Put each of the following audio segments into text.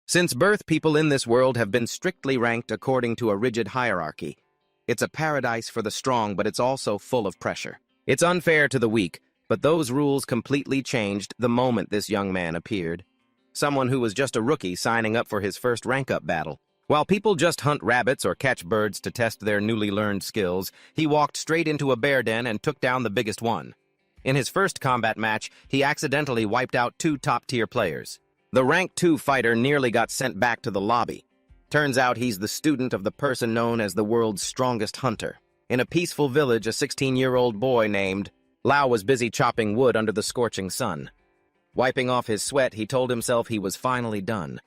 Since birth, people in this world have been strictly ranked according to a rigid hierarchy. It's a paradise for the strong, but it's also full of pressure. It's unfair to the weak, but those rules completely changed the moment this young man appeared. Someone who was just a rookie signing up for his first rank-up battle. While people just hunt rabbits or catch birds to test their newly learned skills, he walked straight into a bear den and took down the biggest one. In his first combat match, he accidentally wiped out 2 top-tier players. The rank 2 fighter nearly got sent back to the lobby. Turns out he's the student of the person known as the world's strongest hunter. In a peaceful village, a 16-year-old boy named Lao was busy chopping wood under the scorching sun. Wiping off his sweat, he told himself he was finally done.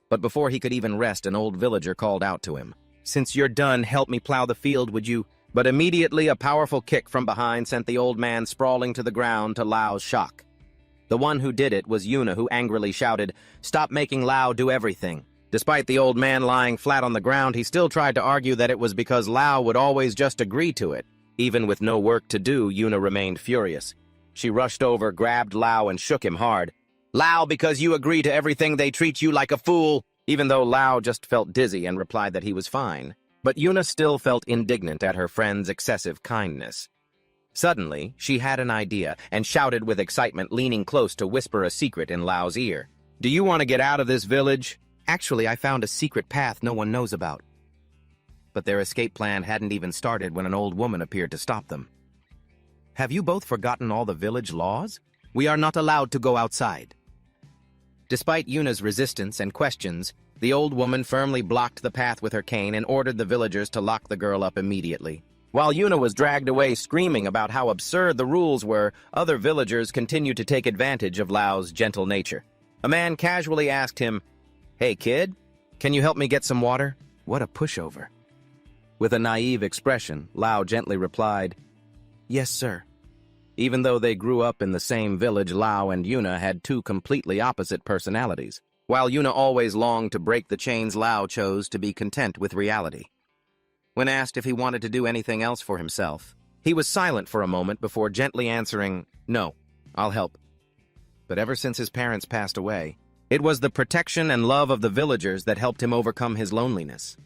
But before he could even rest, an old villager called out to him. "Since you're done, help me plow the field, would you?" But immediately a powerful kick from behind sent the old man sprawling to the ground to Lao's shock. The one who did it was Yuna, who angrily shouted, "Stop making Lao do everything." Despite the old man lying flat on the ground, he still tried to argue that it was because Lao would always just agree to it. Even with no work to do, Yuna remained furious. She rushed over, grabbed Lao, and shook him hard. "Lao, because you agree to everything, they treat you like a fool!" Even though Lao just felt dizzy and replied that he was fine. But Yuna still felt indignant at her friend's excessive kindness. Suddenly, she had an idea and shouted with excitement, leaning close to whisper a secret in Lao's ear. "Do you want to get out of this village?" "Actually, I found a secret path no one knows about." But their escape plan hadn't even started when an old woman appeared to stop them. "Have you both forgotten all the village laws? We are not allowed to go outside." Despite Yuna's resistance and questions, the old woman firmly blocked the path with her cane and ordered the villagers to lock the girl up immediately. While Yuna was dragged away screaming about how absurd the rules were, other villagers continued to take advantage of Lao's gentle nature. A man casually asked him, "Hey kid, can you help me get some water?" What a pushover. With a naive expression, Lao gently replied, "Yes, sir." Even though they grew up in the same village, Lao and Yuna had 2 completely opposite personalities. While Yuna always longed to break the chains, Lao chose to be content with reality. When asked if he wanted to do anything else for himself, he was silent for a moment before gently answering, "No, I'll help." But ever since his parents passed away, it was the protection and love of the villagers that helped him overcome his loneliness.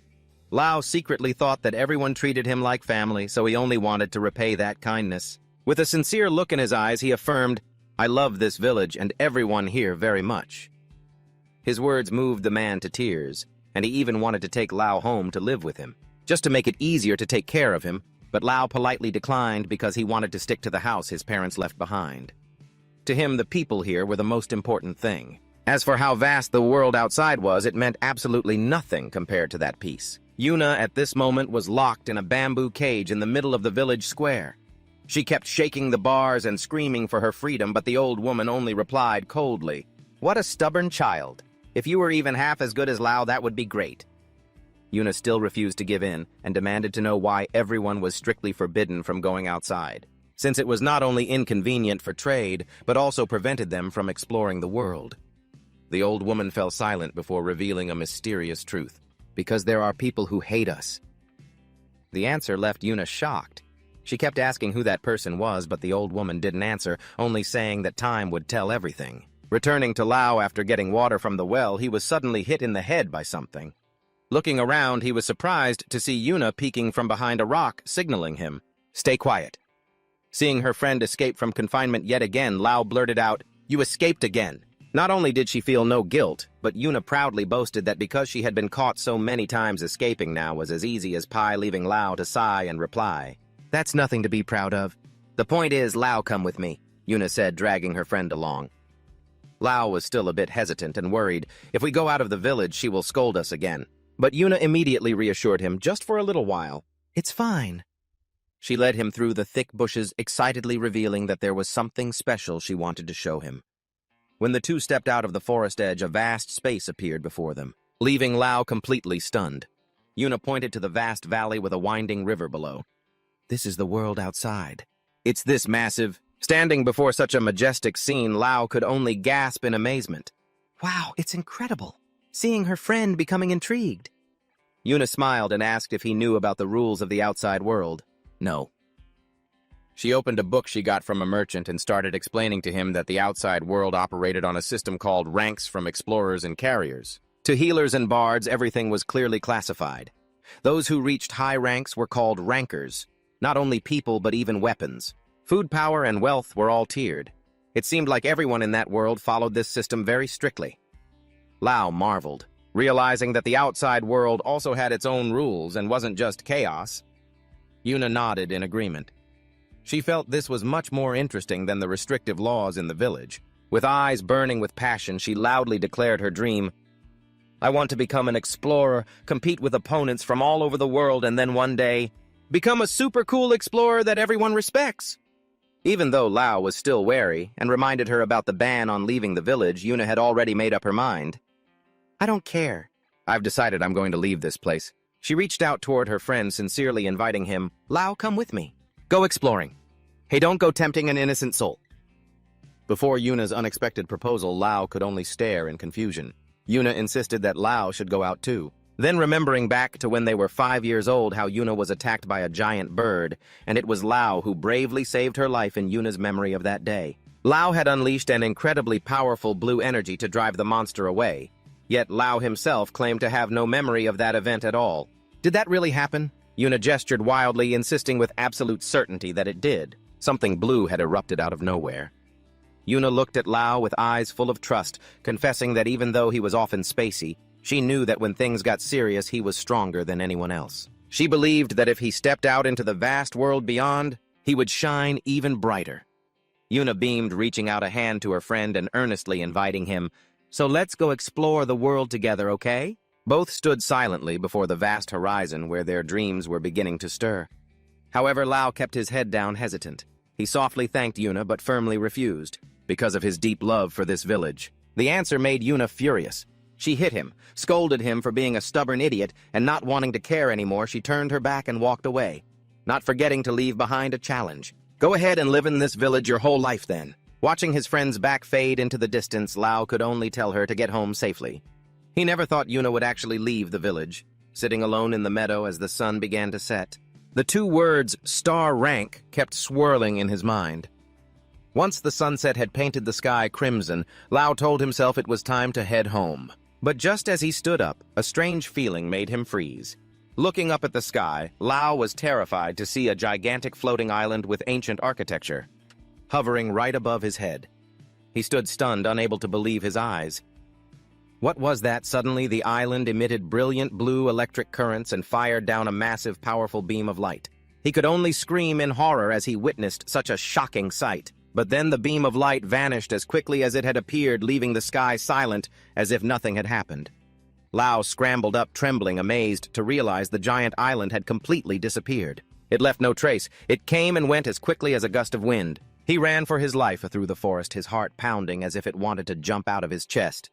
Lao secretly thought that everyone treated him like family, so he only wanted to repay that kindness. With a sincere look in his eyes, he affirmed, "I love this village and everyone here very much." His words moved the man to tears, and he even wanted to take Lao home to live with him, just to make it easier to take care of him, but Lao politely declined because he wanted to stick to the house his parents left behind. To him, the people here were the most important thing. As for how vast the world outside was, it meant absolutely nothing compared to that peace. Yuna, at this moment, was locked in a bamboo cage in the middle of the village square. She kept shaking the bars and screaming for her freedom, but the old woman only replied coldly, "What a stubborn child. If you were even half as good as Lao, that would be great." Yuna still refused to give in and demanded to know why everyone was strictly forbidden from going outside, since it was not only inconvenient for trade, but also prevented them from exploring the world. The old woman fell silent before revealing a mysterious truth. "Because there are people who hate us." The answer left Yuna shocked. She kept asking who that person was, but the old woman didn't answer, only saying that time would tell everything. Returning to Lao after getting water from the well, he was suddenly hit in the head by something. Looking around, he was surprised to see Yuna peeking from behind a rock, signaling him, "Stay quiet." Seeing her friend escape from confinement yet again, Lao blurted out, "You escaped again." Not only did she feel no guilt, but Yuna proudly boasted that because she had been caught so many times, escaping now was as easy as pie, leaving Lao to sigh and reply, "That's nothing to be proud of." "The point is, Lao, come with me," Yuna said, dragging her friend along. Lao was still a bit hesitant and worried. "If we go out of the village, she will scold us again." But Yuna immediately reassured him, just for a little while. "It's fine." She led him through the thick bushes, excitedly revealing that there was something special she wanted to show him. When the 2 stepped out of the forest edge, a vast space appeared before them, leaving Lao completely stunned. Yuna pointed to the vast valley with a winding river below. "This is the world outside. It's this massive." Standing before such a majestic scene, Lao could only gasp in amazement. "Wow, it's incredible. Seeing her friend becoming intrigued." Yuna smiled and asked if he knew about the rules of the outside world. "No." She opened a book she got from a merchant and started explaining to him that the outside world operated on a system called ranks from explorers and carriers. To healers and bards, everything was clearly classified. Those who reached high ranks were called rankers, not only people but even weapons. Food power and wealth were all tiered. It seemed like everyone in that world followed this system very strictly. Lao marveled, realizing that the outside world also had its own rules and wasn't just chaos. Yuna nodded in agreement. She felt this was much more interesting than the restrictive laws in the village. With eyes burning with passion, she loudly declared her dream. I want to become an explorer, compete with opponents from all over the world, and then one day, become a super cool explorer that everyone respects. Even though Lao was still wary and reminded her about the ban on leaving the village, Yuna had already made up her mind. I don't care. I've decided I'm going to leave this place. She reached out toward her friend, sincerely inviting him. Lao, come with me. Go exploring. Hey, don't go tempting an innocent soul. Before Yuna's unexpected proposal, Lao could only stare in confusion. Yuna insisted that Lao should go out too. Then, remembering back to when they were 5 years old, how Yuna was attacked by a giant bird, and it was Lao who bravely saved her life in Yuna's memory of that day. Lao had unleashed an incredibly powerful blue energy to drive the monster away, yet Lao himself claimed to have no memory of that event at all. Did that really happen? Yuna gestured wildly, insisting with absolute certainty that it did. Something blue had erupted out of nowhere. Yuna looked at Lao with eyes full of trust, confessing that even though he was often spacey, she knew that when things got serious, he was stronger than anyone else. She believed that if he stepped out into the vast world beyond, he would shine even brighter. Yuna beamed, reaching out a hand to her friend and earnestly inviting him, So let's go explore the world together, okay? Both stood silently before the vast horizon where their dreams were beginning to stir. However, Lao kept his head down, hesitant. He softly thanked Yuna but firmly refused, because of his deep love for this village. The answer made Yuna furious. She hit him, scolded him for being a stubborn idiot, and not wanting to care anymore, she turned her back and walked away, not forgetting to leave behind a challenge. Go ahead and live in this village your whole life then. Watching his friend's back fade into the distance, Lao could only tell her to get home safely. He never thought Yuna would actually leave the village, sitting alone in the meadow as the sun began to set. The two words, star rank, kept swirling in his mind. Once the sunset had painted the sky crimson, Lao told himself it was time to head home. But just as he stood up, a strange feeling made him freeze. Looking up at the sky, Lao was terrified to see a gigantic floating island with ancient architecture, hovering right above his head. He stood stunned, unable to believe his eyes. What was that? Suddenly, the island emitted brilliant blue electric currents and fired down a massive, powerful beam of light. He could only scream in horror as he witnessed such a shocking sight. But then the beam of light vanished as quickly as it had appeared, leaving the sky silent, as if nothing had happened. Lao scrambled up, trembling, amazed, to realize the giant island had completely disappeared. It left no trace. It came and went as quickly as a gust of wind. He ran for his life through the forest, his heart pounding as if it wanted to jump out of his chest.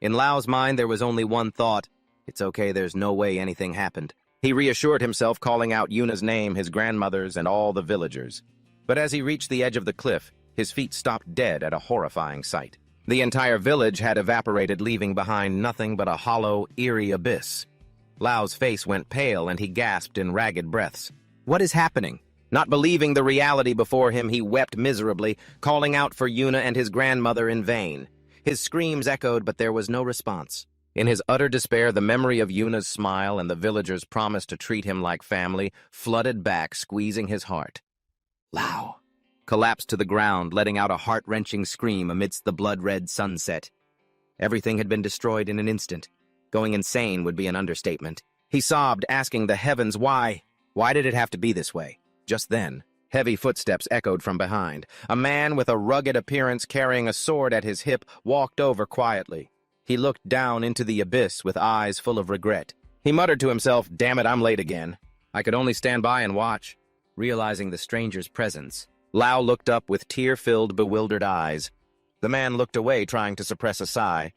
In Lao's mind, there was only one thought. It's okay, there's no way anything happened. He reassured himself, calling out Yuna's name, his grandmother's, and all the villagers. But as he reached the edge of the cliff, his feet stopped dead at a horrifying sight. The entire village had evaporated, leaving behind nothing but a hollow, eerie abyss. Lao's face went pale, and he gasped in ragged breaths. What is happening? Not believing the reality before him, he wept miserably, calling out for Yuna and his grandmother in vain. His screams echoed, but there was no response. In his utter despair, the memory of Yuna's smile and the villagers' promise to treat him like family flooded back, squeezing his heart. Lao collapsed to the ground, letting out a heart-wrenching scream amidst the blood-red sunset. Everything had been destroyed in an instant. Going insane would be an understatement. He sobbed, asking the heavens why. Why did it have to be this way? Just then, heavy footsteps echoed from behind. A man with a rugged appearance carrying a sword at his hip walked over quietly. He looked down into the abyss with eyes full of regret. He muttered to himself, "Damn it, I'm late again." I could only stand by and watch. Realizing the stranger's presence, Lao looked up with tear-filled, bewildered eyes. The man looked away, trying to suppress a sigh.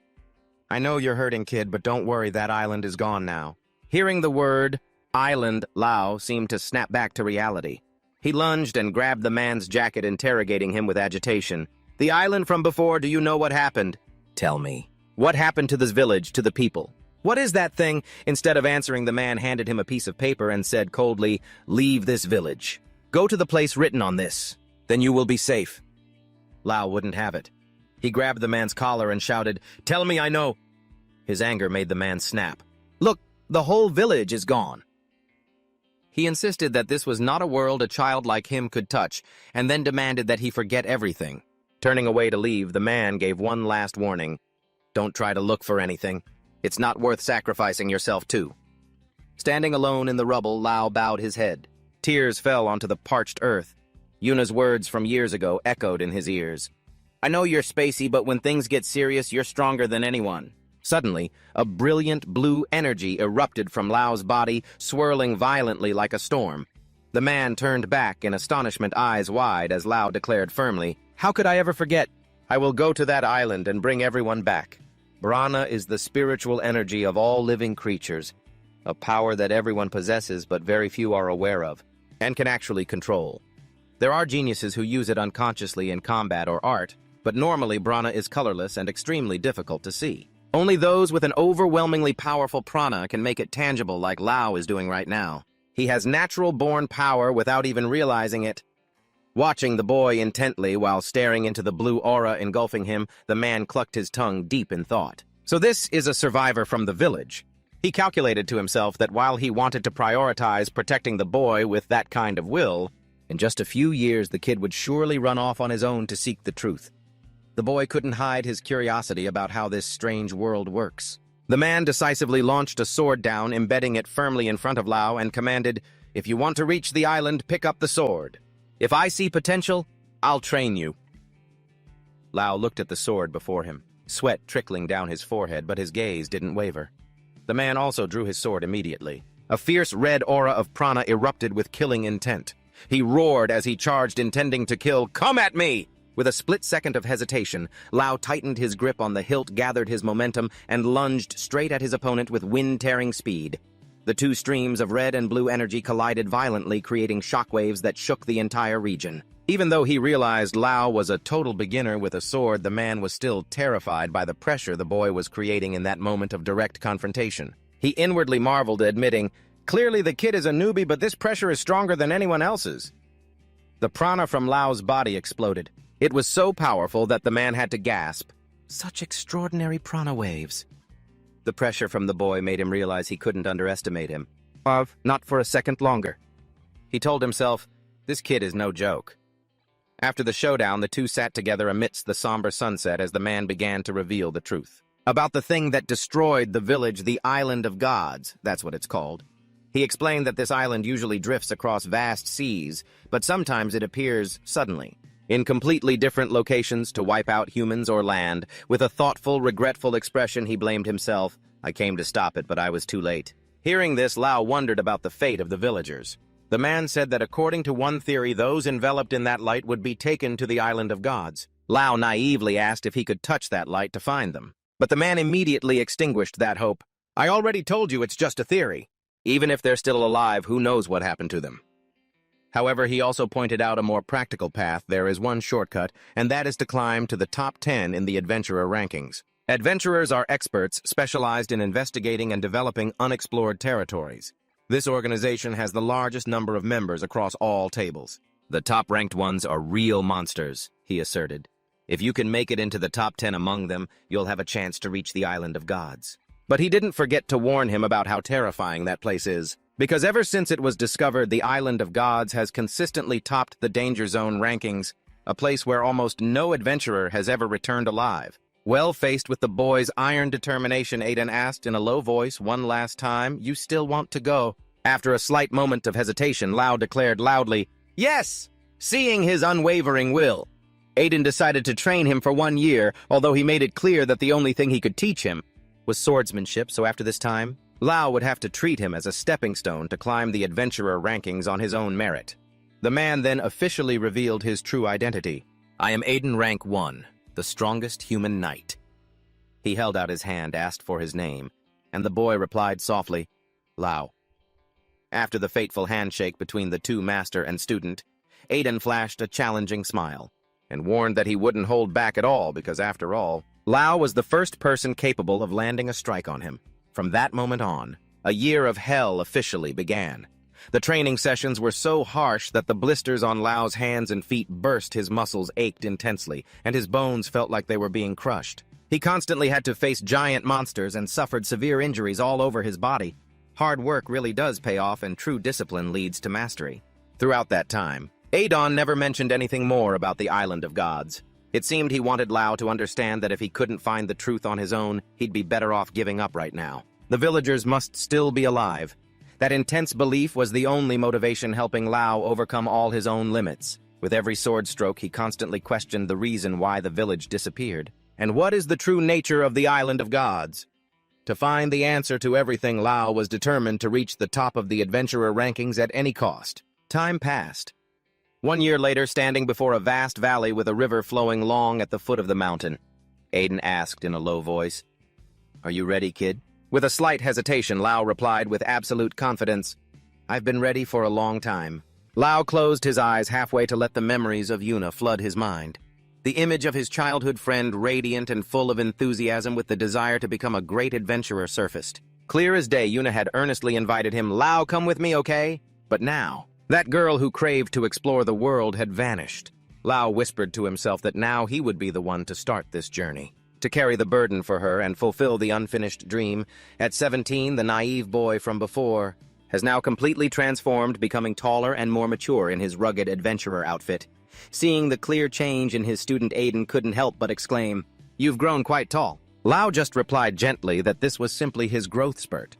I know you're hurting, kid, but don't worry, that island is gone now. Hearing the word island, Lao seemed to snap back to reality. He lunged and grabbed the man's jacket, interrogating him with agitation. The island from before, do you know what happened? Tell me. What happened to this village, to the people? What is that thing? Instead of answering, the man handed him a piece of paper and said coldly, Leave this village. Go to the place written on this. Then you will be safe. Lao wouldn't have it. He grabbed the man's collar and shouted, Tell me I know. His anger made the man snap. "Look, the whole village is gone." He insisted that this was not a world a child like him could touch, and then demanded that he forget everything. Turning away to leave, the man gave one last warning. "Don't try to look for anything. It's not worth sacrificing yourself to." Standing alone in the rubble, Lao bowed his head. Tears fell onto the parched earth. Yuna's words from years ago echoed in his ears. "I know you're spacey, but when things get serious, you're stronger than anyone." Suddenly, a brilliant blue energy erupted from Lao's body, swirling violently like a storm. The man turned back in astonishment, eyes wide, as Lao declared firmly, "How could I ever forget? I will go to that island and bring everyone back. Prana is the spiritual energy of all living creatures, a power that everyone possesses but very few are aware of, and can actually control. There are geniuses who use it unconsciously in combat or art, but normally prana is colorless and extremely difficult to see. Only those with an overwhelmingly powerful prana can make it tangible like Lao is doing right now. He has natural-born power without even realizing it." Watching the boy intently while staring into the blue aura engulfing him, the man clucked his tongue deep in thought. So this is a survivor from the village. He calculated to himself that while he wanted to prioritize protecting the boy with that kind of will, in just a few years the kid would surely run off on his own to seek the truth. The boy couldn't hide his curiosity about how this strange world works. The man decisively launched a sword down, embedding it firmly in front of Lao, and commanded, "If you want to reach the island, pick up the sword. If I see potential, I'll train you." Lao looked at the sword before him, sweat trickling down his forehead, but his gaze didn't waver. The man also drew his sword immediately. A fierce red aura of prana erupted with killing intent. He roared as he charged, intending to kill. "Come at me!" With a split second of hesitation, Lao tightened his grip on the hilt, gathered his momentum, and lunged straight at his opponent with wind-tearing speed. The two streams of red and blue energy collided violently, creating shockwaves that shook the entire region. Even though he realized Lao was a total beginner with a sword, the man was still terrified by the pressure the boy was creating in that moment of direct confrontation. He inwardly marveled, admitting, "Clearly the kid is a newbie, but this pressure is stronger than anyone else's." The prana from Lao's body exploded. It was so powerful that the man had to gasp. Such extraordinary prana waves. The pressure from the boy made him realize he couldn't underestimate him. Not for a second longer. He told himself, this kid is no joke. After the showdown, the two sat together amidst the somber sunset as the man began to reveal the truth. About the thing that destroyed the village, the Island of Gods, that's what it's called. He explained that this island usually drifts across vast seas, but sometimes it appears suddenly, in completely different locations to wipe out humans or land. With a thoughtful, regretful expression, he blamed himself. "I came to stop it, but I was too late." Hearing this, Lao wondered about the fate of the villagers. The man said that according to one theory, those enveloped in that light would be taken to the Island of Gods. Lao naively asked if he could touch that light to find them. But the man immediately extinguished that hope. "I already told you it's just a theory. Even if they're still alive, who knows what happened to them?" However, he also pointed out a more practical path. There is one shortcut, and that is to climb to the top 10 in the adventurer rankings. Adventurers are experts specialized in investigating and developing unexplored territories. This organization has the largest number of members across all tables. "The top-ranked ones are real monsters," he asserted. "If you can make it into the top 10 among them, you'll have a chance to reach the Island of Gods." But he didn't forget to warn him about how terrifying that place is. Because ever since it was discovered, the Island of Gods has consistently topped the danger zone rankings, a place where almost no adventurer has ever returned alive. Well faced with the boy's iron determination, Aiden asked in a low voice one last time, "You still want to go?" After a slight moment of hesitation, Lao declared loudly, "Yes!" Seeing his unwavering will, Aiden decided to train him for 1 year, although he made it clear that the only thing he could teach him was swordsmanship. So after this time, Lao would have to treat him as a stepping stone to climb the adventurer rankings on his own merit. The man then officially revealed his true identity. "I am Aiden Rank 1, the strongest human knight." He held out his hand, asked for his name, and the boy replied softly, "Lao." After the fateful handshake between the two master and student, Aiden flashed a challenging smile, and warned that he wouldn't hold back at all because, after all, Lao was the first person capable of landing a strike on him. From that moment on, a year of hell officially began. The training sessions were so harsh that the blisters on Lao's hands and feet burst, his muscles ached intensely, and his bones felt like they were being crushed. He constantly had to face giant monsters and suffered severe injuries all over his body. Hard work really does pay off, and true discipline leads to mastery. Throughout that time, Adon never mentioned anything more about the Island of Gods. It seemed he wanted Lao to understand that if he couldn't find the truth on his own, he'd be better off giving up right now. The villagers must still be alive. That intense belief was the only motivation helping Lao overcome all his own limits. With every sword stroke, he constantly questioned the reason why the village disappeared. And what is the true nature of the Island of Gods? To find the answer to everything, Lao was determined to reach the top of the adventurer rankings at any cost. Time passed. 1 year later, standing before a vast valley with a river flowing long at the foot of the mountain, Aiden asked in a low voice, "Are you ready, kid?" With a slight hesitation, Lao replied with absolute confidence, "I've been ready for a long time." Lao closed his eyes halfway to let the memories of Yuna flood his mind. The image of his childhood friend, radiant and full of enthusiasm with the desire to become a great adventurer, surfaced. Clear as day, Yuna had earnestly invited him, "Lao, come with me, okay?" But now, that girl who craved to explore the world had vanished. Lao whispered to himself that now he would be the one to start this journey, to carry the burden for her and fulfill the unfinished dream. At 17, the naive boy from before has now completely transformed, becoming taller and more mature in his rugged adventurer outfit. Seeing the clear change in his student, Aiden couldn't help but exclaim, "You've grown quite tall." Lao just replied gently that this was simply his growth spurt.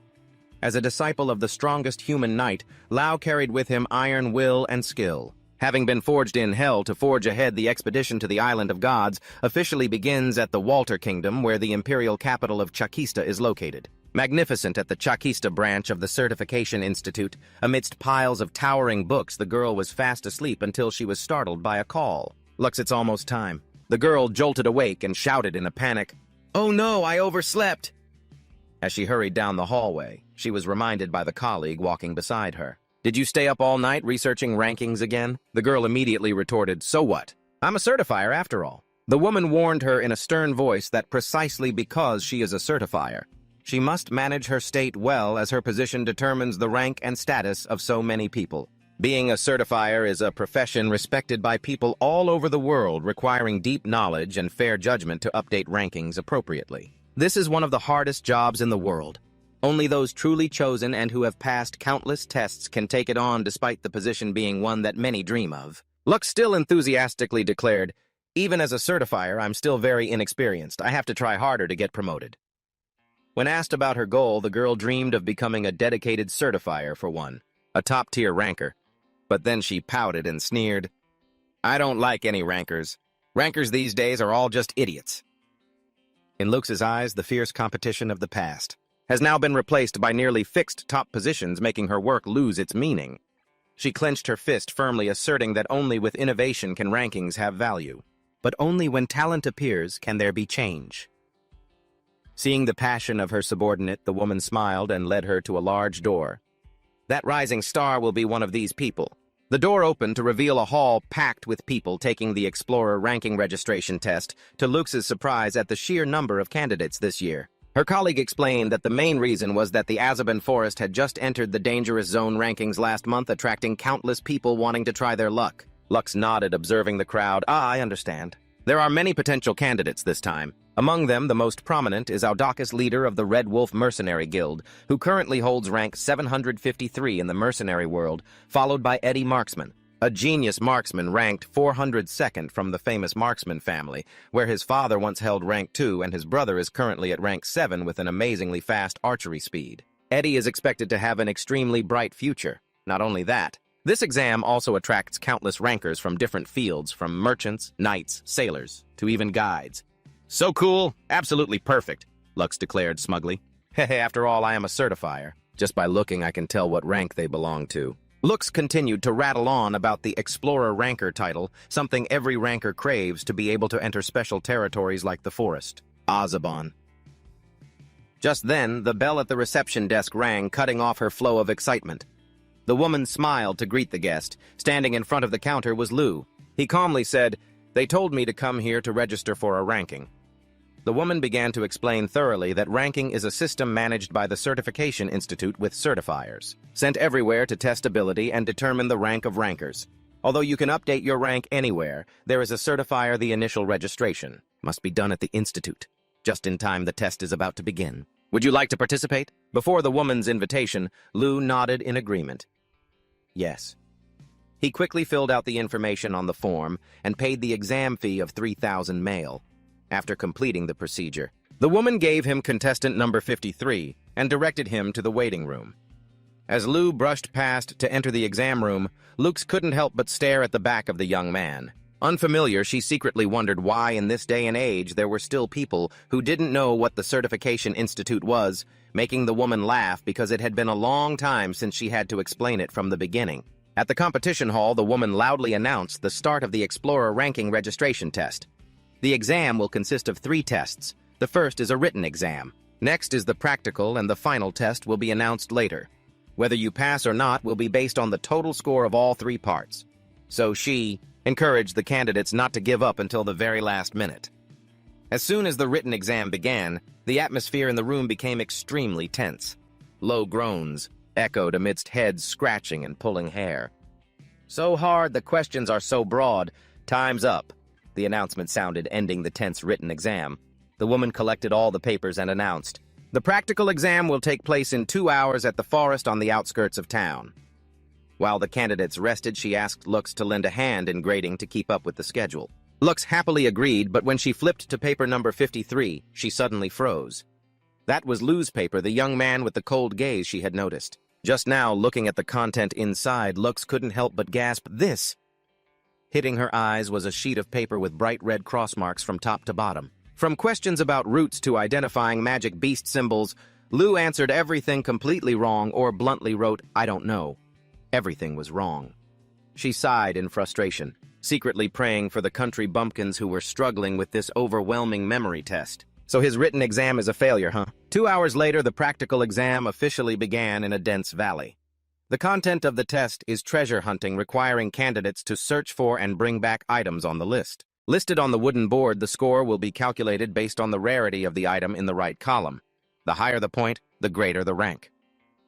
As a disciple of the strongest human knight, Lao carried with him iron will and skill. Having been forged in hell to forge ahead, the expedition to the Island of Gods officially begins at the Walter Kingdom, where the imperial capital of Chakista is located. Magnificent at the Chakista branch of the Certification Institute, amidst piles of towering books, the girl was fast asleep until she was startled by a call. "Lux, it's almost time." The girl jolted awake and shouted in a panic, "Oh no, I overslept!" As she hurried down the hallway, she was reminded by the colleague walking beside her. "Did you stay up all night researching rankings again?" The girl immediately retorted, "So what? I'm a certifier after all." The woman warned her in a stern voice that precisely because she is a certifier, she must manage her state well, as her position determines the rank and status of so many people. Being a certifier is a profession respected by people all over the world, requiring deep knowledge and fair judgment to update rankings appropriately. This is one of the hardest jobs in the world. Only those truly chosen and who have passed countless tests can take it on, despite the position being one that many dream of. Lux still enthusiastically declared, "Even as a certifier, I'm still very inexperienced. I have to try harder to get promoted." When asked about her goal, the girl dreamed of becoming a dedicated certifier for one, a top-tier ranker. But then she pouted and sneered, "I don't like any rankers. Rankers these days are all just idiots." In Lux's eyes, the fierce competition of the past has now been replaced by nearly fixed top positions, making her work lose its meaning. She clenched her fist firmly, asserting that only with innovation can rankings have value. But only when talent appears can there be change. Seeing the passion of her subordinate, the woman smiled and led her to a large door. "That rising star will be one of these people." The door opened to reveal a hall packed with people taking the Explorer ranking registration test, to Lux's surprise at the sheer number of candidates this year. Her colleague explained that the main reason was that the Azaban Forest had just entered the Dangerous Zone rankings last month, attracting countless people wanting to try their luck. Lux nodded, observing the crowd. I understand. There are many potential candidates this time. Among them, the most prominent is Audacious, leader of the Red Wolf Mercenary Guild, who currently holds rank 753 in the mercenary world, followed by Eddie Marksman, a genius marksman ranked 402nd from the famous Marksman family, where his father once held rank 2 and his brother is currently at rank 7 with an amazingly fast archery speed. Eddie is expected to have an extremely bright future. Not only that, this exam also attracts countless rankers from different fields, from merchants, knights, sailors, to even guides. "So cool, absolutely perfect," Lux declared smugly. "Hehe, after all, I am a certifier. Just by looking, I can tell what rank they belong to." Lux continued to rattle on about the Explorer Ranker title, something every ranker craves, to be able to enter special territories like the forest. Azaban. Just then, the bell at the reception desk rang, cutting off her flow of excitement. The woman smiled to greet the guest. Standing in front of the counter was Lou. He calmly said, "They told me to come here to register for a ranking." The woman began to explain thoroughly that ranking is a system managed by the Certification Institute with certifiers, sent everywhere to test ability and determine the rank of rankers. Although you can update your rank anywhere, there is a certifier. The initial registration must be done at the Institute. Just in time, the test is about to begin. Would you like to participate? Before the woman's invitation, Lu nodded in agreement. Yes. He quickly filled out the information on the form and paid the exam fee of 3,000 mail. After completing the procedure, the woman gave him contestant number 53 and directed him to the waiting room. As Lu brushed past to enter the exam room, Lux couldn't help but stare at the back of the young man. Unfamiliar, she secretly wondered why in this day and age there were still people who didn't know what the Certification Institute was, making the woman laugh because it had been a long time since she had to explain it from the beginning. At the competition hall, the woman loudly announced the start of the Explorer Ranking Registration Test. The exam will consist of 3 tests. The first is a written exam. Next is the practical, and the final test will be announced later. Whether you pass or not will be based on the total score of all 3 parts. So she encouraged the candidates not to give up until the very last minute. As soon as the written exam began, the atmosphere in the room became extremely tense. Low groans echoed amidst heads scratching and pulling hair. So hard, the questions are so broad. Time's up. The announcement sounded, ending the tense written exam. The woman collected all the papers and announced, "The practical exam will take place in 2 hours at the forest on the outskirts of town." While the candidates rested, she asked Lux to lend a hand in grading to keep up with the schedule. Lux happily agreed, but when she flipped to paper number 53, she suddenly froze. That was Lu's paper, the young man with the cold gaze she had noticed. Just now, looking at the content inside, Lux couldn't help but gasp, "This!" Hitting her eyes was a sheet of paper with bright red cross marks from top to bottom. From questions about routes to identifying magic beast symbols, Lu answered everything completely wrong or bluntly wrote, "I don't know." Everything was wrong. She sighed in frustration, secretly praying for the country bumpkins who were struggling with this overwhelming memory test. So his written exam is a failure, huh? 2 hours later, the practical exam officially began in a dense valley. The content of the test is treasure hunting, requiring candidates to search for and bring back items on the list. Listed on the wooden board, the score will be calculated based on the rarity of the item in the right column. The higher the point, the greater the rank.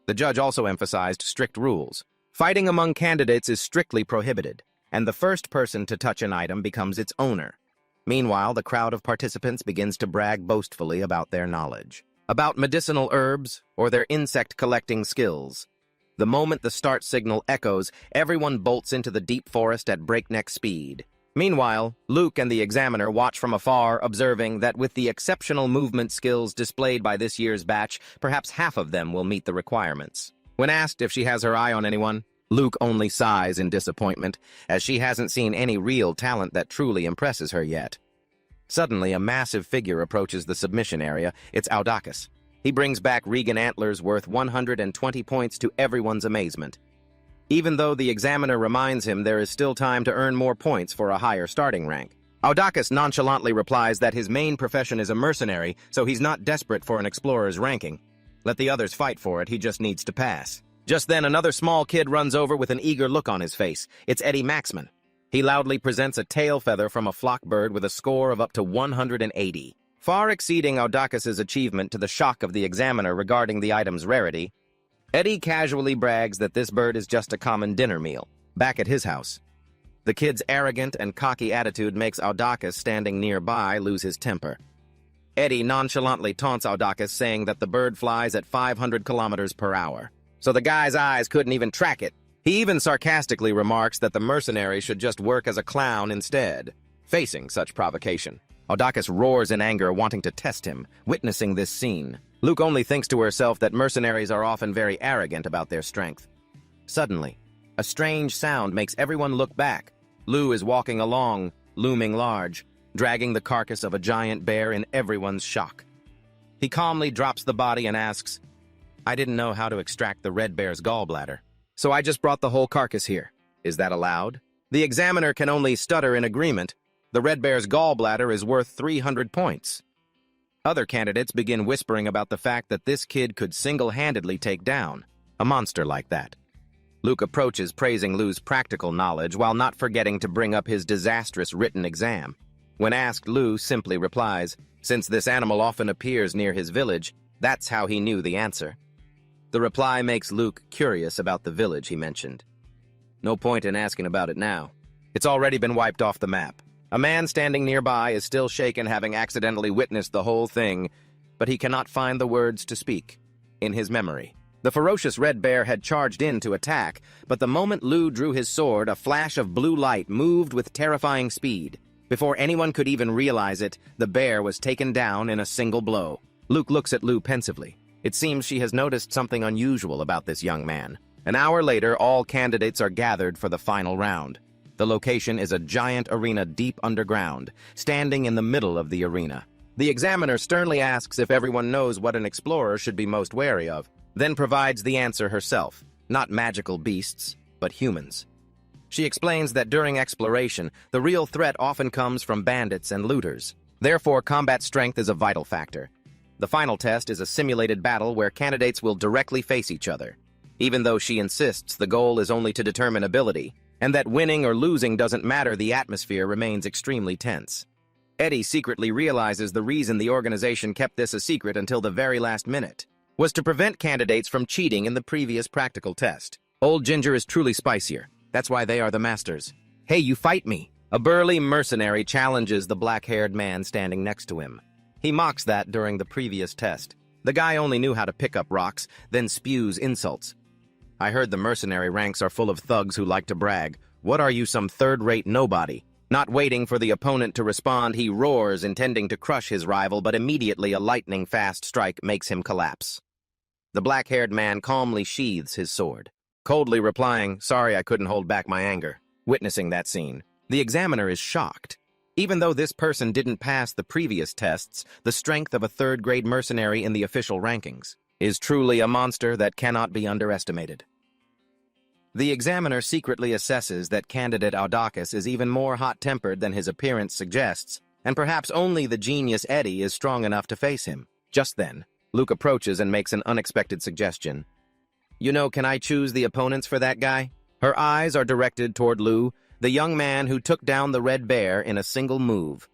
The judge also emphasized strict rules. Fighting among candidates is strictly prohibited, and the first person to touch an item becomes its owner. Meanwhile, the crowd of participants begins to brag boastfully about their knowledge, about medicinal herbs or their insect-collecting skills. The moment the start signal echoes, everyone bolts into the deep forest at breakneck speed. Meanwhile, Luke and the examiner watch from afar, observing that with the exceptional movement skills displayed by this year's batch, perhaps half of them will meet the requirements. When asked if she has her eye on anyone, Luke only sighs in disappointment, as she hasn't seen any real talent that truly impresses her yet. Suddenly, a massive figure approaches the submission area. It's Audacious. He brings back Regan antlers worth 120 points to everyone's amazement. Even though the examiner reminds him there is still time to earn more points for a higher starting rank. Audacious nonchalantly replies that his main profession is a mercenary, so he's not desperate for an explorer's ranking. Let the others fight for it, he just needs to pass. Just then, another small kid runs over with an eager look on his face. It's Eddie Maxman. He loudly presents a tail feather from a flock bird with a score of up to 180. Far exceeding Audacious's achievement to the shock of the examiner regarding the item's rarity, Eddie casually brags that this bird is just a common dinner meal, back at his house. The kid's arrogant and cocky attitude makes Audacious, standing nearby, lose his temper. Eddie nonchalantly taunts Audacious, saying that the bird flies at 500 kilometers per hour. So the guy's eyes couldn't even track it. He even sarcastically remarks that the mercenary should just work as a clown instead. Facing such provocation, Audacious roars in anger, wanting to test him. Witnessing this scene, Luke only thinks to herself that mercenaries are often very arrogant about their strength. Suddenly, a strange sound makes everyone look back. Lu is walking along, looming large, dragging the carcass of a giant bear in everyone's shock. He calmly drops the body and asks, "I didn't know how to extract the red bear's gallbladder, so I just brought the whole carcass here. Is that allowed?" The examiner can only stutter in agreement. The red bear's gallbladder is worth 300 points. Other candidates begin whispering about the fact that this kid could single-handedly take down a monster like that. Luke approaches, praising Lu's practical knowledge while not forgetting to bring up his disastrous written exam. When asked, Lu simply replies, since this animal often appears near his village, that's how he knew the answer. The reply makes Luke curious about the village he mentioned. No point in asking about it now. It's already been wiped off the map. A man standing nearby is still shaken, having accidentally witnessed the whole thing, but he cannot find the words to speak. In his memory, the ferocious red bear had charged in to attack, but the moment Lu drew his sword, a flash of blue light moved with terrifying speed. Before anyone could even realize it, the bear was taken down in a single blow. Luke looks at Lu pensively. It seems she has noticed something unusual about this young man. An hour later, all candidates are gathered for the final round. The location is a giant arena deep underground, standing in the middle of the arena. The examiner sternly asks if everyone knows what an explorer should be most wary of, then provides the answer herself. Not magical beasts, but humans. She explains that during exploration, the real threat often comes from bandits and looters. Therefore, combat strength is a vital factor. The final test is a simulated battle where candidates will directly face each other. Even though she insists the goal is only to determine ability, and that winning or losing doesn't matter, the atmosphere remains extremely tense. Eddie secretly realizes the reason the organization kept this a secret until the very last minute was to prevent candidates from cheating in the previous practical test. Old Ginger is truly spicier. That's why they are the masters. Hey, you fight me! A burly mercenary challenges the black-haired man standing next to him. He mocks that during the previous test. The guy only knew how to pick up rocks, then spews insults. I heard the mercenary ranks are full of thugs who like to brag. What are you, some third-rate nobody? Not waiting for the opponent to respond, he roars, intending to crush his rival, but immediately a lightning-fast strike makes him collapse. The black-haired man calmly sheathes his sword, coldly replying, "Sorry, I couldn't hold back my anger." Witnessing that scene, the examiner is shocked. Even though this person didn't pass the previous tests, the strength of a third-grade mercenary in the official rankings is truly a monster that cannot be underestimated. The examiner secretly assesses that candidate Audacus is even more hot-tempered than his appearance suggests, and perhaps only the genius Eddie is strong enough to face him. Just then, Luke approaches and makes an unexpected suggestion. "You know, can I choose the opponents for that guy?" Her eyes are directed toward Lu, the young man who took down the red bear in a single move.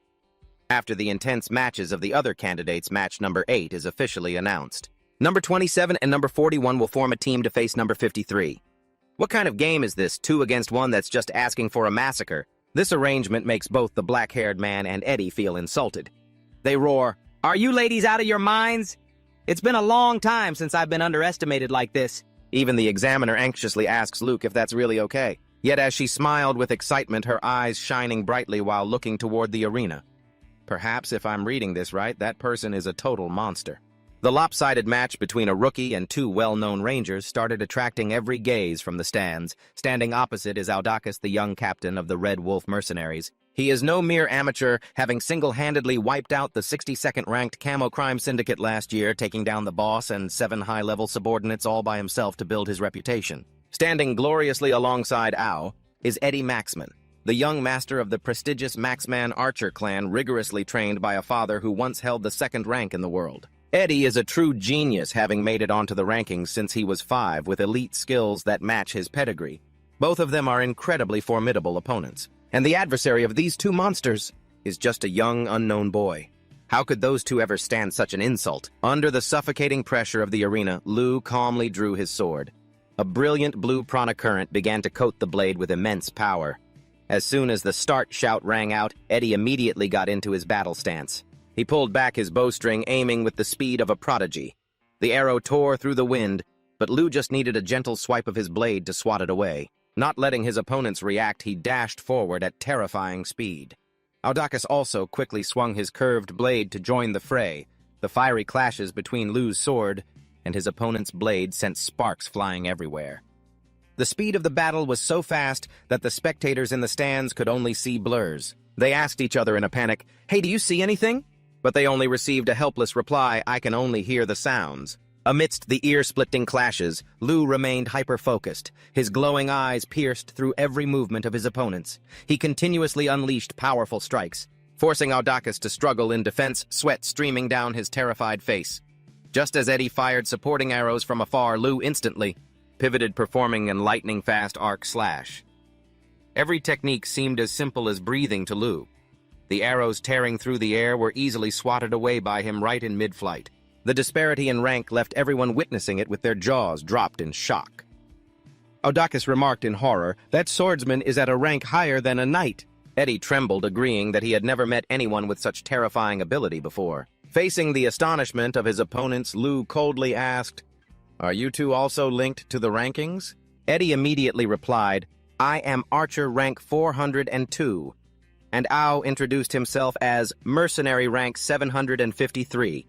After the intense matches of the other candidates, match number 8 is officially announced. Number 27 and number 41 will form a team to face number 53. What kind of game is this, 2 against 1 that's just asking for a massacre? This arrangement makes both the black-haired man and Eddie feel insulted. They roar, "Are you ladies out of your minds? It's been a long time since I've been underestimated like this." Even the examiner anxiously asks Luke if that's really okay. Yet as she smiled with excitement, her eyes shining brightly while looking toward the arena. Perhaps if I'm reading this right, that person is a total monster. The lopsided match between a rookie and 2 well-known rangers started attracting every gaze from the stands. Standing opposite is Audacus, the young captain of the Red Wolf Mercenaries. He is no mere amateur, having single-handedly wiped out the 62nd ranked Camo Crime Syndicate last year, taking down the boss and 7 high-level subordinates all by himself to build his reputation. Standing gloriously alongside Ao is Eddie Maxman, the young master of the prestigious Maxman Archer clan, rigorously trained by a father who once held the 2nd rank in the world. Eddie is a true genius, having made it onto the rankings since he was 5, with elite skills that match his pedigree. Both of them are incredibly formidable opponents, and the adversary of these 2 monsters is just a young, unknown boy. How could those 2 ever stand such an insult? Under the suffocating pressure of the arena, Lu calmly drew his sword. A brilliant blue prana current began to coat the blade with immense power. As soon as the start shout rang out, Eddie immediately got into his battle stance. He pulled back his bowstring, aiming with the speed of a prodigy. The arrow tore through the wind, but Lu just needed a gentle swipe of his blade to swat it away. Not letting his opponents react, he dashed forward at terrifying speed. Audacus also quickly swung his curved blade to join the fray. The fiery clashes between Lu's sword and his opponent's blade sent sparks flying everywhere. The speed of the battle was so fast that the spectators in the stands could only see blurs. They asked each other in a panic, "Hey, do you see anything?" But they only received a helpless reply, "I can only hear the sounds." Amidst the ear-splitting clashes, Lu remained hyper-focused, his glowing eyes pierced through every movement of his opponents. He continuously unleashed powerful strikes, forcing Audacus to struggle in defense, sweat streaming down his terrified face. Just as Eddie fired supporting arrows from afar, Lu instantly pivoted, performing an lightning-fast arc slash. Every technique seemed as simple as breathing to Lu. The arrows tearing through the air were easily swatted away by him right in mid-flight. The disparity in rank left everyone witnessing it with their jaws dropped in shock. Audacus remarked in horror, "That swordsman is at a rank higher than a knight." Eddie trembled, agreeing that he had never met anyone with such terrifying ability before. Facing the astonishment of his opponents, Lou coldly asked, "Are you two also linked to the rankings?" Eddie immediately replied, "I am Archer rank 402, and Ao introduced himself as Mercenary rank 753.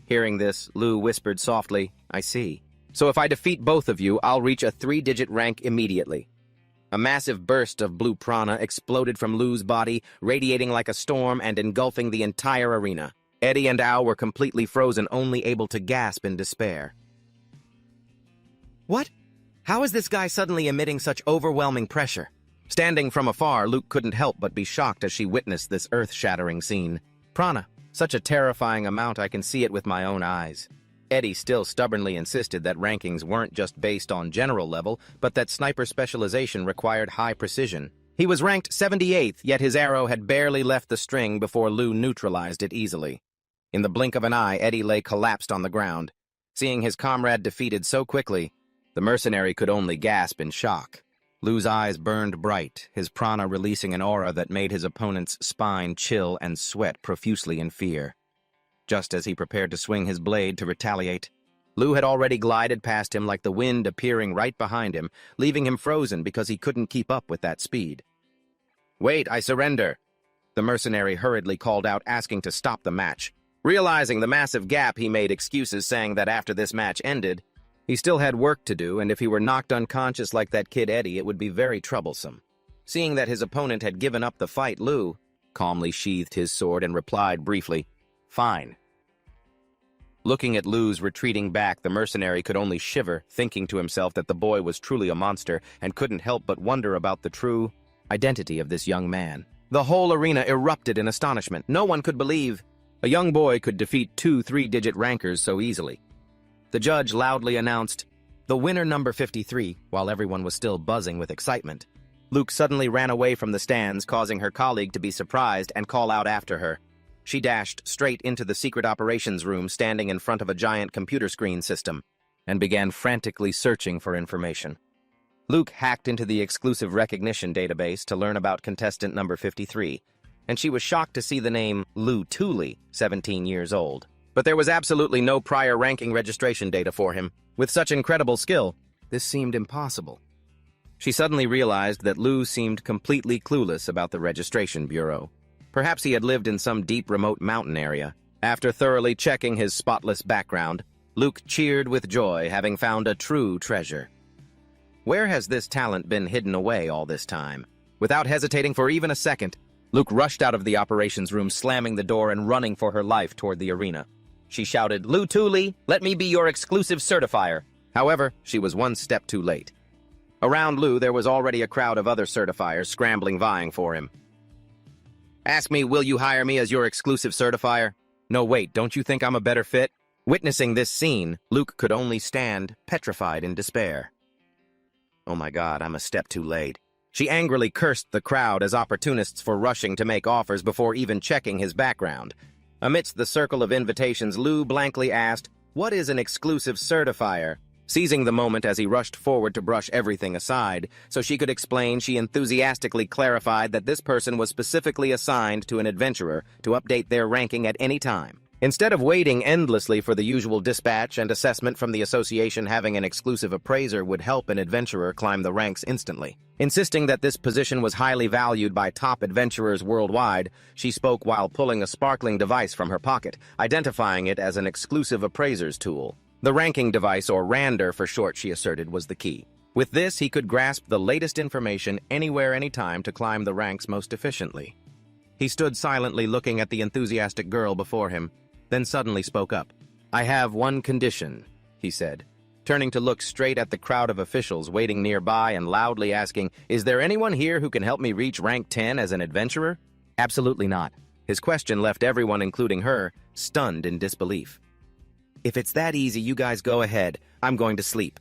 Hearing this, Lou whispered softly, "I see. So if I defeat both of you, I'll reach a 3-digit rank immediately." A massive burst of blue prana exploded from Lou's body, radiating like a storm and engulfing the entire arena. Eddie and Ao were completely frozen, only able to gasp in despair. What? How is this guy suddenly emitting such overwhelming pressure? Standing from afar, Luke couldn't help but be shocked as she witnessed this earth-shattering scene. Prana, such a terrifying amount I can see it with my own eyes. Eddie still stubbornly insisted that rankings weren't just based on general level, but that sniper specialization required high precision. He was ranked 78th, yet his arrow had barely left the string before Lou neutralized it easily. In the blink of an eye, Eddie lay collapsed on the ground. Seeing his comrade defeated so quickly, the mercenary could only gasp in shock. Lou's eyes burned bright, his prana releasing an aura that made his opponent's spine chill and sweat profusely in fear. Just as he prepared to swing his blade to retaliate, Lou had already glided past him like the wind appearing right behind him, leaving him frozen because he couldn't keep up with that speed. "Wait, I surrender," the mercenary hurriedly called out, asking to stop the match. Realizing the massive gap, he made excuses, saying that after this match ended, he still had work to do, and if he were knocked unconscious like that kid Eddie, it would be very troublesome. Seeing that his opponent had given up the fight, Lou calmly sheathed his sword and replied briefly, "Fine." Looking at Lou's retreating back, the mercenary could only shiver, thinking to himself that the boy was truly a monster and couldn't help but wonder about the true identity of this young man. The whole arena erupted in astonishment. No one could believe a young boy could defeat 2 3-digit rankers so easily. The judge loudly announced, "The winner number 53, while everyone was still buzzing with excitement. Luke suddenly ran away from the stands, causing her colleague to be surprised and call out after her. She dashed straight into the secret operations room standing in front of a giant computer screen system and began frantically searching for information. Luke hacked into the exclusive recognition database to learn about contestant number 53, and she was shocked to see the name Lou Tooley, 17 years old. But there was absolutely no prior ranking registration data for him. With such incredible skill, this seemed impossible. She suddenly realized that Lou seemed completely clueless about the registration bureau. Perhaps he had lived in some deep remote mountain area. After thoroughly checking his spotless background, Luke cheered with joy, having found a true treasure. Where has this talent been hidden away all this time? Without hesitating for even a second, Luke rushed out of the operations room, slamming the door and running for her life toward the arena. She shouted, "Lou Tooley, let me be your exclusive certifier." However, she was one step too late. Around Lou, there was already a crowd of other certifiers scrambling, vying for him. "Ask me, will you hire me as your exclusive certifier?" "No, wait, don't you think I'm a better fit?" Witnessing this scene, Luke could only stand, petrified in despair. "Oh my God, I'm a step too late." She angrily cursed the crowd as opportunists for rushing to make offers before even checking his background. Amidst the circle of invitations, Lou blankly asked, "What is an exclusive certifier?" Seizing the moment as he rushed forward to brush everything aside, so she could explain, she enthusiastically clarified that this person was specifically assigned to an adventurer to update their ranking at any time. Instead of waiting endlessly for the usual dispatch and assessment from the association, having an exclusive appraiser would help an adventurer climb the ranks instantly. Insisting that this position was highly valued by top adventurers worldwide, she spoke while pulling a sparkling device from her pocket, identifying it as an exclusive appraiser's tool. The ranking device, or Rander for short, she asserted, was the key. With this, he could grasp the latest information anywhere, anytime to climb the ranks most efficiently. He stood silently looking at the enthusiastic girl before him, then suddenly spoke up. "I have one condition," he said, turning to look straight at the crowd of officials waiting nearby and loudly asking, "Is there anyone here who can help me reach rank 10 as an adventurer?" "Absolutely not." His question left everyone, including her, stunned in disbelief. "If it's that easy, you guys go ahead. I'm going to sleep."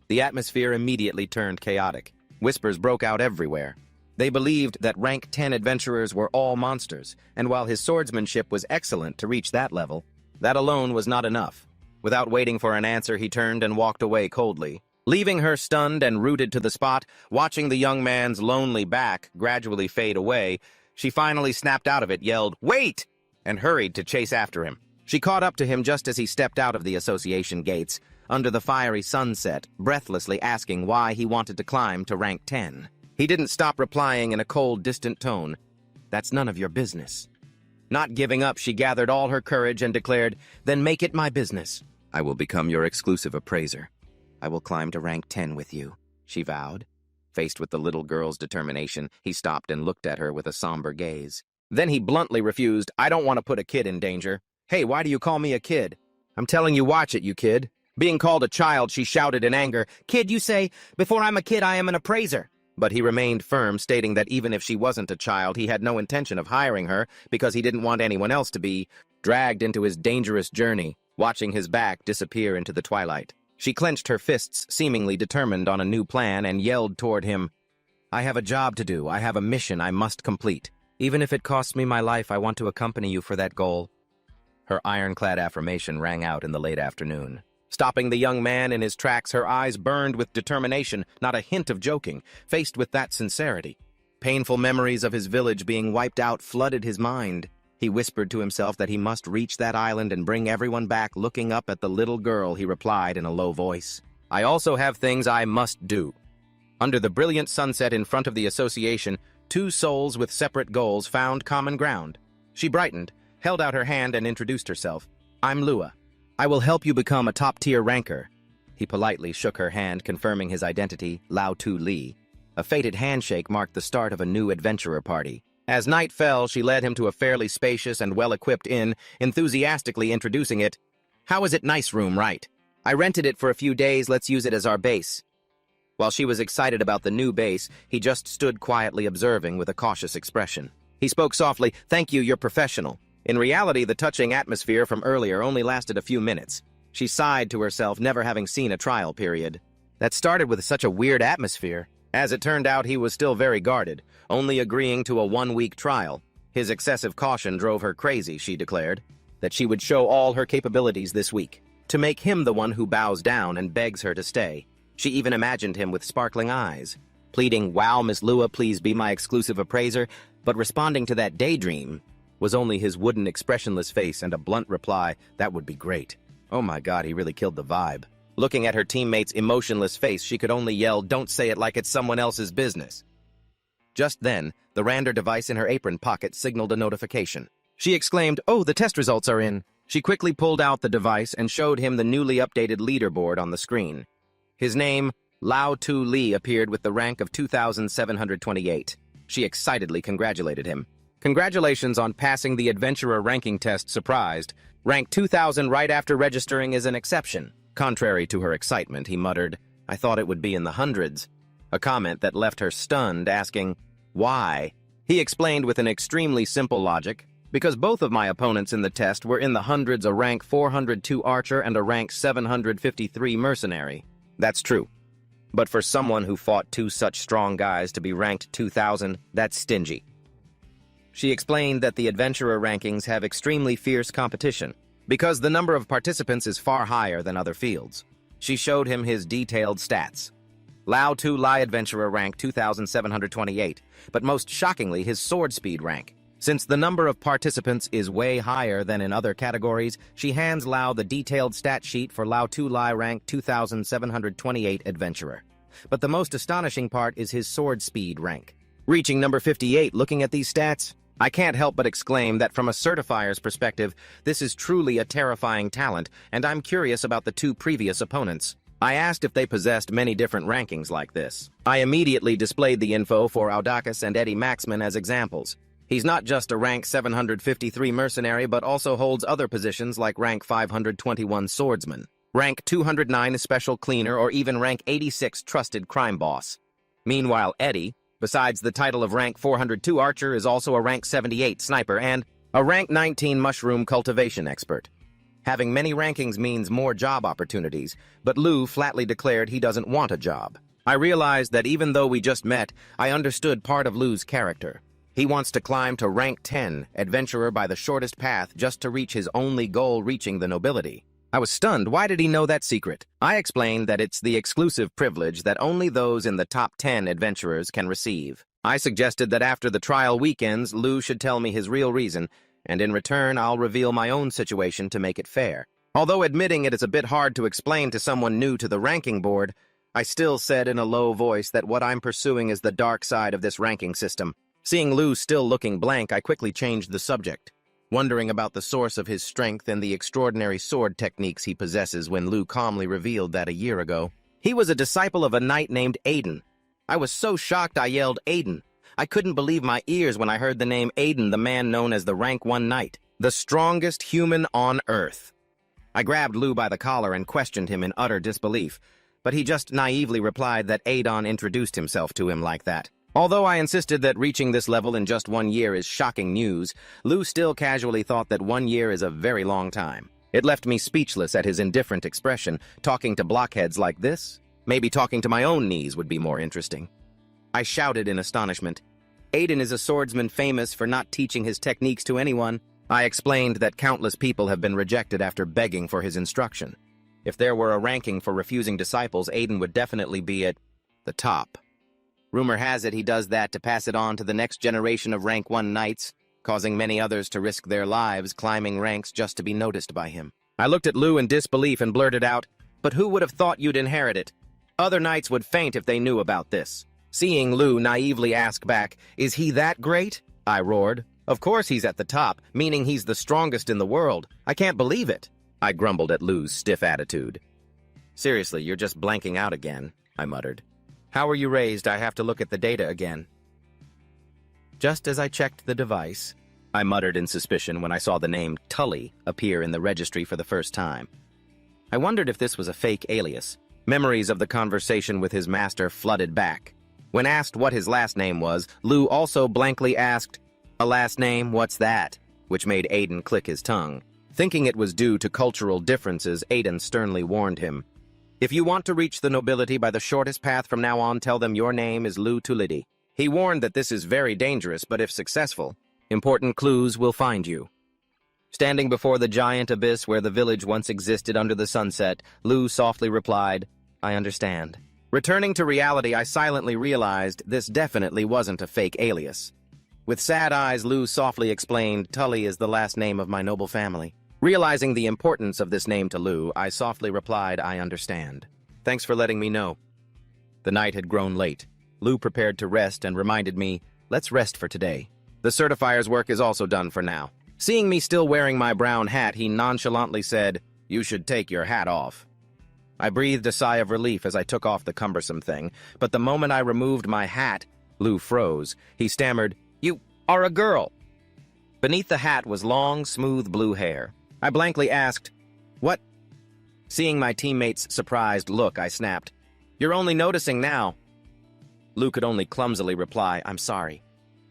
The atmosphere immediately turned chaotic. Whispers broke out everywhere. They believed that rank 10 adventurers were all monsters, and while his swordsmanship was excellent to reach that level, that alone was not enough. Without waiting for an answer, he turned and walked away coldly. Leaving her stunned and rooted to the spot, watching the young man's lonely back gradually fade away, she finally snapped out of it, yelled, "Wait!" and hurried to chase after him. She caught up to him just as he stepped out of the association gates, under the fiery sunset, breathlessly asking why he wanted to climb to rank 10. He didn't stop replying in a cold, distant tone, "That's none of your business." Not giving up, she gathered all her courage and declared, "Then make it my business. I will become your exclusive appraiser. I will climb to rank 10 with you," she vowed. Faced with the little girl's determination, he stopped and looked at her with a somber gaze. Then he bluntly refused, "I don't want to put a kid in danger." "Hey, why do you call me a kid?" "I'm telling you, watch it, you kid." Being called a child, she shouted in anger, "Kid, you say? Before I'm a kid, I am an appraiser." But he remained firm, stating that even if she wasn't a child, he had no intention of hiring her because he didn't want anyone else to be dragged into his dangerous journey, watching his back disappear into the twilight. She clenched her fists, seemingly determined on a new plan, and yelled toward him, "I have a job to do. I have a mission I must complete. Even if it costs me my life, I want to accompany you for that goal." Her ironclad affirmation rang out in the late afternoon. Stopping the young man in his tracks, her eyes burned with determination, not a hint of joking, faced with that sincerity. Painful memories of his village being wiped out flooded his mind. He whispered to himself that he must reach that island and bring everyone back. Looking up at the little girl, he replied in a low voice, "I also have things I must do." Under the brilliant sunset in front of the association, two souls with separate goals found common ground. She brightened, held out her hand, and introduced herself. "I'm Lua. I will help you become a top-tier ranker." He politely shook her hand, confirming his identity, Lao Tu Li. A fated handshake marked the start of a new adventurer party. As night fell, she led him to a fairly spacious and well-equipped inn, enthusiastically introducing it. "How is it? Nice room, right? I rented it for a few days. Let's use it as our base." While she was excited about the new base, he just stood quietly observing with a cautious expression. He spoke softly, "Thank you, you're professional." In reality, the touching atmosphere from earlier only lasted a few minutes. She sighed to herself, never having seen a trial period. That started with such a weird atmosphere. As it turned out, he was still very guarded, only agreeing to a one-week trial. His excessive caution drove her crazy, she declared, that she would show all her capabilities this week, to make him the one who bows down and begs her to stay. She even imagined him with sparkling eyes, pleading, "Wow, Miss Lua, please be my exclusive appraiser," but responding to that daydream was only his wooden, expressionless face and a blunt reply, "That would be great." Oh my God, he really killed the vibe. Looking at her teammate's emotionless face, she could only yell, "Don't say it like it's someone else's business." Just then, the Rander device in her apron pocket signaled a notification. She exclaimed, "Oh, the test results are in." She quickly pulled out the device and showed him the newly updated leaderboard on the screen. His name, Lao Tu Li, appeared with the rank of 2,728. She excitedly congratulated him. "Congratulations on passing the adventurer ranking test, surprised. Rank 2,000 right after registering is an exception." Contrary to her excitement, he muttered, "I thought it would be in the hundreds." A comment that left her stunned, asking, "Why?" He explained with an extremely simple logic, "Because both of my opponents in the test were in the hundreds, a rank 402 archer and a rank 753 mercenary." That's true. But for someone who fought two such strong guys to be ranked 2,000, that's stingy. She explained that the adventurer rankings have extremely fierce competition, because the number of participants is far higher than other fields. She showed him his detailed stats. Lao Tu Li adventurer rank 2,728, but most shockingly his sword speed rank. Since the number of participants is way higher than in other categories, she hands Lao the detailed stat sheet for Lao Tu Li rank 2,728 adventurer. But the most astonishing part is his sword speed rank. Reaching number 58, looking at these stats, I can't help but exclaim that from a certifier's perspective, this is truly a terrifying talent, and I'm curious about the two previous opponents. I asked if they possessed many different rankings like this. I immediately displayed the info for Audakas and Eddie Maxman as examples. He's not just a rank 753 mercenary, but also holds other positions like rank 521 swordsman, rank 209 special cleaner, or even rank 86 trusted crime boss. Meanwhile, Eddie, besides the title of rank 402 archer, is also a rank 78 sniper and a rank 19 mushroom cultivation expert. Having many rankings means more job opportunities, but Lou flatly declared he doesn't want a job. I realized that even though we just met, I understood part of Lou's character. He wants to climb to rank 10, adventurer by the shortest path, just to reach his only goal, reaching the nobility. I was stunned. Why did he know that secret? I explained that it's the exclusive privilege that only those in the top 10 adventurers can receive. I suggested that after the trial weekends, Lu should tell me his real reason, and in return, I'll reveal my own situation to make it fair. Although admitting it is a bit hard to explain to someone new to the ranking board, I still said in a low voice that what I'm pursuing is the dark side of this ranking system. Seeing Lu still looking blank, I quickly changed the subject, wondering about the source of his strength and the extraordinary sword techniques he possesses when Lu calmly revealed that a year ago. He was a disciple of a knight named Aiden. I was so shocked I yelled, "Aiden!" I couldn't believe my ears when I heard the name Aiden, the man known as the Rank 1 Knight, the strongest human on Earth. I grabbed Lu by the collar and questioned him in utter disbelief, but he just naively replied that Aiden introduced himself to him like that. Although I insisted that reaching this level in just 1 year is shocking news, Lu still casually thought that 1 year is a very long time. It left me speechless at his indifferent expression. Talking to blockheads like this? Maybe talking to my own knees would be more interesting. I shouted in astonishment. Aiden is a swordsman famous for not teaching his techniques to anyone. I explained that countless people have been rejected after begging for his instruction. If there were a ranking for refusing disciples, Aiden would definitely be at the top. Rumor has it he does that to pass it on to the next generation of Rank 1 Knights, causing many others to risk their lives climbing ranks just to be noticed by him. I looked at Lu in disbelief and blurted out, "But who would have thought you'd inherit it? Other knights would faint if they knew about this." Seeing Lu naively ask back, "Is he that great?" I roared. "Of course he's at the top, meaning he's the strongest in the world. I can't believe it." I grumbled at Lu's stiff attitude. "Seriously, you're just blanking out again," I muttered. "How were you raised? I have to look at the data again." Just as I checked the device, I muttered in suspicion when I saw the name Tully appear in the registry for the first time. I wondered if this was a fake alias. Memories of the conversation with his master flooded back. When asked what his last name was, Lu also blankly asked, "A last name? What's that?" which made Aiden click his tongue. Thinking it was due to cultural differences, Aiden sternly warned him, "If you want to reach the nobility by the shortest path from now on, tell them your name is Lu Tulidi." He warned that this is very dangerous, but if successful, important clues will find you. Standing before the giant abyss where the village once existed under the sunset, Lu softly replied, "I understand." Returning to reality, I silently realized this definitely wasn't a fake alias. With sad eyes, Lu softly explained, "Tully is the last name of my noble family." Realizing the importance of this name to Lu, I softly replied, "I understand. Thanks for letting me know." The night had grown late. Lu prepared to rest and reminded me, "Let's rest for today. The certifier's work is also done for now." Seeing me still wearing my brown hat, he nonchalantly said, "You should take your hat off." I breathed a sigh of relief as I took off the cumbersome thing, but the moment I removed my hat, Lu froze. He stammered, "You are a girl." Beneath the hat was long, smooth blue hair. I blankly asked, "What?" Seeing my teammate's surprised look, I snapped, "You're only noticing now." Lu could only clumsily reply, "I'm sorry."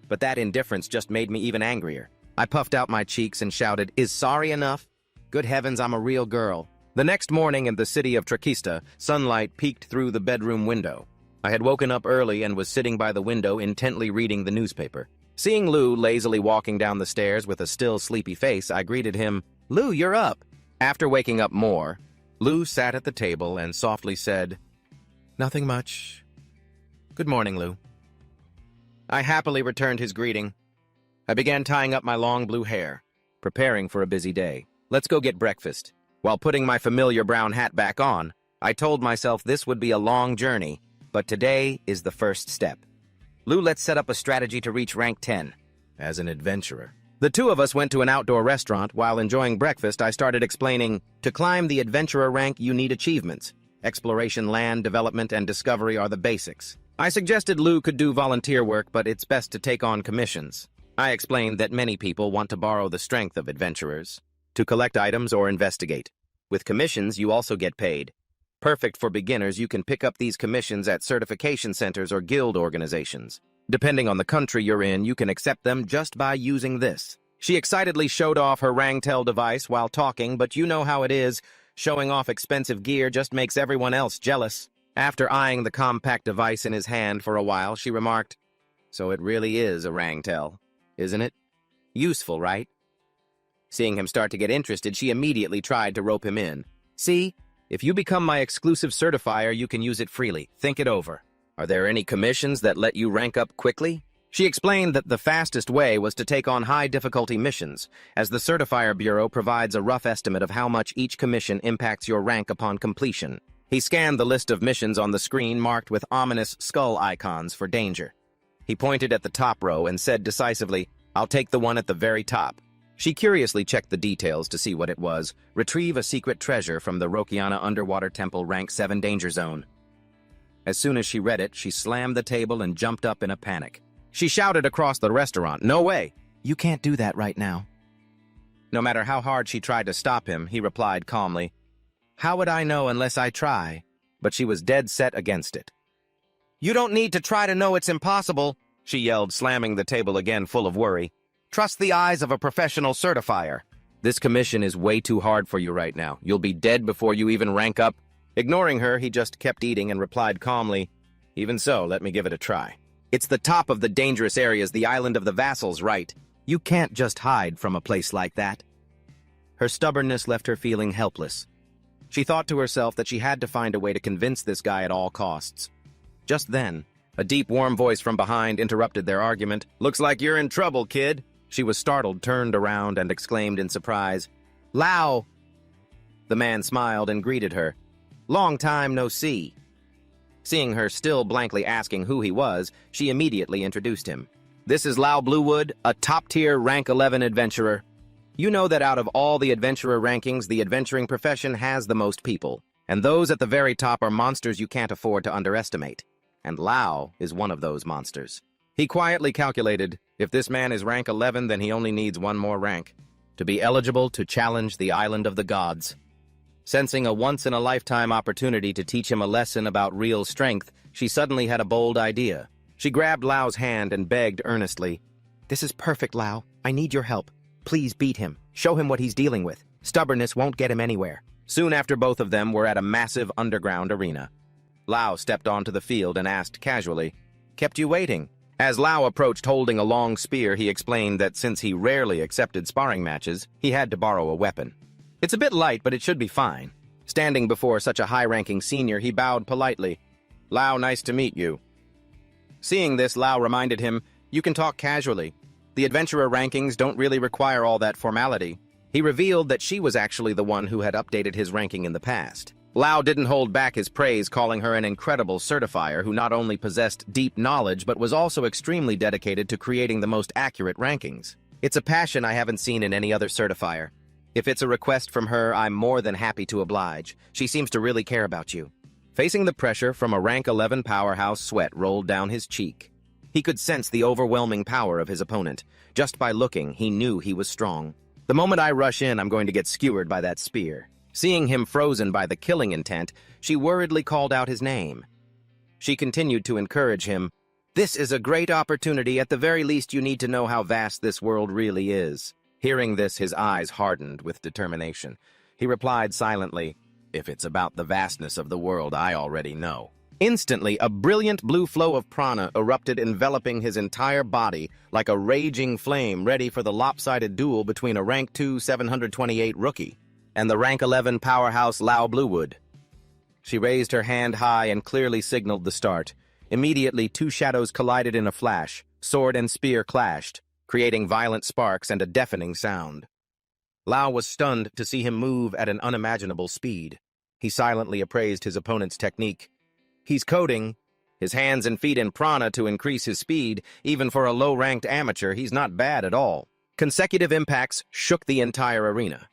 But that indifference just made me even angrier. I puffed out my cheeks and shouted, "Is sorry enough? Good heavens, I'm a real girl." The next morning in the city of Trakista, sunlight peeked through the bedroom window. I had woken up early and was sitting by the window intently reading the newspaper. Seeing Lu lazily walking down the stairs with a still sleepy face, I greeted him, "Lu, you're up." After waking up more, Lu sat at the table and softly said, "Nothing much. Good morning, Lu." I happily returned his greeting. I began tying up my long blue hair, preparing for a busy day. Let's go get breakfast. While putting my familiar brown hat back on, I told myself this would be a long journey, but today is the first step. "Lu, let's set up a strategy to reach rank 10. As an adventurer. The two of us went to an outdoor restaurant. While enjoying breakfast, I started explaining, to climb the adventurer rank, you need achievements. Exploration, land, development, and discovery are the basics. I suggested Lu could do volunteer work, but it's best to take on commissions. I explained that many people want to borrow the strength of adventurers, to collect items or investigate. With commissions, you also get paid. Perfect for beginners, you can pick up these commissions at certification centers or guild organizations. Depending on the country you're in, you can accept them just by using this." She excitedly showed off her Rangtel device while talking, but you know how it is. Showing off expensive gear just makes everyone else jealous. After eyeing the compact device in his hand for a while, she remarked, "So it really is a Rangtel, isn't it? Useful, right?" Seeing him start to get interested, she immediately tried to rope him in. "See, if you become my exclusive certifier, you can use it freely. Think it over. Are there any commissions that let you rank up quickly?" She explained that the fastest way was to take on high-difficulty missions, as the Certifier Bureau provides a rough estimate of how much each commission impacts your rank upon completion. He scanned the list of missions on the screen marked with ominous skull icons for danger. He pointed at the top row and said decisively, "I'll take the one at the very top." She curiously checked the details to see what it was. Retrieve a secret treasure from the Rokiana Underwater Temple Rank 7 Danger Zone. As soon as she read it, she slammed the table and jumped up in a panic. She shouted across the restaurant, "No way! You can't do that right now." No matter how hard she tried to stop him, he replied calmly, "How would I know unless I try?" But she was dead set against it. "You don't need to try to know it's impossible," she yelled, slamming the table again full of worry. "Trust the eyes of a professional certifier. This commission is way too hard for you right now. You'll be dead before you even rank up." Ignoring her, he just kept eating and replied calmly, "Even so, let me give it a try. It's the top of the dangerous areas, the island of the vassals, right? You can't just hide from a place like that." Her stubbornness left her feeling helpless. She thought to herself that she had to find a way to convince this guy at all costs. Just then, a deep, warm voice from behind interrupted their argument. "Looks like you're in trouble, kid." She was startled, turned around, and exclaimed in surprise, "Lao!" The man smiled and greeted her. "Long time no see." Seeing her still blankly asking who he was, she immediately introduced him. "This is Lao Bluewood, a top-tier rank 11 adventurer. You know that out of all the adventurer rankings, the adventuring profession has the most people, and those at the very top are monsters you can't afford to underestimate. And Lao is one of those monsters." He quietly calculated, if this man is rank 11, then he only needs one more rank to be eligible to challenge the Island of the Gods. Sensing a once-in-a-lifetime opportunity to teach him a lesson about real strength, she suddenly had a bold idea. She grabbed Lao's hand and begged earnestly, "This is perfect, Lao. I need your help. Please beat him. Show him what he's dealing with. Stubbornness won't get him anywhere." Soon after, both of them were at a massive underground arena. Lao stepped onto the field and asked casually, "Kept you waiting?" As Lao approached holding a long spear, he explained that since he rarely accepted sparring matches, he had to borrow a weapon. "It's a bit light, but it should be fine." Standing before such a high-ranking senior, he bowed politely. "Lao, nice to meet you." Seeing this, Lao reminded him, "You can talk casually. The adventurer rankings don't really require all that formality." He revealed that she was actually the one who had updated his ranking in the past. Lao didn't hold back his praise, calling her an incredible certifier who not only possessed deep knowledge but was also extremely dedicated to creating the most accurate rankings. "It's a passion I haven't seen in any other certifier. If it's a request from her, I'm more than happy to oblige. She seems to really care about you." Facing the pressure from a rank 11 powerhouse, sweat rolled down his cheek. He could sense the overwhelming power of his opponent. Just by looking, he knew he was strong. "The moment I rush in, I'm going to get skewered by that spear." Seeing him frozen by the killing intent, she worriedly called out his name. She continued to encourage him. "This is a great opportunity. At the very least, you need to know how vast this world really is." Hearing this, his eyes hardened with determination. He replied silently, "If it's about the vastness of the world, I already know." Instantly, a brilliant blue flow of prana erupted, enveloping his entire body like a raging flame ready for the lopsided duel between a rank 2 728 rookie and the rank 11 powerhouse Lao Bluewood. She raised her hand high and clearly signaled the start. Immediately, two shadows collided in a flash. Sword and spear clashed, creating violent sparks and a deafening sound. Lao was stunned to see him move at an unimaginable speed. He silently appraised his opponent's technique. "He's coding his hands and feet in prana to increase his speed. Even for a low-ranked amateur, he's not bad at all." Consecutive impacts shook the entire arena.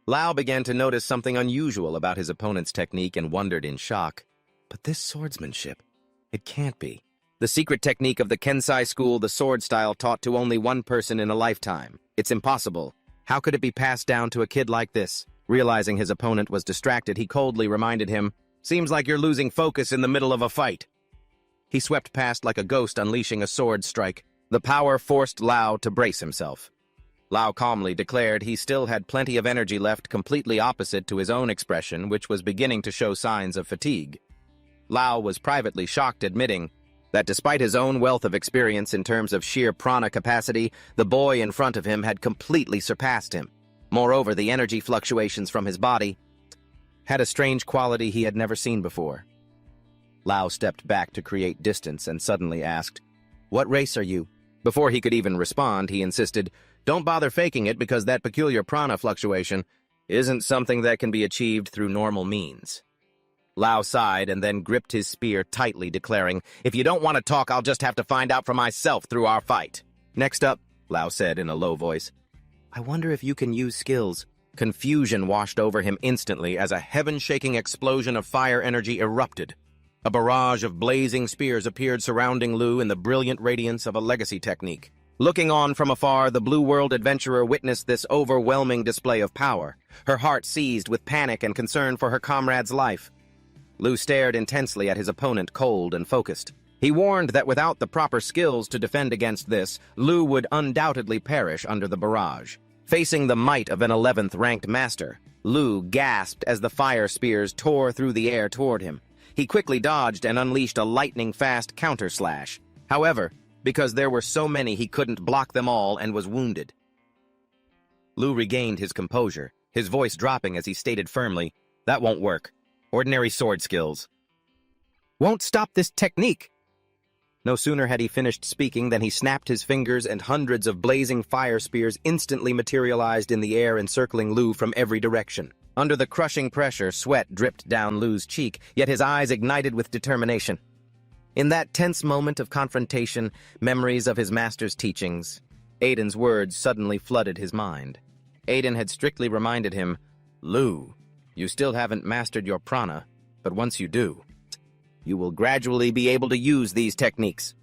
Lao began to notice something unusual about his opponent's technique and wondered in shock. But this swordsmanship, it can't be. The secret technique of the Kensai school, the sword style taught to only one person in a lifetime. It's impossible. How could it be passed down to a kid like this? Realizing his opponent was distracted, he coldly reminded him, "Seems like you're losing focus in the middle of a fight." He swept past like a ghost, unleashing a sword strike. The power forced Lao to brace himself. Lao calmly declared he still had plenty of energy left, completely opposite to his own expression, which was beginning to show signs of fatigue. Lao was privately shocked, admitting that despite his own wealth of experience in terms of sheer prana capacity, the boy in front of him had completely surpassed him. Moreover, the energy fluctuations from his body had a strange quality he had never seen before. Lao stepped back to create distance and suddenly asked, "What race are you?" Before he could even respond, he insisted, "Don't bother faking it because that peculiar prana fluctuation isn't something that can be achieved through normal means." Lao sighed and then gripped his spear tightly, declaring, "If you don't want to talk, I'll just have to find out for myself through our fight." "Next up," Lao said in a low voice, "I wonder if you can use skills." Confusion washed over him instantly as a heaven-shaking explosion of fire energy erupted. A barrage of blazing spears appeared surrounding Lu in the brilliant radiance of a legacy technique. Looking on from afar, the Blue World adventurer witnessed this overwhelming display of power, her heart seized with panic and concern for her comrade's life. Lu stared intensely at his opponent, cold and focused. He warned that without the proper skills to defend against this, Lu would undoubtedly perish under the barrage. Facing the might of an 11th ranked master, Lu gasped as the fire spears tore through the air toward him. He quickly dodged and unleashed a lightning-fast counter-slash. However, because there were so many, he couldn't block them all and was wounded. Lu regained his composure, his voice dropping as he stated firmly, "That won't work. Ordinary sword skills won't stop this technique." No sooner had he finished speaking than he snapped his fingers and hundreds of blazing fire spears instantly materialized in the air, encircling Lu from every direction. Under the crushing pressure, sweat dripped down Lu's cheek, yet his eyes ignited with determination. In that tense moment of confrontation, memories of his master's teachings, Aiden's words suddenly flooded his mind. Aiden had strictly reminded him, "Lu, you still haven't mastered your prana, but once you do, you will gradually be able to use these techniques."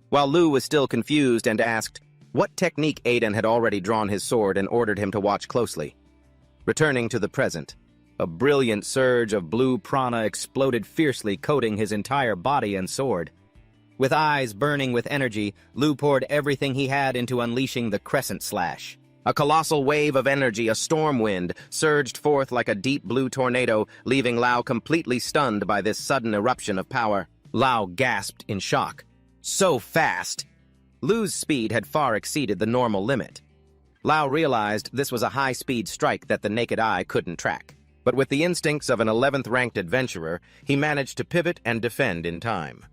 While Lu was still confused and asked what technique, Aiden had already drawn his sword and ordered him to watch closely. Returning to the present, a brilliant surge of blue prana exploded fiercely, coating his entire body and sword. With eyes burning with energy, Lu poured everything he had into unleashing the crescent slash. A colossal wave of energy, a storm wind, surged forth like a deep blue tornado, leaving Lao completely stunned by this sudden eruption of power. Lao gasped in shock. So fast! Lu's speed had far exceeded the normal limit. Lao realized this was a high-speed strike that the naked eye couldn't track. But with the instincts of an 11th-ranked adventurer, he managed to pivot and defend in time.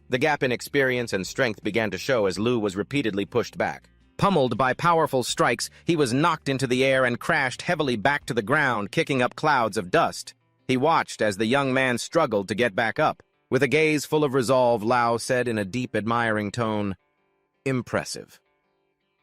The gap in experience and strength began to show as Lu was repeatedly pushed back. Pummeled by powerful strikes, he was knocked into the air and crashed heavily back to the ground, kicking up clouds of dust. He watched as the young man struggled to get back up. With a gaze full of resolve, Lao said in a deep, admiring tone, "Impressive."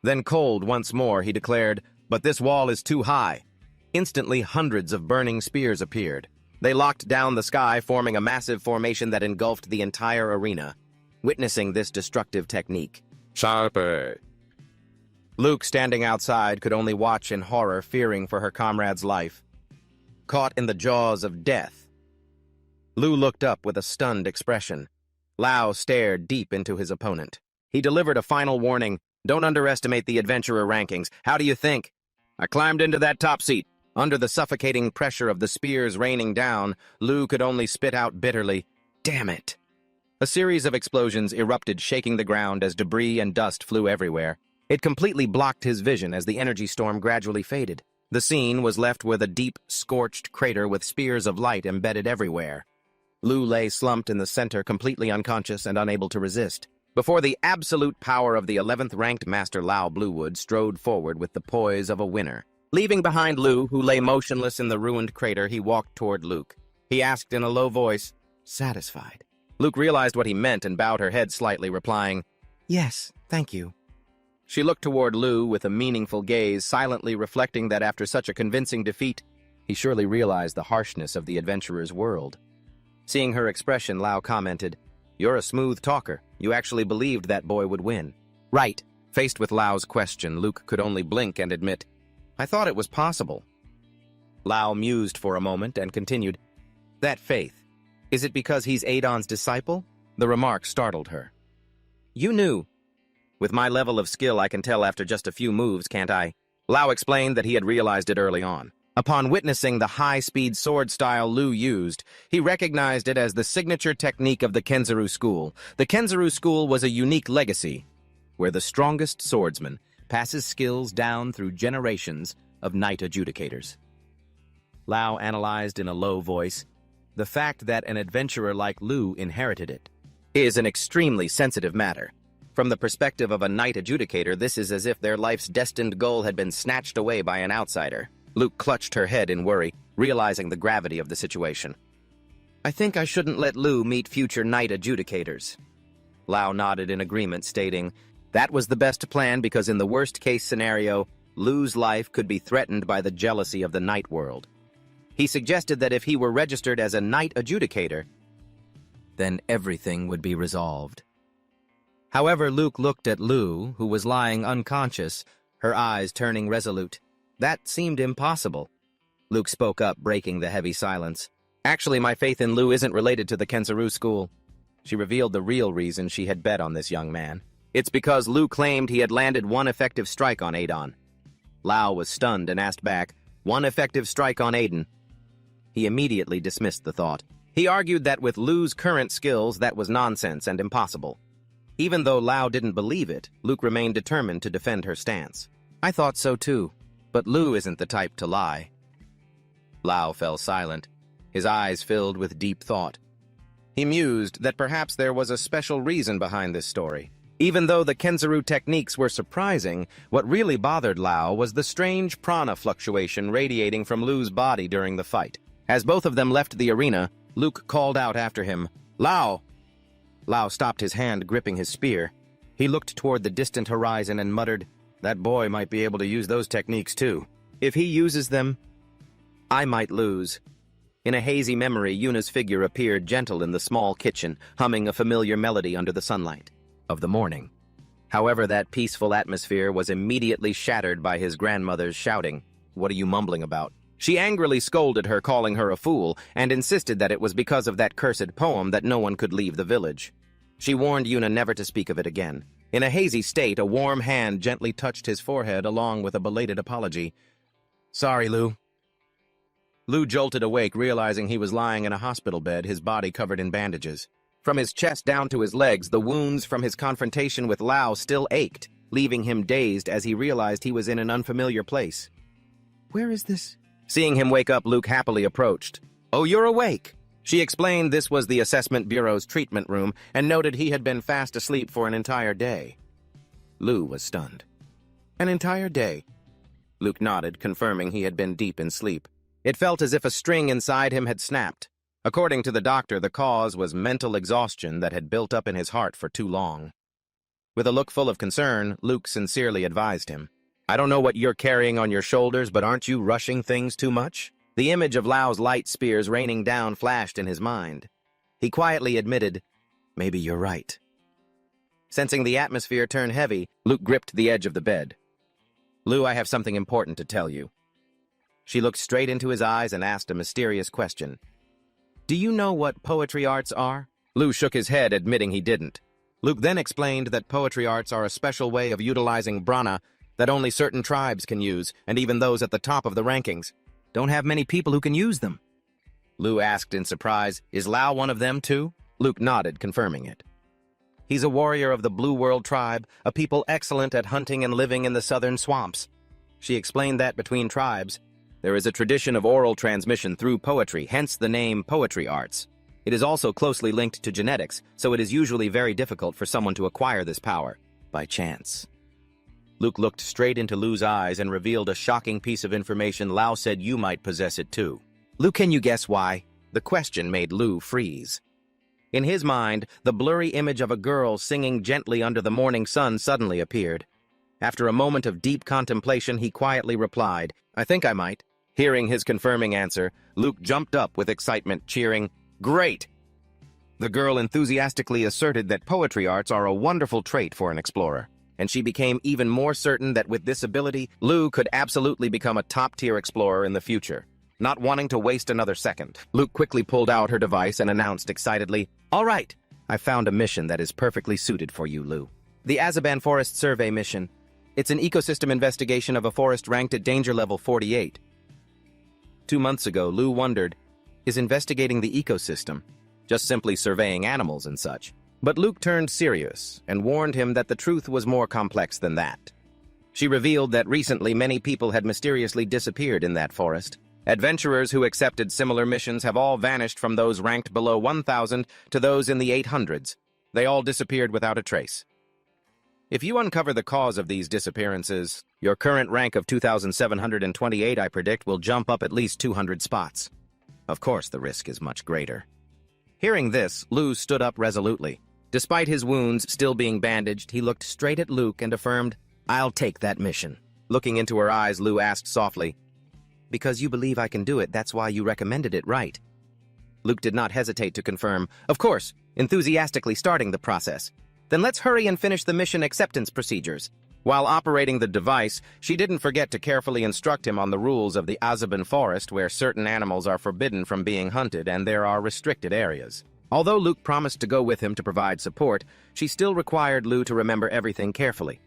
Then cold once more, he declared, "But this wall is too high." Instantly, hundreds of burning spears appeared. They locked down the sky, forming a massive formation that engulfed the entire arena. Witnessing this destructive technique, Sharper. Luke, standing outside, could only watch in horror, fearing for her comrade's life. Caught in the jaws of death, Lu looked up with a stunned expression. Lao stared deep into his opponent. He delivered a final warning. "Don't underestimate the adventurer rankings. How do you think?" "I climbed into that top seat." Under the suffocating pressure of the spears raining down, Lu could only spit out bitterly, "Damn it." A series of explosions erupted, shaking the ground as debris and dust flew everywhere. It completely blocked his vision as the energy storm gradually faded. The scene was left with a deep, scorched crater with spears of light embedded everywhere. Lu lay slumped in the center, completely unconscious and unable to resist. Before the absolute power of the 11th-ranked Master Lao, Bluewood strode forward with the poise of a winner. Leaving behind Lu, who lay motionless in the ruined crater, he walked toward Luke. He asked in a low voice, "Satisfied?" Luke realized what he meant and bowed her head slightly, replying, "Yes, thank you." She looked toward Lu with a meaningful gaze, silently reflecting that after such a convincing defeat, he surely realized the harshness of the adventurer's world. Seeing her expression, Lao commented, "You're a smooth talker. You actually believed that boy would win." "Right." Faced with Lao's question, Luke could only blink and admit, "I thought it was possible." Lao mused for a moment and continued, "That faith, is it because he's Adon's disciple?" The remark startled her. "You knew." "With my level of skill, I can tell after just a few moves, can't I?" Lao explained that he had realized it early on. Upon witnessing the high-speed sword style Lu used, he recognized it as the signature technique of the Kenzuru school. The Kenzuru school was a unique legacy, where the strongest swordsman passes skills down through generations of night adjudicators. Lao analyzed in a low voice. The fact that an adventurer like Lu inherited it is an extremely sensitive matter. From the perspective of a night adjudicator, this is as if their life's destined goal had been snatched away by an outsider. Luke clutched her head in worry, realizing the gravity of the situation. I think I shouldn't let Lu meet future night adjudicators. Lao nodded in agreement, stating, that was the best plan because in the worst-case scenario, Lu's life could be threatened by the jealousy of the night world. He suggested that if he were registered as a night adjudicator, then everything would be resolved. However, Luke looked at Lu, who was lying unconscious, her eyes turning resolute. That seemed impossible. Luke spoke up, breaking the heavy silence. Actually, my faith in Lu isn't related to the Kensaru school. She revealed the real reason she had bet on this young man. It's because Lu claimed he had landed one effective strike on Adon. Lao was stunned and asked back, one effective strike on Aiden. He immediately dismissed the thought. He argued that with Lu's current skills, that was nonsense and impossible. Even though Lao didn't believe it, Luke remained determined to defend her stance. I thought so too, but Lu isn't the type to lie. Lao fell silent, his eyes filled with deep thought. He mused that perhaps there was a special reason behind this story. Even though the Kenzaru techniques were surprising, what really bothered Lao was the strange prana fluctuation radiating from Lu's body during the fight. As both of them left the arena, Luke called out after him, Lao! Lao stopped his hand gripping his spear. He looked toward the distant horizon and muttered, that boy might be able to use those techniques too. If he uses them, I might lose. In a hazy memory, Yuna's figure appeared gentle in the small kitchen, humming a familiar melody under the sunlight of the morning. However, that peaceful atmosphere was immediately shattered by his grandmother's shouting, What are you mumbling about? She angrily scolded her, calling her a fool, and insisted that it was because of that cursed poem that no one could leave the village. She warned Yuna never to speak of it again. In a hazy state, a warm hand gently touched his forehead along with a belated apology. Sorry, Lu. Lu jolted awake, realizing he was lying in a hospital bed, his body covered in bandages. From his chest down to his legs, the wounds from his confrontation with Lao still ached, leaving him dazed as he realized he was in an unfamiliar place. Where is this? Seeing him wake up, Luke happily approached. Oh, you're awake. She explained this was the Assessment Bureau's treatment room and noted he had been fast asleep for an entire day. Lu was stunned. An entire day? Luke nodded, confirming he had been deep in sleep. It felt as if a string inside him had snapped. According to the doctor, the cause was mental exhaustion that had built up in his heart for too long. With a look full of concern, Luke sincerely advised him. I don't know what you're carrying on your shoulders, but aren't you rushing things too much? The image of Lao's light spears raining down flashed in his mind. He quietly admitted, maybe you're right. Sensing the atmosphere turn heavy, Luke gripped the edge of the bed. Lu, I have something important to tell you. She looked straight into his eyes and asked a mysterious question. Do you know what poetry arts are? Lu shook his head, admitting he didn't. Luke then explained that poetry arts are a special way of utilizing prana that only certain tribes can use, and even those at the top of the rankings don't have many people who can use them. Lu asked in surprise, is Lao one of them too? Luke nodded, confirming it. He's a warrior of the Blue World tribe, a people excellent at hunting and living in the southern swamps. She explained that between tribes, there is a tradition of oral transmission through poetry, hence the name poetry arts. It is also closely linked to genetics, so it is usually very difficult for someone to acquire this power by chance. Luke looked straight into Lu's eyes and revealed a shocking piece of information. Lao said you might possess it too. Lu, can you guess why? The question made Lu freeze. In his mind, the blurry image of a girl singing gently under the morning sun suddenly appeared. After a moment of deep contemplation, he quietly replied, I think I might. Hearing his confirming answer, Luke jumped up with excitement, cheering, Great! The girl enthusiastically asserted that poetry arts are a wonderful trait for an explorer, and she became even more certain that with this ability, Lu could absolutely become a top-tier explorer in the future. Not wanting to waste another second, Luke quickly pulled out her device and announced excitedly, All right, I found a mission that is perfectly suited for you, Lu. The Azaban Forest Survey mission. It's an ecosystem investigation of a forest ranked at danger level 48. 2 months ago, Lu wondered, is investigating the ecosystem just simply surveying animals and such? But Luke turned serious and warned him that the truth was more complex than that. She revealed that recently many people had mysteriously disappeared in that forest. Adventurers who accepted similar missions have all vanished from those ranked below 1,000 to those in the 800s. They all disappeared without a trace. If you uncover the cause of these disappearances, your current rank of 2,728, I predict, will jump up at least 200 spots. Of course, the risk is much greater. Hearing this, Lu stood up resolutely. Despite his wounds still being bandaged, he looked straight at Luke and affirmed, "I'll take that mission." Looking into her eyes, Lu asked softly, "Because you believe I can do it, that's why you recommended it, right?" Luke did not hesitate to confirm, "Of course," enthusiastically starting the process. "Then let's hurry and finish the mission acceptance procedures." While operating the device, she didn't forget to carefully instruct him on the rules of the Azaban forest, where certain animals are forbidden from being hunted and there are restricted areas. Although Luke promised to go with him to provide support, she still required Lu to remember everything carefully.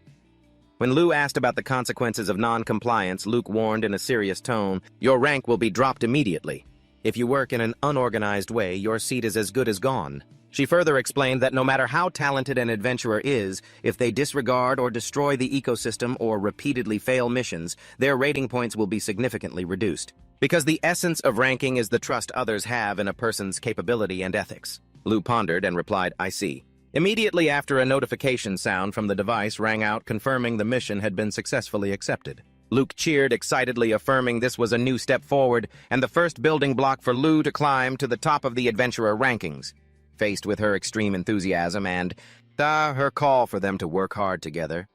When Lu asked about the consequences of non-compliance, Luke warned in a serious tone, "Your rank will be dropped immediately. If you work in an unorganized way, your seat is as good as gone." She further explained that no matter how talented an adventurer is, if they disregard or destroy the ecosystem or repeatedly fail missions, their rating points will be significantly reduced. Because the essence of ranking is the trust others have in a person's capability and ethics. Lu pondered and replied, "I see." Immediately after, a notification sound from the device rang out confirming the mission had been successfully accepted. Luke cheered excitedly, affirming this was a new step forward and the first building block for Lu to climb to the top of the adventurer rankings. Faced with her extreme enthusiasm and her call for them to work hard together,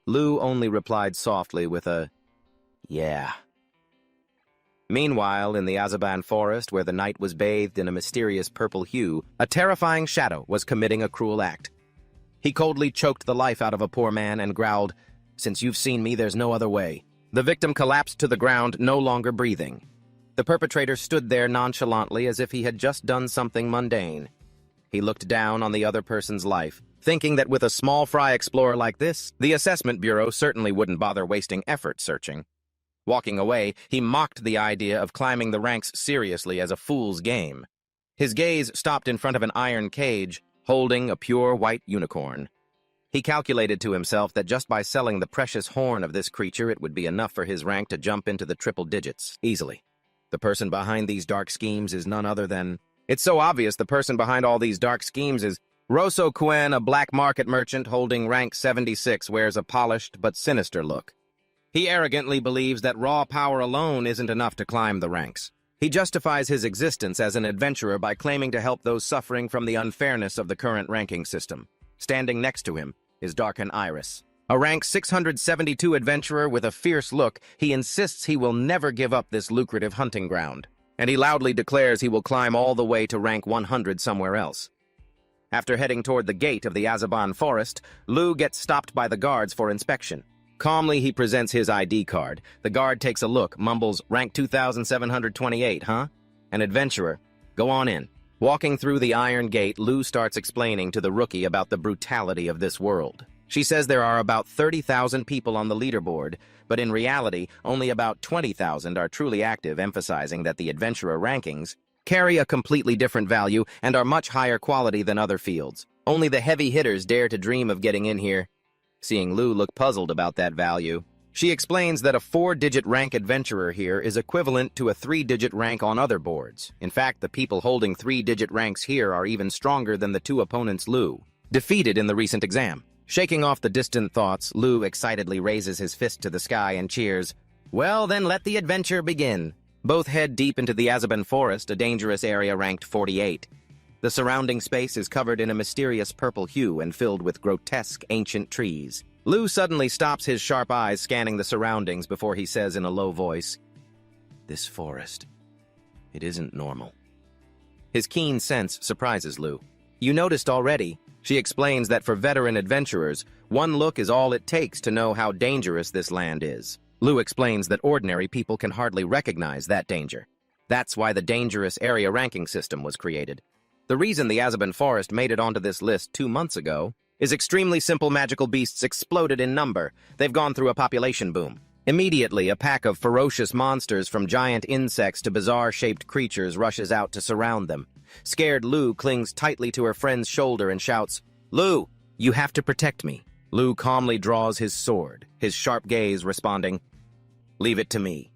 Lu only replied softly with a, "Yeah." Meanwhile, in the Azaban forest, where the night was bathed in a mysterious purple hue, a terrifying shadow was committing a cruel act. He coldly choked the life out of a poor man and growled, "Since you've seen me, there's no other way." The victim collapsed to the ground, no longer breathing. The perpetrator stood there nonchalantly as if he had just done something mundane. He looked down on the other person's life, thinking that with a small fry explorer like this, the Assessment Bureau certainly wouldn't bother wasting effort searching. Walking away, he mocked the idea of climbing the ranks seriously as a fool's game. His gaze stopped in front of an iron cage, holding a pure white unicorn. He calculated to himself that just by selling the precious horn of this creature, it would be enough for his rank to jump into the triple digits, easily. The person behind these dark schemes is none other than... It's so obvious the person behind all these dark schemes is Rosso Quen, a black market merchant holding rank 76, wears a polished but sinister look. He arrogantly believes that raw power alone isn't enough to climb the ranks. He justifies his existence as an adventurer by claiming to help those suffering from the unfairness of the current ranking system. Standing next to him is Darken Iris. A rank 672 adventurer with a fierce look, he insists he will never give up this lucrative hunting ground, and he loudly declares he will climb all the way to rank 100 somewhere else. After heading toward the gate of the Azaban forest, Lu gets stopped by the guards for inspection. Calmly, he presents his ID card. The guard takes a look, mumbles, "Rank 2,728, huh? An adventurer. Go on in." Walking through the iron gate, Lu starts explaining to the rookie about the brutality of this world. She says there are about 30,000 people on the leaderboard, but in reality, only about 20,000 are truly active, emphasizing that the adventurer rankings carry a completely different value and are much higher quality than other fields. Only the heavy hitters dare to dream of getting in here. Seeing Lu look puzzled about that value, she explains that a 4-digit rank adventurer here is equivalent to a 3-digit rank on other boards. In fact, the people holding 3-digit ranks here are even stronger than the two opponents Lu defeated in the recent exam. Shaking off the distant thoughts, Lu excitedly raises his fist to the sky and cheers, "Well, then let the adventure begin." Both head deep into the Azaban forest, a dangerous area ranked 48. The surrounding space is covered in a mysterious purple hue and filled with grotesque ancient trees. Lu suddenly stops, his sharp eyes scanning the surroundings before he says in a low voice, "This forest, it isn't normal." His keen sense surprises Lu. "You noticed already." She explains that for veteran adventurers, one look is all it takes to know how dangerous this land is. Lu explains that ordinary people can hardly recognize that danger. That's why the dangerous area ranking system was created. The reason the Azaban forest made it onto this list 2 months ago is extremely simple. Magical beasts exploded in number. They've gone through a population boom. Immediately, a pack of ferocious monsters, from giant insects to bizarre-shaped creatures, rushes out to surround them. Scared, Lu clings tightly to her friend's shoulder and shouts, "Lu, you have to protect me." Lu calmly draws his sword, his sharp gaze responding, "Leave it to me."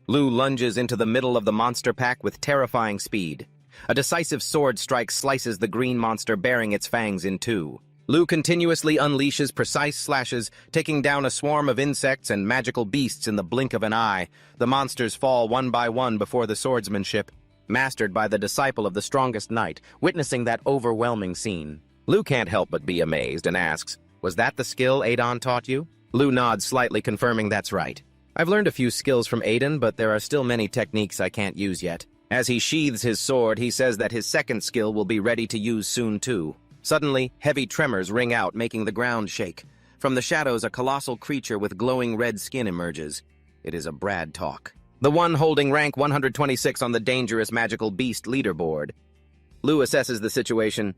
Lu lunges into the middle of the monster pack with terrifying speed. A decisive sword strike slices the green monster, bearing its fangs in two. Lu continuously unleashes precise slashes, taking down a swarm of insects and magical beasts in the blink of an eye. The monsters fall one by one before the swordsmanship, mastered by the disciple of the strongest knight. Witnessing that overwhelming scene, Lu can't help but be amazed and asks, "Was that the skill Adon taught you?" Lu nods slightly, confirming that's right. "I've learned a few skills from Adon, but there are still many techniques I can't use yet." As he sheathes his sword, he says that his second skill will be ready to use soon too. Suddenly, heavy tremors ring out, making the ground shake. From the shadows, a colossal creature with glowing red skin emerges. It is a Brad Talk, the one holding rank 126 on the dangerous magical beast leaderboard. Lu assesses the situation.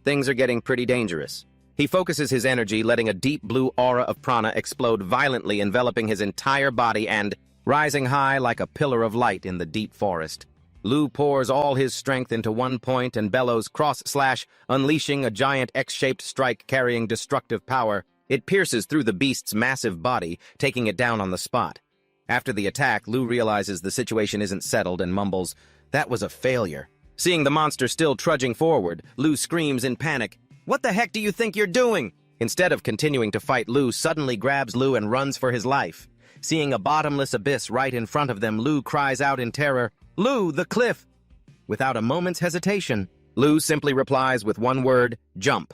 Things are getting pretty dangerous. He focuses his energy, letting a deep blue aura of prana explode violently, enveloping his entire body and rising high like a pillar of light in the deep forest. Lu pours all his strength into one point and bellows cross-slash, unleashing a giant X-shaped strike carrying destructive power. It pierces through the beast's massive body, taking it down on the spot. After the attack, Lu realizes the situation isn't settled and mumbles, "That was a failure." Seeing the monster still trudging forward, Lu screams in panic, "What the heck do you think you're doing?" Instead of continuing to fight, Lu suddenly grabs Lu and runs for his life. Seeing a bottomless abyss right in front of them, Lu cries out in terror, "Lu, the cliff!" Without a moment's hesitation, Lu simply replies with one word, "Jump."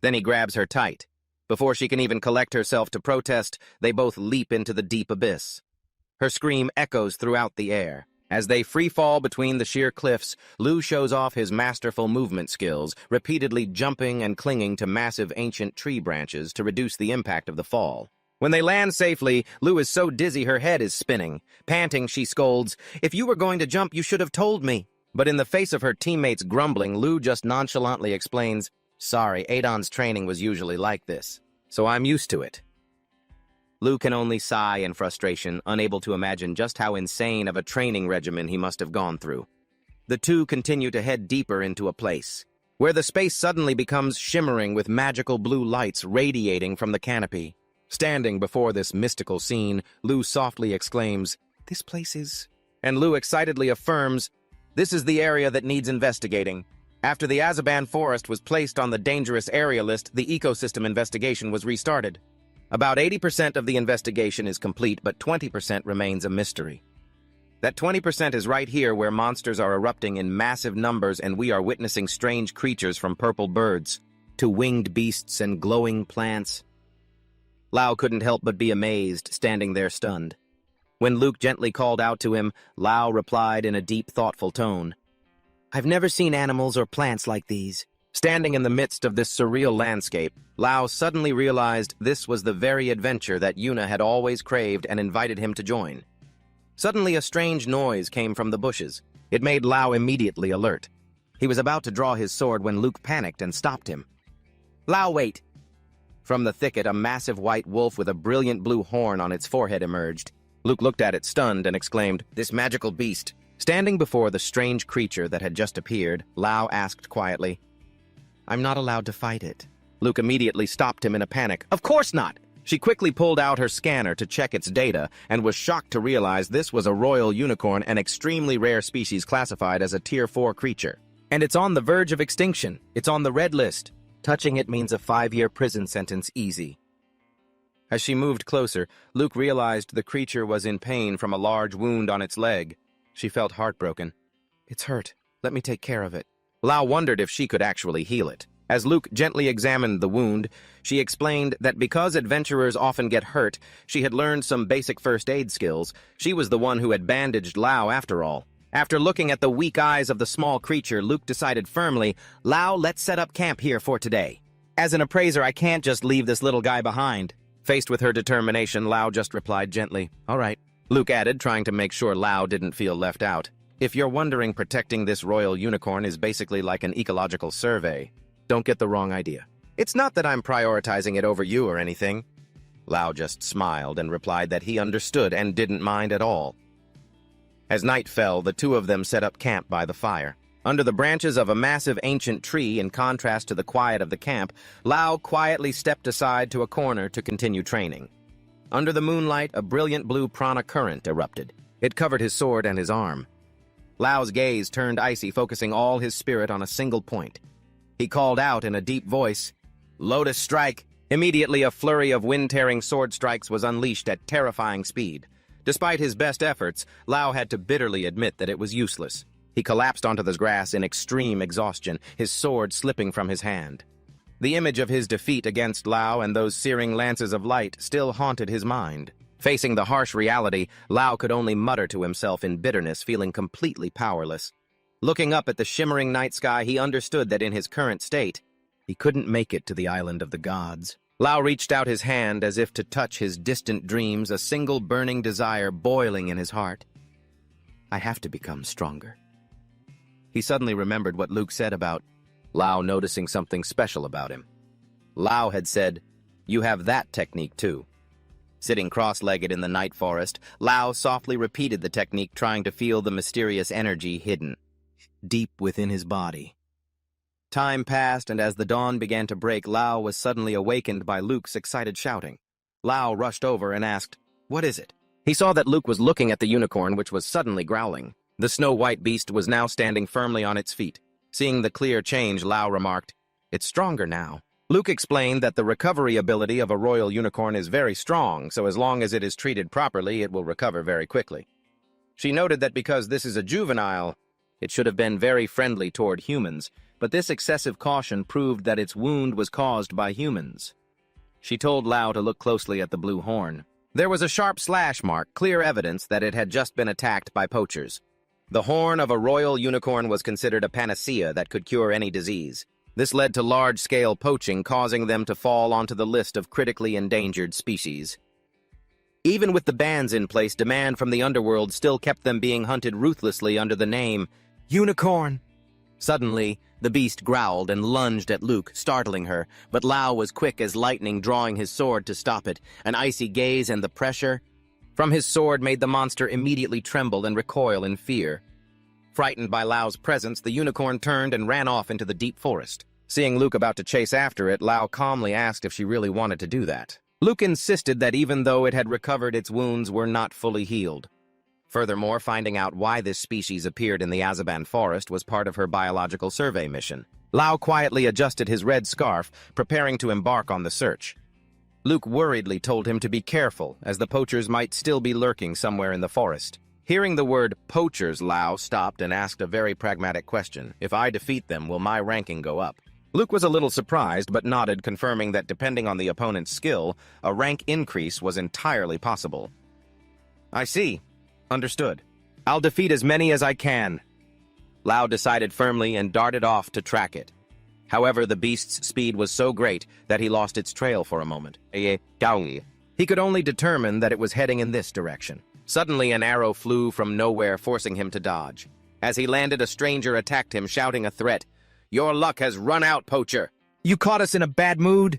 Then he grabs her tight. Before she can even collect herself to protest, they both leap into the deep abyss. Her scream echoes throughout the air. As they free-fall between the sheer cliffs, Lu shows off his masterful movement skills, repeatedly jumping and clinging to massive ancient tree branches to reduce the impact of the fall. When they land safely, Lu is so dizzy her head is spinning. Panting, she scolds, "If you were going to jump, you should have told me." But in the face of her teammates grumbling, Lu just nonchalantly explains, "Sorry, Adon's training was usually like this, so I'm used to it." Lu can only sigh in frustration, unable to imagine just how insane of a training regimen he must have gone through. The two continue to head deeper into a place, where the space suddenly becomes shimmering with magical blue lights radiating from the canopy. Standing before this mystical scene, Lu softly exclaims, "This place is..." And Lu excitedly affirms, "This is the area that needs investigating." After the Azaban forest was placed on the dangerous area list, the ecosystem investigation was restarted. About 80% of the investigation is complete, but 20% remains a mystery. That 20% is right here, where monsters are erupting in massive numbers and we are witnessing strange creatures from purple birds to winged beasts and glowing plants. Lao couldn't help but be amazed, standing there stunned. When Luke gently called out to him, Lao replied in a deep, thoughtful tone, "I've never seen animals or plants like these." Standing in the midst of this surreal landscape, Lao suddenly realized this was the very adventure that Yuna had always craved and invited him to join. Suddenly a strange noise came from the bushes. It made Lao immediately alert. He was about to draw his sword when Luke panicked and stopped him. "Lao, wait!" From the thicket, a massive white wolf with a brilliant blue horn on its forehead emerged. Luke looked at it stunned and exclaimed, "This magical beast." Standing before the strange creature that had just appeared, Lao asked quietly, "I'm not allowed to fight it." Luke immediately stopped him in a panic. "Of course not!" She quickly pulled out her scanner to check its data and was shocked to realize this was a royal unicorn, an extremely rare species classified as a Tier 4 creature. And it's on the verge of extinction. It's on the red list. Touching it means a 5-year prison sentence easy. As she moved closer, Luke realized the creature was in pain from a large wound on its leg. She felt heartbroken. "It's hurt. Let me take care of it." Lao wondered if she could actually heal it. As Luke gently examined the wound, she explained that because adventurers often get hurt, she had learned some basic first aid skills. She was the one who had bandaged Lao after all. After looking at the weak eyes of the small creature, Luke decided firmly, "Lao, let's set up camp here for today. As an appraiser, I can't just leave this little guy behind." Faced with her determination, Lao just replied gently, "All right." Luke added, trying to make sure Lao didn't feel left out, "If you're wondering, protecting this royal unicorn is basically like an ecological survey. Don't get the wrong idea. It's not that I'm prioritizing it over you or anything." Lao just smiled and replied that he understood and didn't mind at all. As night fell, the two of them set up camp by the fire. Under the branches of a massive ancient tree, in contrast to the quiet of the camp, Lao quietly stepped aside to a corner to continue training. Under the moonlight, a brilliant blue prana current erupted. It covered his sword and his arm. Lao's gaze turned icy, focusing all his spirit on a single point. He called out in a deep voice, "Lotus Strike!" Immediately, a flurry of wind-tearing sword strikes was unleashed at terrifying speed. Despite his best efforts, Lao had to bitterly admit that it was useless. He collapsed onto the grass in extreme exhaustion, his sword slipping from his hand. The image of his defeat against Lao and those searing lances of light still haunted his mind. Facing the harsh reality, Lao could only mutter to himself in bitterness, feeling completely powerless. Looking up at the shimmering night sky, he understood that in his current state, he couldn't make it to the island of the gods. Lao reached out his hand as if to touch his distant dreams, a single burning desire boiling in his heart. I have to become stronger. He suddenly remembered what Luke said about Lao noticing something special about him. Lao had said, "You have that technique too." Sitting cross-legged in the night forest, Lao softly repeated the technique, trying to feel the mysterious energy hidden deep within his body. Time passed, and as the dawn began to break, Lao was suddenly awakened by Luke's excited shouting. Lao rushed over and asked, "What is it?" He saw that Luke was looking at the unicorn, which was suddenly growling. The snow-white beast was now standing firmly on its feet. Seeing the clear change, Lao remarked, "It's stronger now." Luke explained that the recovery ability of a royal unicorn is very strong, so as long as it is treated properly, it will recover very quickly. She noted that because this is a juvenile, it should have been very friendly toward humans, but this excessive caution proved that its wound was caused by humans. She told Lao to look closely at the blue horn. There was a sharp slash mark, clear evidence that it had just been attacked by poachers. The horn of a royal unicorn was considered a panacea that could cure any disease. This led to large-scale poaching, causing them to fall onto the list of critically endangered species. Even with the bans in place, demand from the underworld still kept them being hunted ruthlessly under the name Unicorn. Suddenly, the beast growled and lunged at Luke, startling her, but Lao was quick as lightning, drawing his sword to stop it. An icy gaze and the pressure from his sword made the monster immediately tremble and recoil in fear. Frightened by Lao's presence, the unicorn turned and ran off into the deep forest. Seeing Luke about to chase after it, Lao calmly asked if she really wanted to do that. Luke insisted that even though it had recovered, its wounds were not fully healed. Furthermore, finding out why this species appeared in the Azaban forest was part of her biological survey mission. Lao quietly adjusted his red scarf, preparing to embark on the search. Luke worriedly told him to be careful, as the poachers might still be lurking somewhere in the forest. Hearing the word poachers, Lao stopped and asked a very pragmatic question. "If I defeat them, will my ranking go up?" Luke was a little surprised, but nodded, confirming that depending on the opponent's skill, a rank increase was entirely possible. "I see. Understood. I'll defeat as many as I can." Lao decided firmly and darted off to track it. However, the beast's speed was so great that he lost its trail for a moment. He could only determine that it was heading in this direction. Suddenly, an arrow flew from nowhere, forcing him to dodge. As he landed, a stranger attacked him, shouting a threat. "Your luck has run out, poacher!" "You caught us in a bad mood?"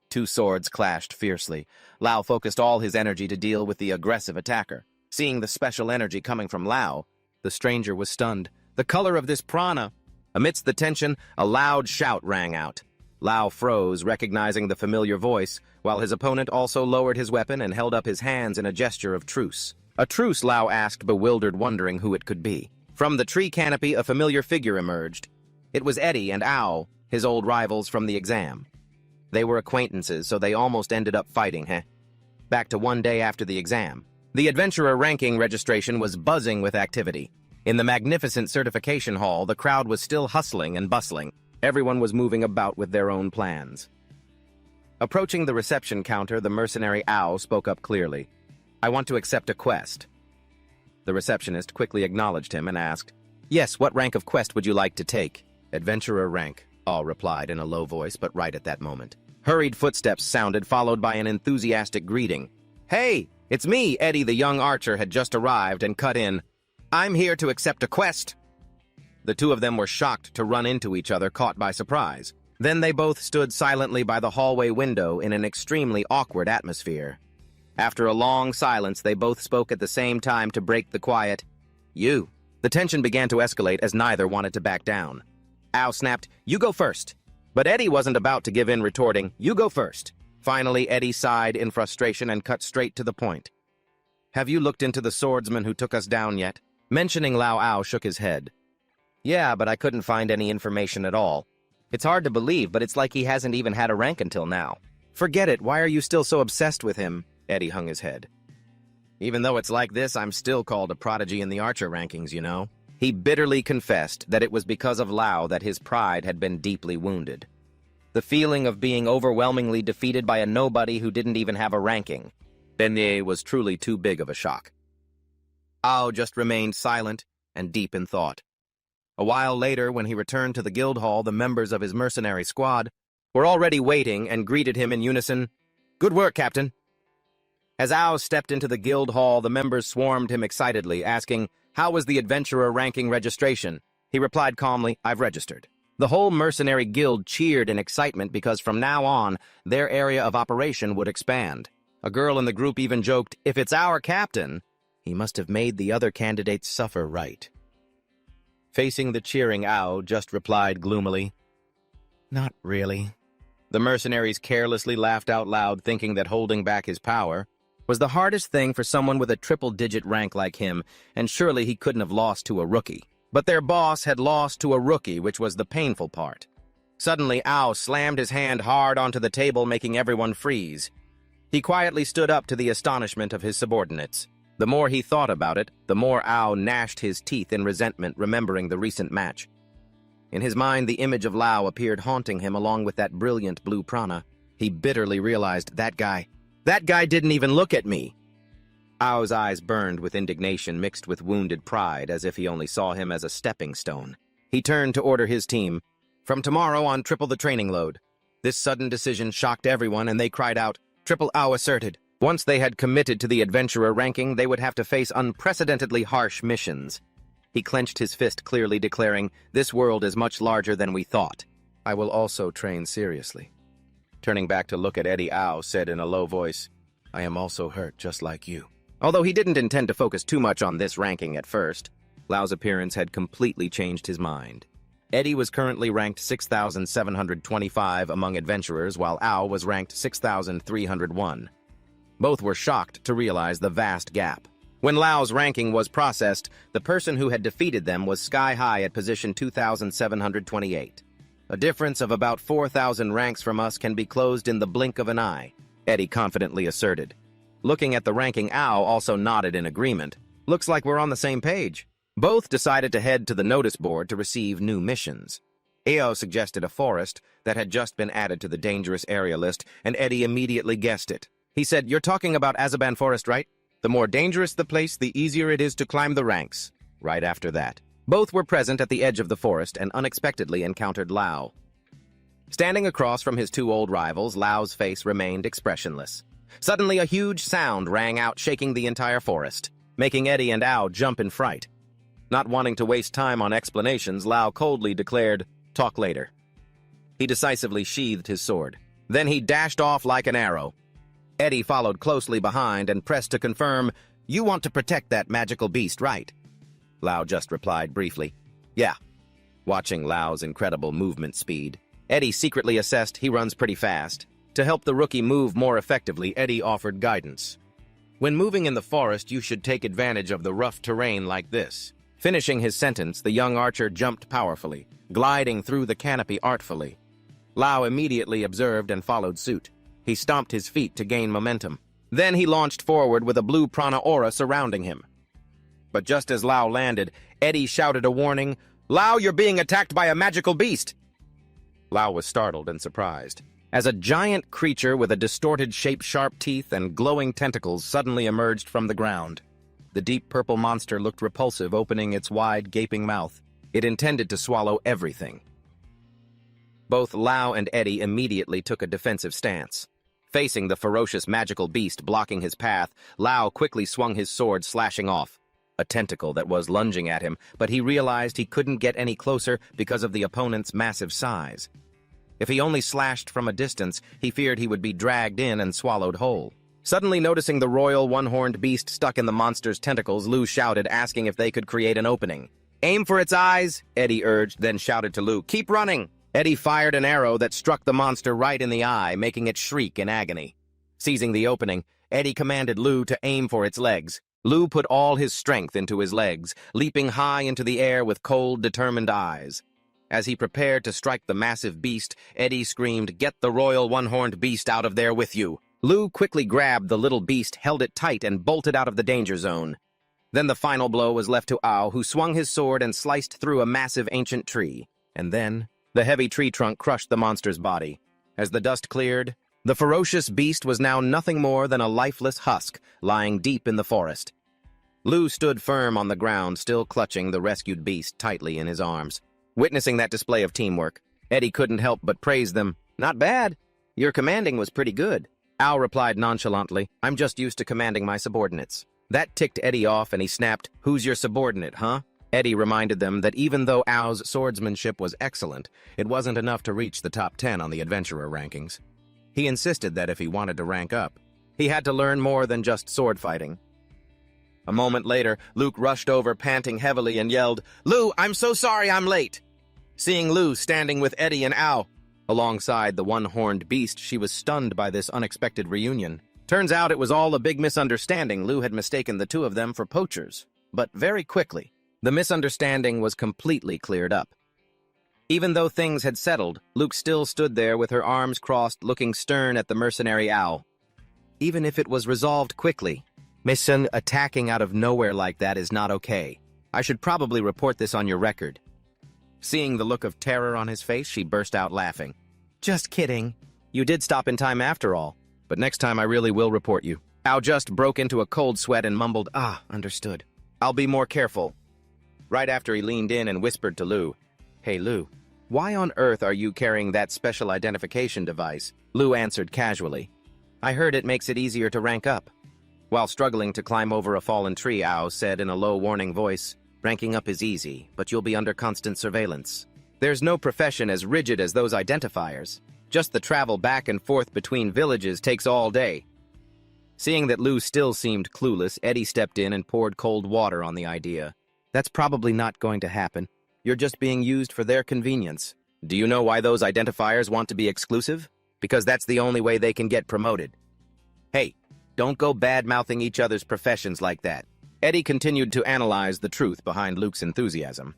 Two swords clashed fiercely. Lao focused all his energy to deal with the aggressive attacker. Seeing the special energy coming from Lao, the stranger was stunned. The color of this prana! Amidst the tension, a loud shout rang out. Lao froze, recognizing the familiar voice, while his opponent also lowered his weapon and held up his hands in a gesture of truce. "A truce?" Lao asked, bewildered, wondering who it could be. From the tree canopy, a familiar figure emerged. It was Eddie and Ao, his old rivals from the exam. They were acquaintances, so they almost ended up fighting, Back to one day after the exam. The adventurer ranking registration was buzzing with activity. In the magnificent certification hall, the crowd was still hustling and bustling. Everyone was moving about with their own plans. Approaching the reception counter, the mercenary Ao spoke up clearly. "I want to accept a quest." The receptionist quickly acknowledged him and asked, "Yes, what rank of quest would you like to take?" "Adventurer rank," Ao replied in a low voice, but right at that moment. Hurried footsteps sounded, followed by an enthusiastic greeting. "Hey, it's me!" Eddie, the young archer, had just arrived and cut in. "I'm here to accept a quest." The two of them were shocked to run into each other, caught by surprise. Then they both stood silently by the hallway window in an extremely awkward atmosphere. After a long silence, they both spoke at the same time to break the quiet. "You, The tension began to escalate as neither wanted to back down. Ao snapped, "You go first." But Eddie wasn't about to give in, retorting, "You go first." Finally, Eddie sighed in frustration and cut straight to the point. "Have you looked into the swordsman who took us down yet?" Mentioning Lao Ao shook his head. "Yeah, but I couldn't find any information at all. It's hard to believe, but it's like he hasn't even had a rank until now." "Forget it, why are you still so obsessed with him?" Eddie hung his head. "Even though it's like this, I'm still called a prodigy in the archer rankings, you know?" He bitterly confessed that it was because of Lao that his pride had been deeply wounded. The feeling of being overwhelmingly defeated by a nobody who didn't even have a ranking. Beignet was truly too big of a shock. Ao just remained silent and deep in thought. A while later, when he returned to the guild hall, the members of his mercenary squad were already waiting and greeted him in unison. "Good work, Captain." As Ao stepped into the guild hall, the members swarmed him excitedly, asking, "How was the adventurer ranking registration?" He replied calmly, "I've registered." The whole mercenary guild cheered in excitement because from now on, their area of operation would expand. A girl in the group even joked, "If it's our captain, he must have made the other candidates suffer right." Facing the cheering Ao just replied gloomily, "Not really." The mercenaries carelessly laughed out loud, thinking that holding back his power was the hardest thing for someone with a triple-digit rank like him, and surely he couldn't have lost to a rookie. But their boss had lost to a rookie, which was the painful part. Suddenly, Ao slammed his hand hard onto the table, making everyone freeze. He quietly stood up to the astonishment of his subordinates. The more he thought about it, the more Ao gnashed his teeth in resentment, remembering the recent match. In his mind, the image of Lao appeared haunting him along with that brilliant blue prana. He bitterly realized, that guy didn't even look at me. Ao's eyes burned with indignation mixed with wounded pride, as if he only saw him as a stepping stone. He turned to order his team, "From tomorrow on, triple the training load." This sudden decision shocked everyone, and they cried out, "Triple Ao asserted." Once they had committed to the adventurer ranking, they would have to face unprecedentedly harsh missions. He clenched his fist, clearly declaring, "This world is much larger than we thought. I will also train seriously." Turning back to look at Eddie, Ao said in a low voice, "I am also hurt just like you." Although he didn't intend to focus too much on this ranking at first, Lao's appearance had completely changed his mind. Eddie was currently ranked 6,725 among adventurers, while Ao was ranked 6,301. Both were shocked to realize the vast gap. When Lao's ranking was processed, the person who had defeated them was sky-high at position 2,728. "A difference of about 4,000 ranks from us can be closed in the blink of an eye," Eddie confidently asserted. Looking at the ranking, Ao also nodded in agreement. "Looks like we're on the same page." Both decided to head to the notice board to receive new missions. Ao suggested a forest that had just been added to the dangerous area list, and Eddie immediately guessed it. He said, "You're talking about Azaban Forest, right? The more dangerous the place, the easier it is to climb the ranks." Right after that, both were present at the edge of the forest and unexpectedly encountered Lao. Standing across from his two old rivals, Lao's face remained expressionless. Suddenly, a huge sound rang out, shaking the entire forest, making Eddie and Ao jump in fright. Not wanting to waste time on explanations, Lao coldly declared, "Talk later." He decisively sheathed his sword. Then he dashed off like an arrow. Eddie followed closely behind and pressed to confirm, "You want to protect that magical beast, right?" Lao just replied briefly, "Yeah." Watching Lao's incredible movement speed, Eddie secretly assessed he runs pretty fast. To help the rookie move more effectively, Eddie offered guidance. "When moving in the forest, you should take advantage of the rough terrain like this." Finishing his sentence, the young archer jumped powerfully, gliding through the canopy artfully. Lao immediately observed and followed suit. He stomped his feet to gain momentum. Then he launched forward with a blue prana aura surrounding him. But just as Lao landed, Eddie shouted a warning, "Lao, you're being attacked by a magical beast!" Lao was startled and surprised, as a giant creature with a distorted shape, sharp teeth, and glowing tentacles suddenly emerged from the ground. The deep purple monster looked repulsive, opening its wide, gaping mouth. It intended to swallow everything. Both Lao and Eddie immediately took a defensive stance. Facing the ferocious magical beast blocking his path, Lao quickly swung his sword, slashing off a tentacle that was lunging at him, but he realized he couldn't get any closer because of the opponent's massive size. If he only slashed from a distance, he feared he would be dragged in and swallowed whole. Suddenly noticing the royal one-horned beast stuck in the monster's tentacles, Lu shouted, asking if they could create an opening. "Aim for its eyes," Eddie urged, then shouted to Lu, "Keep running!" Eddie fired an arrow that struck the monster right in the eye, making it shriek in agony. Seizing the opening, Eddie commanded Lu to aim for its legs. Lu put all his strength into his legs, leaping high into the air with cold, determined eyes. As he prepared to strike the massive beast, Eddie screamed, "Get the royal one-horned beast out of there with you!" Lu quickly grabbed the little beast, held it tight, and bolted out of the danger zone. Then the final blow was left to Ao, who swung his sword and sliced through a massive ancient tree. And then, the heavy tree trunk crushed the monster's body. As the dust cleared, the ferocious beast was now nothing more than a lifeless husk lying deep in the forest. Lu stood firm on the ground, still clutching the rescued beast tightly in his arms. Witnessing that display of teamwork, Eddie couldn't help but praise them. "Not bad. Your commanding was pretty good." Al replied nonchalantly, "I'm just used to commanding my subordinates." That ticked Eddie off and he snapped, "Who's your subordinate, huh?" Eddie reminded them that even though Ao's swordsmanship was excellent, it wasn't enough to reach the top 10 on the adventurer rankings. He insisted that if he wanted to rank up, he had to learn more than just sword fighting. A moment later, Luke rushed over, panting heavily, and yelled, "Lu, I'm so sorry I'm late!" Seeing Lu standing with Eddie and Ao alongside the one-horned beast, she was stunned by this unexpected reunion. Turns out it was all a big misunderstanding. Lu had mistaken the two of them for poachers. But very quickly, the misunderstanding was completely cleared up. Even though things had settled, Luke still stood there with her arms crossed, looking stern at the mercenary Ao. Even if it was resolved quickly, Mission attacking out of nowhere like that is not okay. I should probably report this on your record. Seeing the look of terror on his face, she burst out laughing. "Just kidding. You did stop in time after all. But next time I really will report you." Ao just broke into a cold sweat and mumbled, understood. "I'll be more careful." Right after he leaned in and whispered to Lu, "Hey Lu, why on earth are you carrying that special identification device?" Lu answered casually, "I heard it makes it easier to rank up." While struggling to climb over a fallen tree, Ao said in a low warning voice, "Ranking up is easy, but you'll be under constant surveillance. There's no profession as rigid as those identifiers. Just the travel back and forth between villages takes all day." Seeing that Lu still seemed clueless, Eddie stepped in and poured cold water on the idea. "That's probably not going to happen. You're just being used for their convenience. Do you know why those identifiers want to be exclusive? Because that's the only way they can get promoted. Hey, don't go bad-mouthing each other's professions like that." Eddie continued to analyze the truth behind Luke's enthusiasm.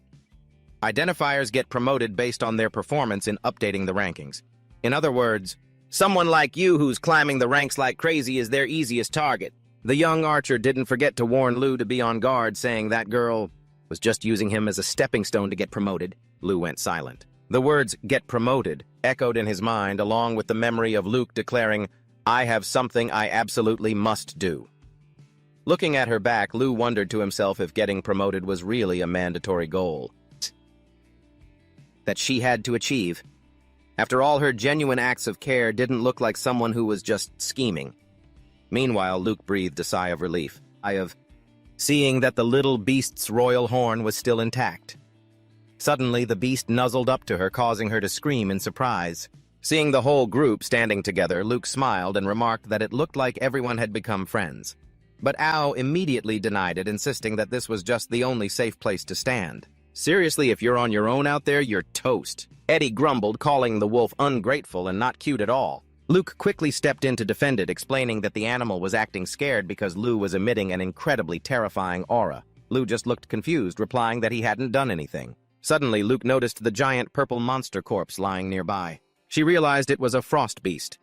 Identifiers get promoted based on their performance in updating the rankings. In other words, someone like you who's climbing the ranks like crazy is their easiest target. The young archer didn't forget to warn Lu to be on guard, saying that girl was just using him as a stepping stone to get promoted. Lu went silent. The words "get promoted" echoed in his mind, along with the memory of Luke declaring, "I have something I absolutely must do." Looking at her back, Lu wondered to himself if getting promoted was really a mandatory goal that she had to achieve. After all, her genuine acts of care didn't look like someone who was just scheming. Meanwhile, Luke breathed a sigh of relief, seeing that the little beast's royal horn was still intact. Suddenly, the beast nuzzled up to her, causing her to scream in surprise. Seeing the whole group standing together, Luke smiled and remarked that it looked like everyone had become friends. But Ao immediately denied it, insisting that this was just the only safe place to stand. "Seriously, if you're on your own out there, you're toast." Eddie grumbled, calling the wolf ungrateful and not cute at all. Luke quickly stepped in to defend it, explaining that the animal was acting scared because Lu was emitting an incredibly terrifying aura. Lu just looked confused, replying that he hadn't done anything. Suddenly, Luke noticed the giant purple monster corpse lying nearby. She realized it was a frost beast.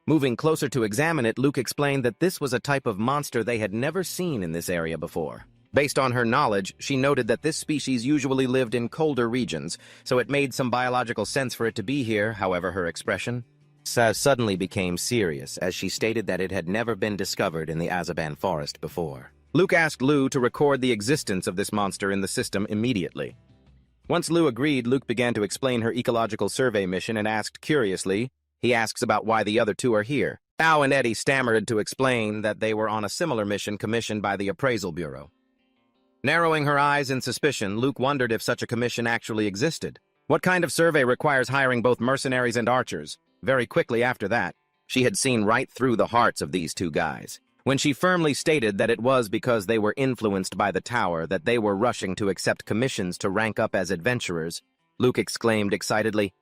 Moving closer to examine it, Luke explained that this was a type of monster they had never seen in this area before. Based on her knowledge, she noted that this species usually lived in colder regions, so it made some biological sense for it to be here. However, her expression suddenly became serious as she stated that it had never been discovered in the Azaban forest before. Luke asked Lu to record the existence of this monster in the system immediately. Once Lu agreed, Luke began to explain her ecological survey mission and asked curiously, he asks about why the other two are here. Ao and Eddie stammered to explain that they were on a similar mission commissioned by the Appraisal Bureau. Narrowing her eyes in suspicion, Luke wondered if such a commission actually existed. What kind of survey requires hiring both mercenaries and archers? Very quickly after that, She had seen right through the hearts of these two guys. When she firmly stated that it was because they were influenced by the tower that they were rushing to accept commissions to rank up as adventurers, Luke exclaimed excitedly,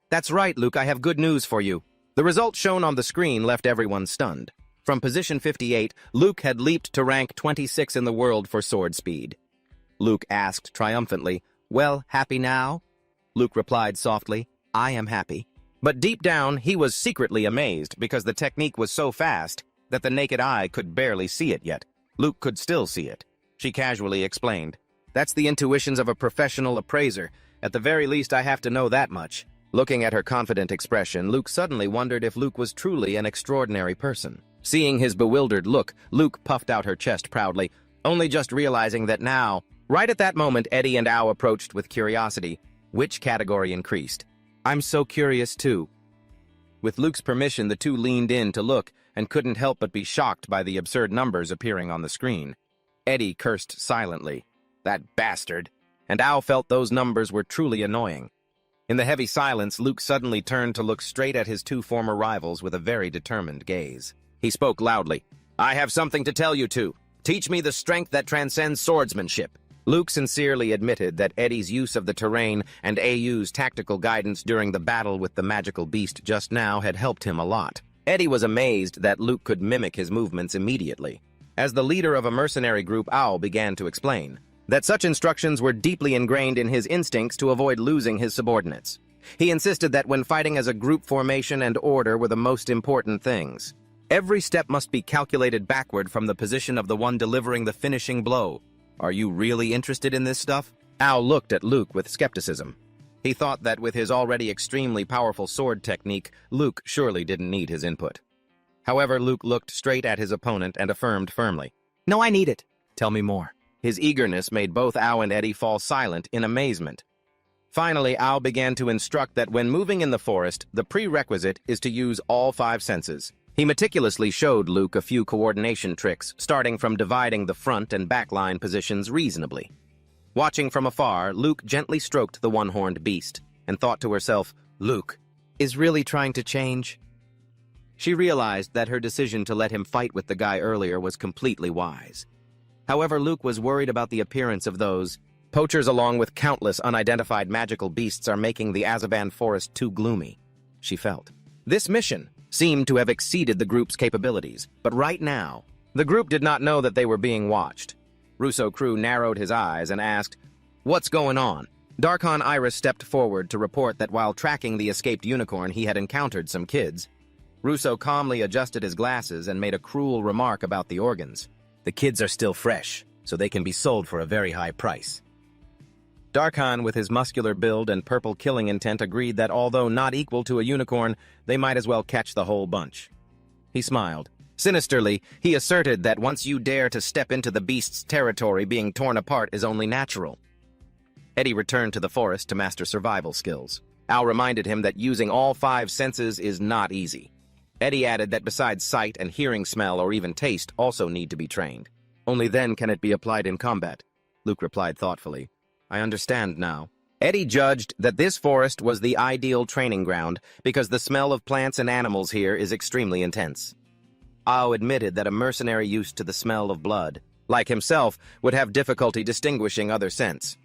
"That's right, Luke, I have good news for you." The result shown on the screen left everyone stunned. From position 58, Luke had leaped to rank 26 in the world for sword speed. Luke asked triumphantly, "Well, happy now?" Luke replied softly, "I am happy." But deep down, he was secretly amazed because the technique was so fast that the naked eye could barely see it yet. Luke could still see it. She casually explained, "That's the intuitions of a professional appraiser. At the very least, I have to know that much." Looking at her confident expression, Luke suddenly wondered if Luke was truly an extraordinary person. Seeing his bewildered look, Luke puffed out her chest proudly, only just realizing that now, right at that moment, Eddie and Ao approached with curiosity. Which category increased? "I'm so curious, too." With Luke's permission, the two leaned in to look and couldn't help but be shocked by the absurd numbers appearing on the screen. Eddie cursed silently. That bastard. And Ao felt those numbers were truly annoying. In the heavy silence, Luke suddenly turned to look straight at his two former rivals with a very determined gaze. He spoke loudly. "I have something to tell you two. Teach me the strength that transcends swordsmanship." Luke sincerely admitted that Eddie's use of the terrain and Au's tactical guidance during the battle with the magical beast just now had helped him a lot. Eddie was amazed that Luke could mimic his movements immediately. As the leader of a mercenary group, Ao began to explain that such instructions were deeply ingrained in his instincts to avoid losing his subordinates. He insisted that when fighting as a group, formation and order were the most important things. Every step must be calculated backward from the position of the one delivering the finishing blow. "Are you really interested in this stuff?" Ao looked at Luke with skepticism. He thought that with his already extremely powerful sword technique, Luke surely didn't need his input. However, Luke looked straight at his opponent and affirmed firmly, "No, I need it. Tell me more." His eagerness made both Ao and Eddie fall silent in amazement. Finally, Ao began to instruct that when moving in the forest, the prerequisite is to use all 5 senses. He meticulously showed Luke a few coordination tricks, starting from dividing the front and back line positions reasonably. Watching from afar, Luke gently stroked the one-horned beast and thought to herself, "Luke is really trying to change." She realized that her decision to let him fight with the guy earlier was completely wise. However, Luke was worried about the appearance of those poachers along with countless unidentified magical beasts are making the Azaban forest too gloomy, she felt. This mission seemed to have exceeded the group's capabilities, but right now, the group did not know that they were being watched. Russo Crew narrowed his eyes and asked, "What's going on?" Darkon Iris stepped forward to report that while tracking the escaped unicorn, he had encountered some kids. Russo calmly adjusted his glasses and made a cruel remark about the organs. "The kids are still fresh, so they can be sold for a very high price." Darkon, with his muscular build and purple killing intent, agreed that although not equal to a unicorn, they might as well catch the whole bunch. He smiled. Sinisterly, he asserted that once you dare to step into the beast's territory, being torn apart is only natural. Eddie returned to the forest to master survival skills. Ao reminded him that using all 5 senses is not easy. Eddie added that besides sight and hearing, smell, or even taste also need to be trained. Only then can it be applied in combat. Luke replied thoughtfully, "I understand now." Eddie judged that this forest was the ideal training ground because the smell of plants and animals here is extremely intense. Ao admitted that a mercenary used to the smell of blood, like himself, would have difficulty distinguishing other scents.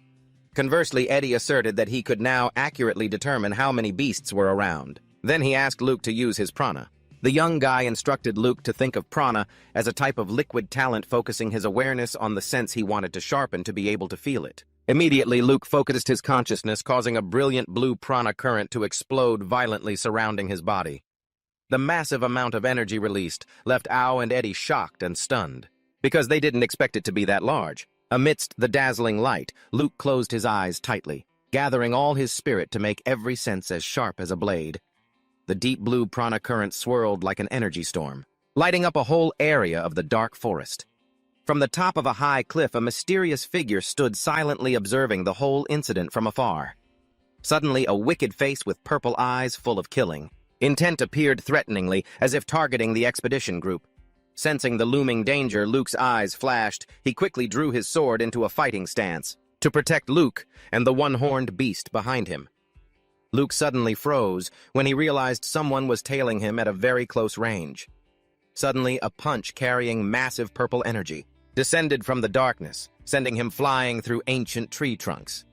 Conversely, Eddie asserted that he could now accurately determine how many beasts were around. Then he asked Luke to use his prana. The young guy instructed Luke to think of prana as a type of liquid talent, focusing his awareness on the sense he wanted to sharpen to be able to feel it. Immediately, Luke focused his consciousness, causing a brilliant blue prana current to explode violently surrounding his body. The massive amount of energy released left Ao and Eddie shocked and stunned, because they didn't expect it to be that large. Amidst the dazzling light, Luke closed his eyes tightly, gathering all his spirit to make every sense as sharp as a blade. The deep blue prana current swirled like an energy storm, lighting up a whole area of the dark forest. From the top of a high cliff, a mysterious figure stood silently observing the whole incident from afar. Suddenly, a wicked face with purple eyes full of killing intent appeared threateningly, as if targeting the expedition group. Sensing the looming danger, Luke's eyes flashed. He quickly drew his sword into a fighting stance to protect Luke and the one-horned beast behind him. Luke suddenly froze when he realized someone was tailing him at a very close range. Suddenly, a punch carrying massive purple energy descended from the darkness, sending him flying through ancient tree trunks.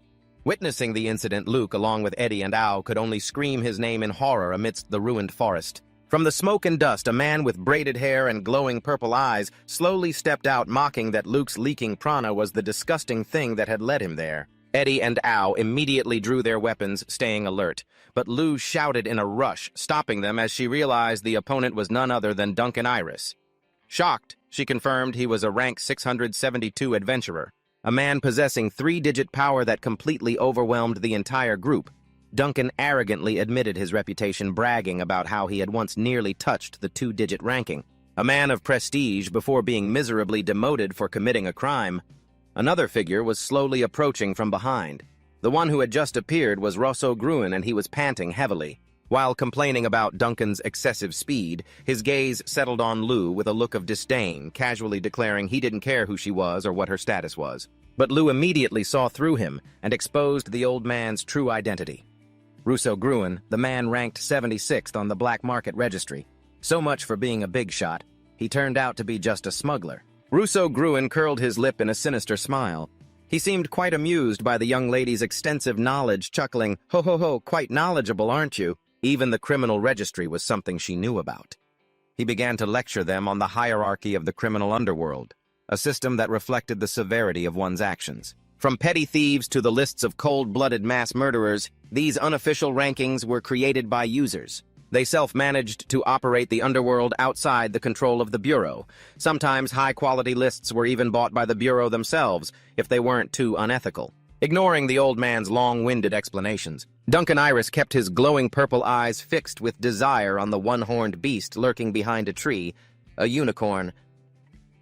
Witnessing the incident, Luke, along with Eddie and Ao, could only scream his name in horror amidst the ruined forest. From the smoke and dust, a man with braided hair and glowing purple eyes slowly stepped out, mocking that Luke's leaking prana was the disgusting thing that had led him there. Eddie and Ao immediately drew their weapons, staying alert, but Lou shouted in a rush, stopping them as she realized the opponent was none other than Duncan Iris. Shocked, she confirmed he was a rank 672 adventurer, a man possessing 3-digit power that completely overwhelmed the entire group. Duncan arrogantly admitted his reputation, bragging about how he had once nearly touched the 2-digit ranking. A man of prestige before being miserably demoted for committing a crime. Another figure was slowly approaching from behind. The one who had just appeared was Rosso Gruen, and he was panting heavily. While complaining about Duncan's excessive speed, his gaze settled on Lou with a look of disdain, casually declaring he didn't care who she was or what her status was. But Lou immediately saw through him and exposed the old man's true identity. Rosso Gruen, the man ranked 76th on the black market registry. So much for being a big shot. He turned out to be just a smuggler. Rosso Gruen curled his lip in a sinister smile. He seemed quite amused by the young lady's extensive knowledge, chuckling, "Ho ho ho, quite knowledgeable, aren't you?" Even the criminal registry was something she knew about. He began to lecture them on the hierarchy of the criminal underworld, a system that reflected the severity of one's actions. From petty thieves to the lists of cold-blooded mass murderers, these unofficial rankings were created by users. They self-managed to operate the underworld outside the control of the Bureau. Sometimes high-quality lists were even bought by the Bureau themselves, if they weren't too unethical. Ignoring the old man's long-winded explanations, Duncan Iris kept his glowing purple eyes fixed with desire on the one-horned beast lurking behind a tree, a unicorn.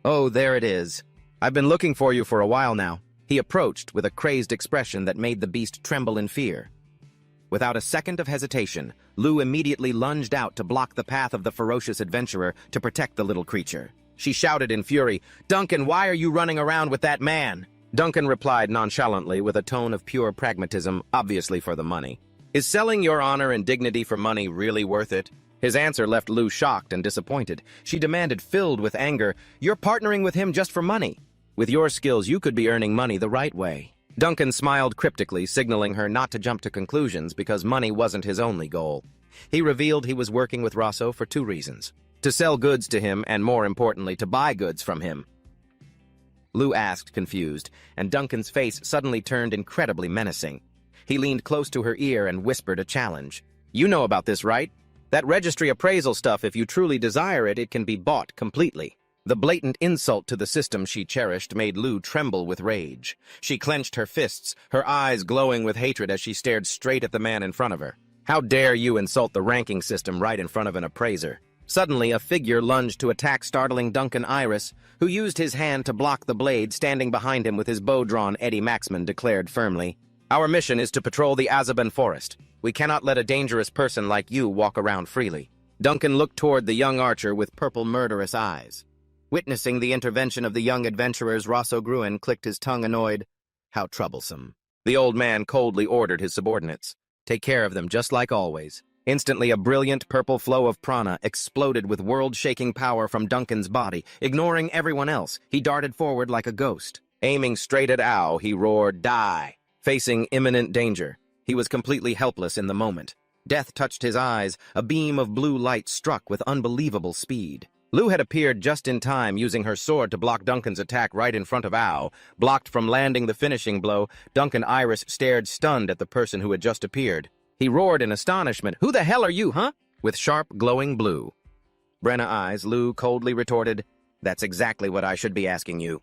"Oh, there it is. I've been looking for you for a while now." He approached with a crazed expression that made the beast tremble in fear. Without a second of hesitation, Lou immediately lunged out to block the path of the ferocious adventurer to protect the little creature. She shouted in fury, "Duncan, why are you running around with that man?" Duncan replied nonchalantly with a tone of pure pragmatism, obviously for the money. "Is selling your honor and dignity for money really worth it?" His answer left Lou shocked and disappointed. She demanded, filled with anger, "You're partnering with him just for money. With your skills, you could be earning money the right way." Duncan smiled cryptically, signaling her not to jump to conclusions because money wasn't his only goal. He revealed he was working with Rosso for 2 reasons: to sell goods to him and, more importantly, to buy goods from him. Lou asked, confused, and Duncan's face suddenly turned incredibly menacing. He leaned close to her ear and whispered a challenge. "You know about this, right? That registry appraisal stuff, if you truly desire it, it can be bought completely." The blatant insult to the system she cherished made Lou tremble with rage. She clenched her fists, her eyes glowing with hatred as she stared straight at the man in front of her. "How dare you insult the ranking system right in front of an appraiser?" Suddenly, a figure lunged to attack, startling Duncan Iris, who used his hand to block the blade. Standing behind him with his bow drawn, Eddie Maxman declared firmly, "Our mission is to patrol the Azaban forest. We cannot let a dangerous person like you walk around freely." Duncan looked toward the young archer with purple, murderous eyes. Witnessing the intervention of the young adventurers, Rosso Gruen clicked his tongue, annoyed. How troublesome. The old man coldly ordered his subordinates, "Take care of them just like always." Instantly, a brilliant purple flow of prana exploded with world-shaking power from Duncan's body. Ignoring everyone else, he darted forward like a ghost. Aiming straight at Ao, he roared, "Die!" Facing imminent danger, he was completely helpless in the moment. Death touched his eyes. A beam of blue light struck with unbelievable speed. Lou had appeared just in time, using her sword to block Duncan's attack right in front of Ao. Blocked from landing the finishing blow, Duncan Iris stared stunned at the person who had just appeared. He roared in astonishment, "Who the hell are you, huh?" With sharp, glowing blue Brenna eyes, Lou coldly retorted, "That's exactly what I should be asking you."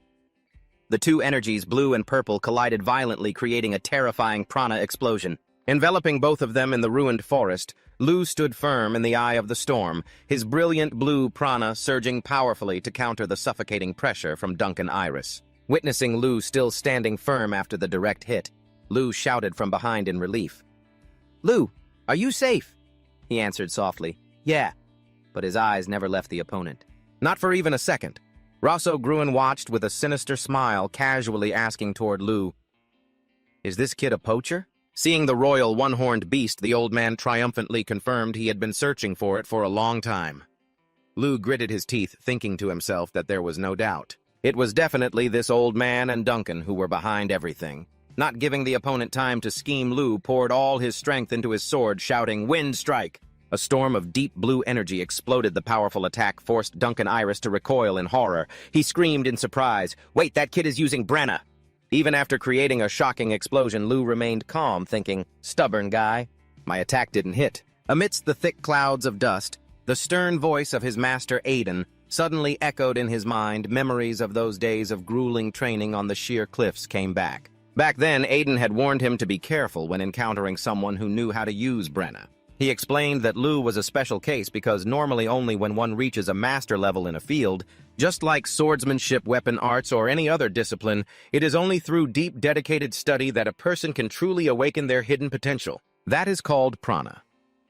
The two energies, blue and purple, collided violently, creating a terrifying prana explosion. Enveloping both of them in the ruined forest, Lou stood firm in the eye of the storm, his brilliant blue prana surging powerfully to counter the suffocating pressure from Duncan Iris. Witnessing Lou still standing firm after the direct hit, Lou shouted from behind in relief. "Lou, are you safe?" He answered softly, "Yeah," but his eyes never left the opponent. Not for even a second. Rosso Gruen watched with a sinister smile, casually asking toward Lou, "Is this kid a poacher?" Seeing the royal one-horned beast, the old man triumphantly confirmed he had been searching for it for a long time. Lu gritted his teeth, thinking to himself that there was no doubt. It was definitely this old man and Duncan who were behind everything. Not giving the opponent time to scheme, Lu poured all his strength into his sword, shouting, "Wind strike!" A storm of deep blue energy exploded. The powerful attack forced Duncan Iris to recoil in horror. He screamed in surprise, "Wait, that kid is using Brenna!" Even after creating a shocking explosion, Lu remained calm, thinking, "Stubborn guy. My attack didn't hit." Amidst the thick clouds of dust, the stern voice of his master Aiden suddenly echoed in his mind. Memories of those days of grueling training on the sheer cliffs came back. Back then, Aiden had warned him to be careful when encountering someone who knew how to use Brenna. He explained that Lu was a special case because normally only when one reaches a master level in a field, just like swordsmanship, weapon arts, or any other discipline, it is only through deep, dedicated study that a person can truly awaken their hidden potential. That is called prana.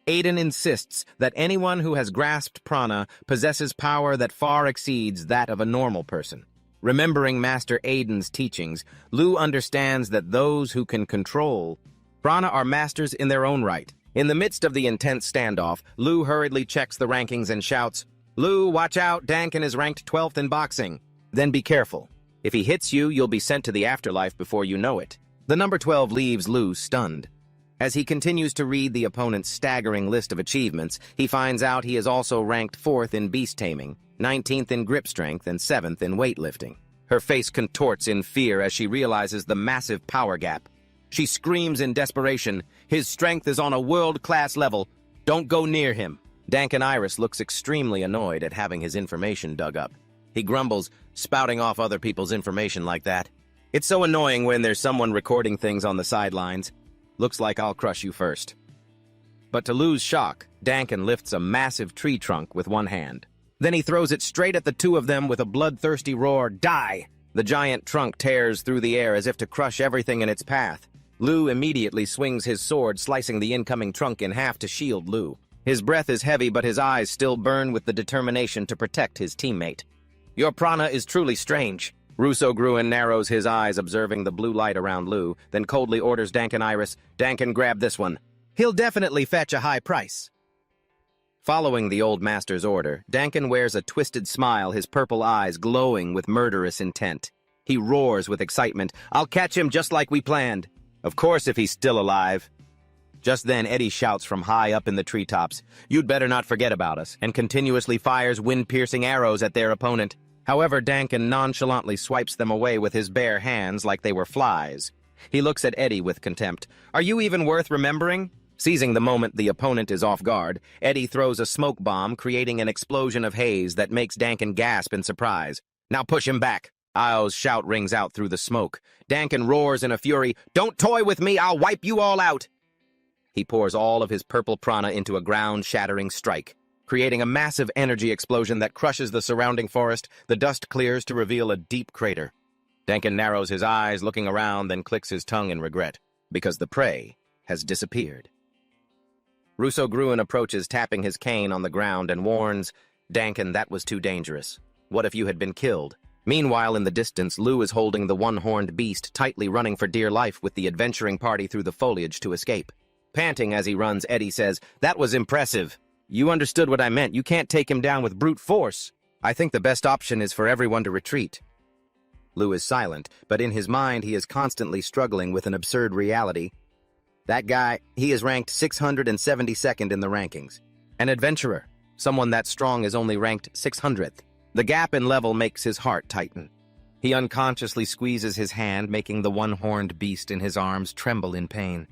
Aiden insists that anyone who has grasped prana possesses power that far exceeds that of a normal person. Remembering Master Aiden's teachings, Lu understands that those who can control prana are masters in their own right. In the midst of the intense standoff, Lu hurriedly checks the rankings and shouts, "Lu, watch out, Duncan is ranked 12th in boxing. Then be careful. If he hits you, you'll be sent to the afterlife before you know it." The number 12 leaves Lu stunned. As he continues to read the opponent's staggering list of achievements, he finds out he is also ranked 4th in beast taming, 19th in grip strength, and 7th in weightlifting. Her face contorts in fear as she realizes the massive power gap. She screams in desperation, "His strength is on a world-class level. Don't go near him." Duncan Iris looks extremely annoyed at having his information dug up. He grumbles, spouting off other people's information like that. "It's so annoying when there's someone recording things on the sidelines. Looks like I'll crush you first." But to Lu's shock, Duncan lifts a massive tree trunk with one hand. Then he throws it straight at the two of them with a bloodthirsty roar, "Die!" The giant trunk tears through the air as if to crush everything in its path. Lu immediately swings his sword, slicing the incoming trunk in half to shield Lu. His breath is heavy, but his eyes still burn with the determination to protect his teammate. "Your prana is truly strange." Russo Gruen narrows his eyes, observing the blue light around Lu, then coldly orders Duncan Iris, "Duncan, grab this one. He'll definitely fetch a high price." Following the old master's order, Duncan wears a twisted smile, his purple eyes glowing with murderous intent. He roars with excitement, "I'll catch him just like we planned. Of course, if he's still alive." Just then, Eddie shouts from high up in the treetops, "You'd better not forget about us," and continuously fires wind-piercing arrows at their opponent. However, Duncan nonchalantly swipes them away with his bare hands like they were flies. He looks at Eddie with contempt. "Are you even worth remembering?" Seizing the moment the opponent is off guard, Eddie throws a smoke bomb, creating an explosion of haze that makes Duncan gasp in surprise. "Now push him back." Ao's shout rings out through the smoke. Duncan roars in a fury, "Don't toy with me, I'll wipe you all out." He pours all of his purple prana into a ground-shattering strike. Creating a massive energy explosion that crushes the surrounding forest, the dust clears to reveal a deep crater. Duncan narrows his eyes, looking around, then clicks his tongue in regret, because the prey has disappeared. Russo Gruen approaches, tapping his cane on the ground, and warns, "Duncan, that was too dangerous. What if you had been killed?" Meanwhile, in the distance, Lu is holding the one-horned beast, tightly running for dear life with the adventuring party through the foliage to escape. Panting as he runs, Eddie says, "That was impressive. You understood what I meant. You can't take him down with brute force. I think the best option is for everyone to retreat." Lu is silent, but in his mind he is constantly struggling with an absurd reality. That guy, he is ranked 672nd in the rankings. An adventurer, someone that strong, is only ranked 600th. The gap in level makes his heart tighten. He unconsciously squeezes his hand, making the one-horned beast in his arms tremble in pain.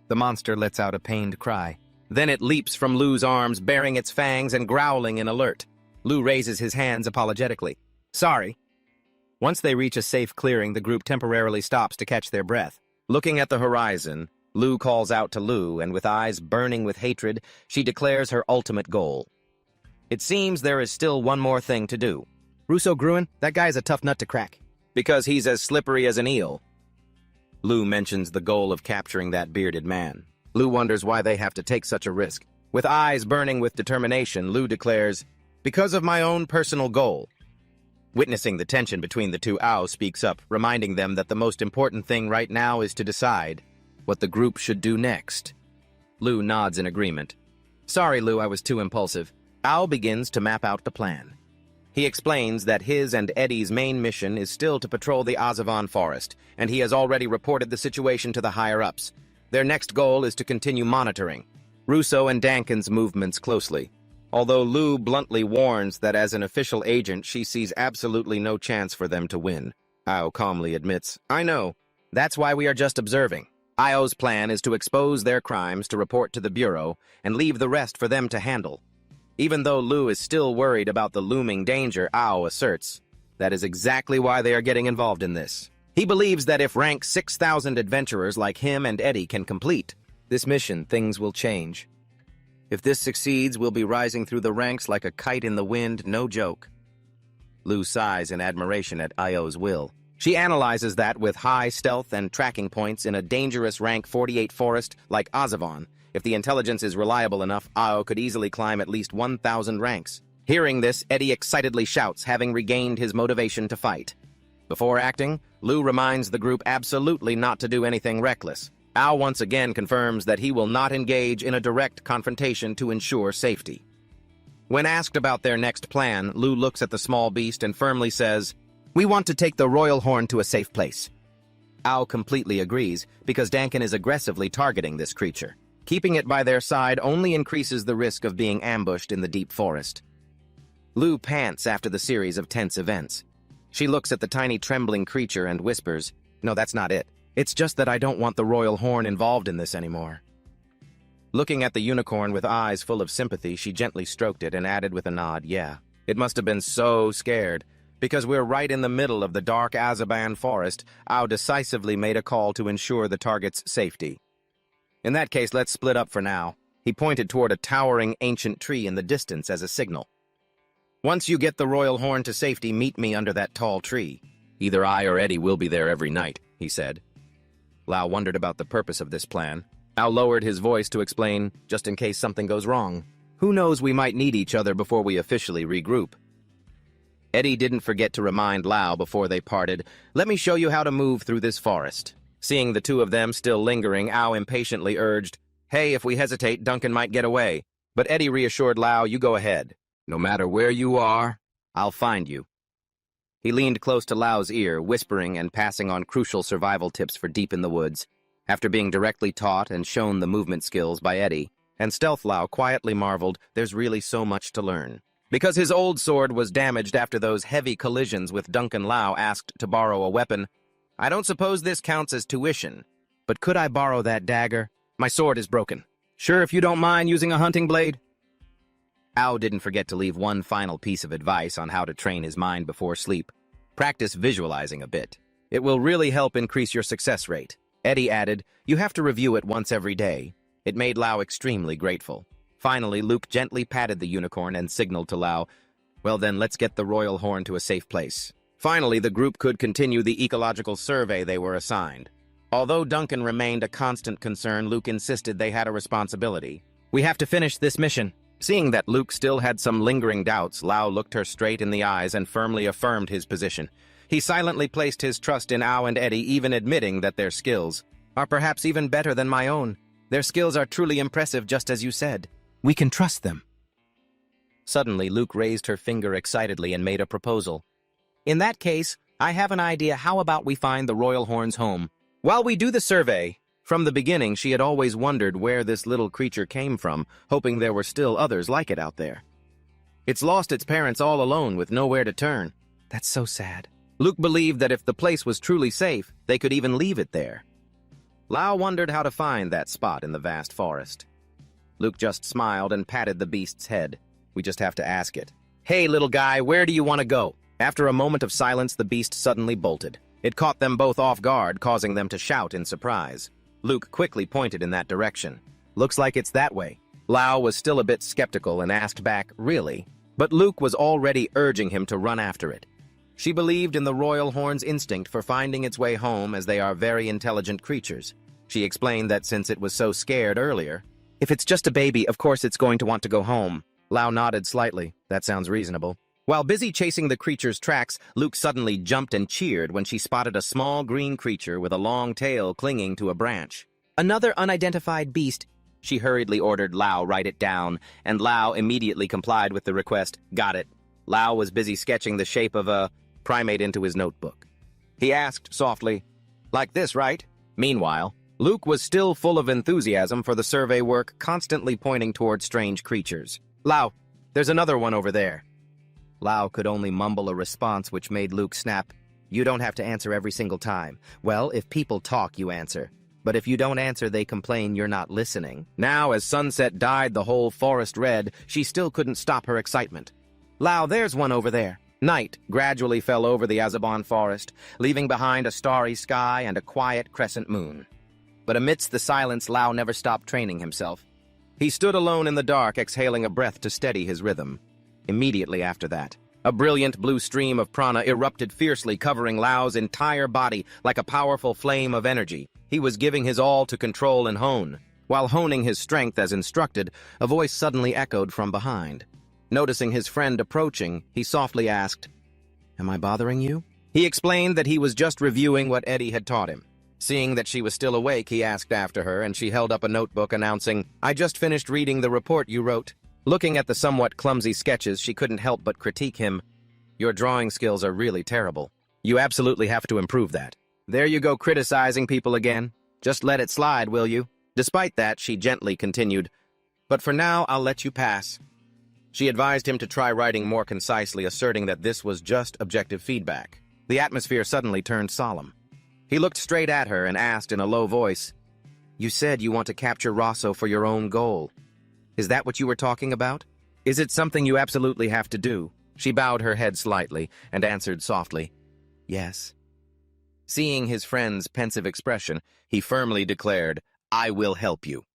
The monster lets out a pained cry. Then it leaps from Lu's arms, baring its fangs and growling in alert. Lu raises his hands apologetically. "Sorry." Once they reach a safe clearing, the group temporarily stops to catch their breath. Looking at the horizon, Lu calls out to Lu, and with eyes burning with hatred, she declares her ultimate goal. "It seems there is still one more thing to do." "Russo Gruen, that guy's a tough nut to crack." "Because he's as slippery as an eel." Lu mentions the goal of capturing that bearded man. Lu wonders why they have to take such a risk. With eyes burning with determination, Lu declares, "Because of my own personal goal." Witnessing the tension between the two, Ao speaks up, reminding them that the most important thing right now is to decide. what the group should do next. Lu nods in agreement. Sorry, Lu, I was too impulsive. Ao begins to map out the plan. He explains that his and Eddie's main mission is still to patrol the Azavan forest, and he has already reported the situation to the higher-ups. Their next goal is to continue monitoring Russo and Dankin's movements closely, although Lu bluntly warns that as an official agent she sees absolutely no chance for them to win. Ao calmly admits, I know. That's why we are just observing. Io's plan is to expose their crimes to report to the Bureau and leave the rest for them to handle. Even though Lu is still worried about the looming danger, Ao asserts that is exactly why they are getting involved in this. He believes that if rank 6,000 adventurers like him and Eddie can complete this mission, things will change. If this succeeds, we'll be rising through the ranks like a kite in the wind, no joke. Lu sighs in admiration at Io's will. She analyzes that with high stealth and tracking points in a dangerous rank 48 forest like Azavan, if the intelligence is reliable enough, Ao could easily climb at least 1,000 ranks. Hearing this, Eddie excitedly shouts, having regained his motivation to fight. Before acting, Lu reminds the group absolutely not to do anything reckless. Ao once again confirms that he will not engage in a direct confrontation to ensure safety. When asked about their next plan, Lu looks at the small beast and firmly says, We want to take the royal horn to a safe place. Ao completely agrees, because Dankin is aggressively targeting this creature. Keeping it by their side only increases the risk of being ambushed in the deep forest. Lu pants after the series of tense events. She looks at the tiny trembling creature and whispers, No, that's not it. It's just that I don't want the royal horn involved in this anymore. Looking at the unicorn with eyes full of sympathy, she gently stroked it and added with a nod, Yeah, it must have been so scared. Because we're right in the middle of the dark Azaban forest, Ao decisively made a call to ensure the target's safety. In that case, let's split up for now. He pointed toward a towering ancient tree in the distance as a signal. Once you get the royal horn to safety, meet me under that tall tree. Either I or Eddie will be there every night, he said. Lao wondered about the purpose of this plan. Ao lowered his voice to explain, just in case something goes wrong. Who knows, we might need each other before we officially regroup. Eddie didn't forget to remind Lao before they parted, Let me show you how to move through this forest. Seeing the two of them still lingering, Ao impatiently urged, Hey, if we hesitate, Duncan might get away. But Eddie reassured Lao, You go ahead. No matter where you are, I'll find you. He leaned close to Lao's ear, whispering and passing on crucial survival tips for deep in the woods. After being directly taught and shown the movement skills by Eddie, and Stealth Lao quietly marveled, There's really so much to learn. Because his old sword was damaged after those heavy collisions with Duncan, Lao asked to borrow a weapon. I don't suppose this counts as tuition, but could I borrow that dagger? My sword is broken. Sure, if you don't mind using a hunting blade? Ao didn't forget to leave one final piece of advice on how to train his mind before sleep. Practice visualizing a bit. It will really help increase your success rate. Eddie added, You have to review it once every day. It made Lao extremely grateful. Finally, Luke gently patted the unicorn and signaled to Lao, Well then, let's get the royal horn to a safe place. Finally, the group could continue the ecological survey they were assigned. Although Duncan remained a constant concern, Luke insisted they had a responsibility. We have to finish this mission. Seeing that Luke still had some lingering doubts, Lao looked her straight in the eyes and firmly affirmed his position. He silently placed his trust in Ao and Eddie, even admitting that their skills are perhaps even better than my own. Their skills are truly impressive, just as you said. We can trust them. Suddenly, Luke raised her finger excitedly and made a proposal. In that case, I have an idea. How about we find the royal horn's home? While we do the survey, from the beginning she had always wondered where this little creature came from, hoping there were still others like it out there. It's lost its parents all alone with nowhere to turn. That's so sad. Luke believed that if the place was truly safe, they could even leave it there. Lao wondered how to find that spot in the vast forest. Luke just smiled and patted the beast's head. We just have to ask it. Hey, little guy, where do you want to go? After a moment of silence, the beast suddenly bolted. It caught them both off guard, causing them to shout in surprise. Luke quickly pointed in that direction. Looks like it's that way. Lao was still a bit skeptical and asked back, Really? But Luke was already urging him to run after it. She believed in the royal horn's instinct for finding its way home, as they are very intelligent creatures. She explained that since it was so scared earlier, if it's just a baby, of course it's going to want to go home. Lao nodded slightly. That sounds reasonable. While busy chasing the creature's tracks, Luke suddenly jumped and cheered when she spotted a small green creature with a long tail clinging to a branch. Another unidentified beast. She hurriedly ordered Lao write it down, and Lao immediately complied with the request. Got it. Lao was busy sketching the shape of a primate into his notebook. He asked softly, "Like this, right?" Meanwhile, Luke was still full of enthusiasm for the survey work, constantly pointing toward strange creatures. "Lao, there's another one over there." Lao could only mumble a response which made Luke snap. "You don't have to answer every single time. Well, if people talk, you answer. But if you don't answer, they complain you're not listening." Now, as sunset dyed the whole forest red, she still couldn't stop her excitement. "Lao, there's one over there." Night gradually fell over the Azabon forest, leaving behind a starry sky and a quiet crescent moon. But amidst the silence, Lao never stopped training himself. He stood alone in the dark, exhaling a breath to steady his rhythm. Immediately after that, a brilliant blue stream of prana erupted fiercely, covering Lao's entire body like a powerful flame of energy. He was giving his all to control and hone. While honing his strength as instructed, a voice suddenly echoed from behind. Noticing his friend approaching, he softly asked, "Am I bothering you?" He explained that he was just reviewing what Eddie had taught him. Seeing that she was still awake, he asked after her, and she held up a notebook announcing, "I just finished reading the report you wrote." Looking at the somewhat clumsy sketches, she couldn't help but critique him. "Your drawing skills are really terrible. You absolutely have to improve that." "There you go criticizing people again. Just let it slide, will you?" Despite that, she gently continued, "But for now, I'll let you pass." She advised him to try writing more concisely, asserting that this was just objective feedback. The atmosphere suddenly turned solemn. He looked straight at her and asked in a low voice, "You said you want to capture Rosso for your own goal. Is that what you were talking about? Is it something you absolutely have to do?" She bowed her head slightly and answered softly, "Yes." Seeing his friend's pensive expression, he firmly declared, "I will help you."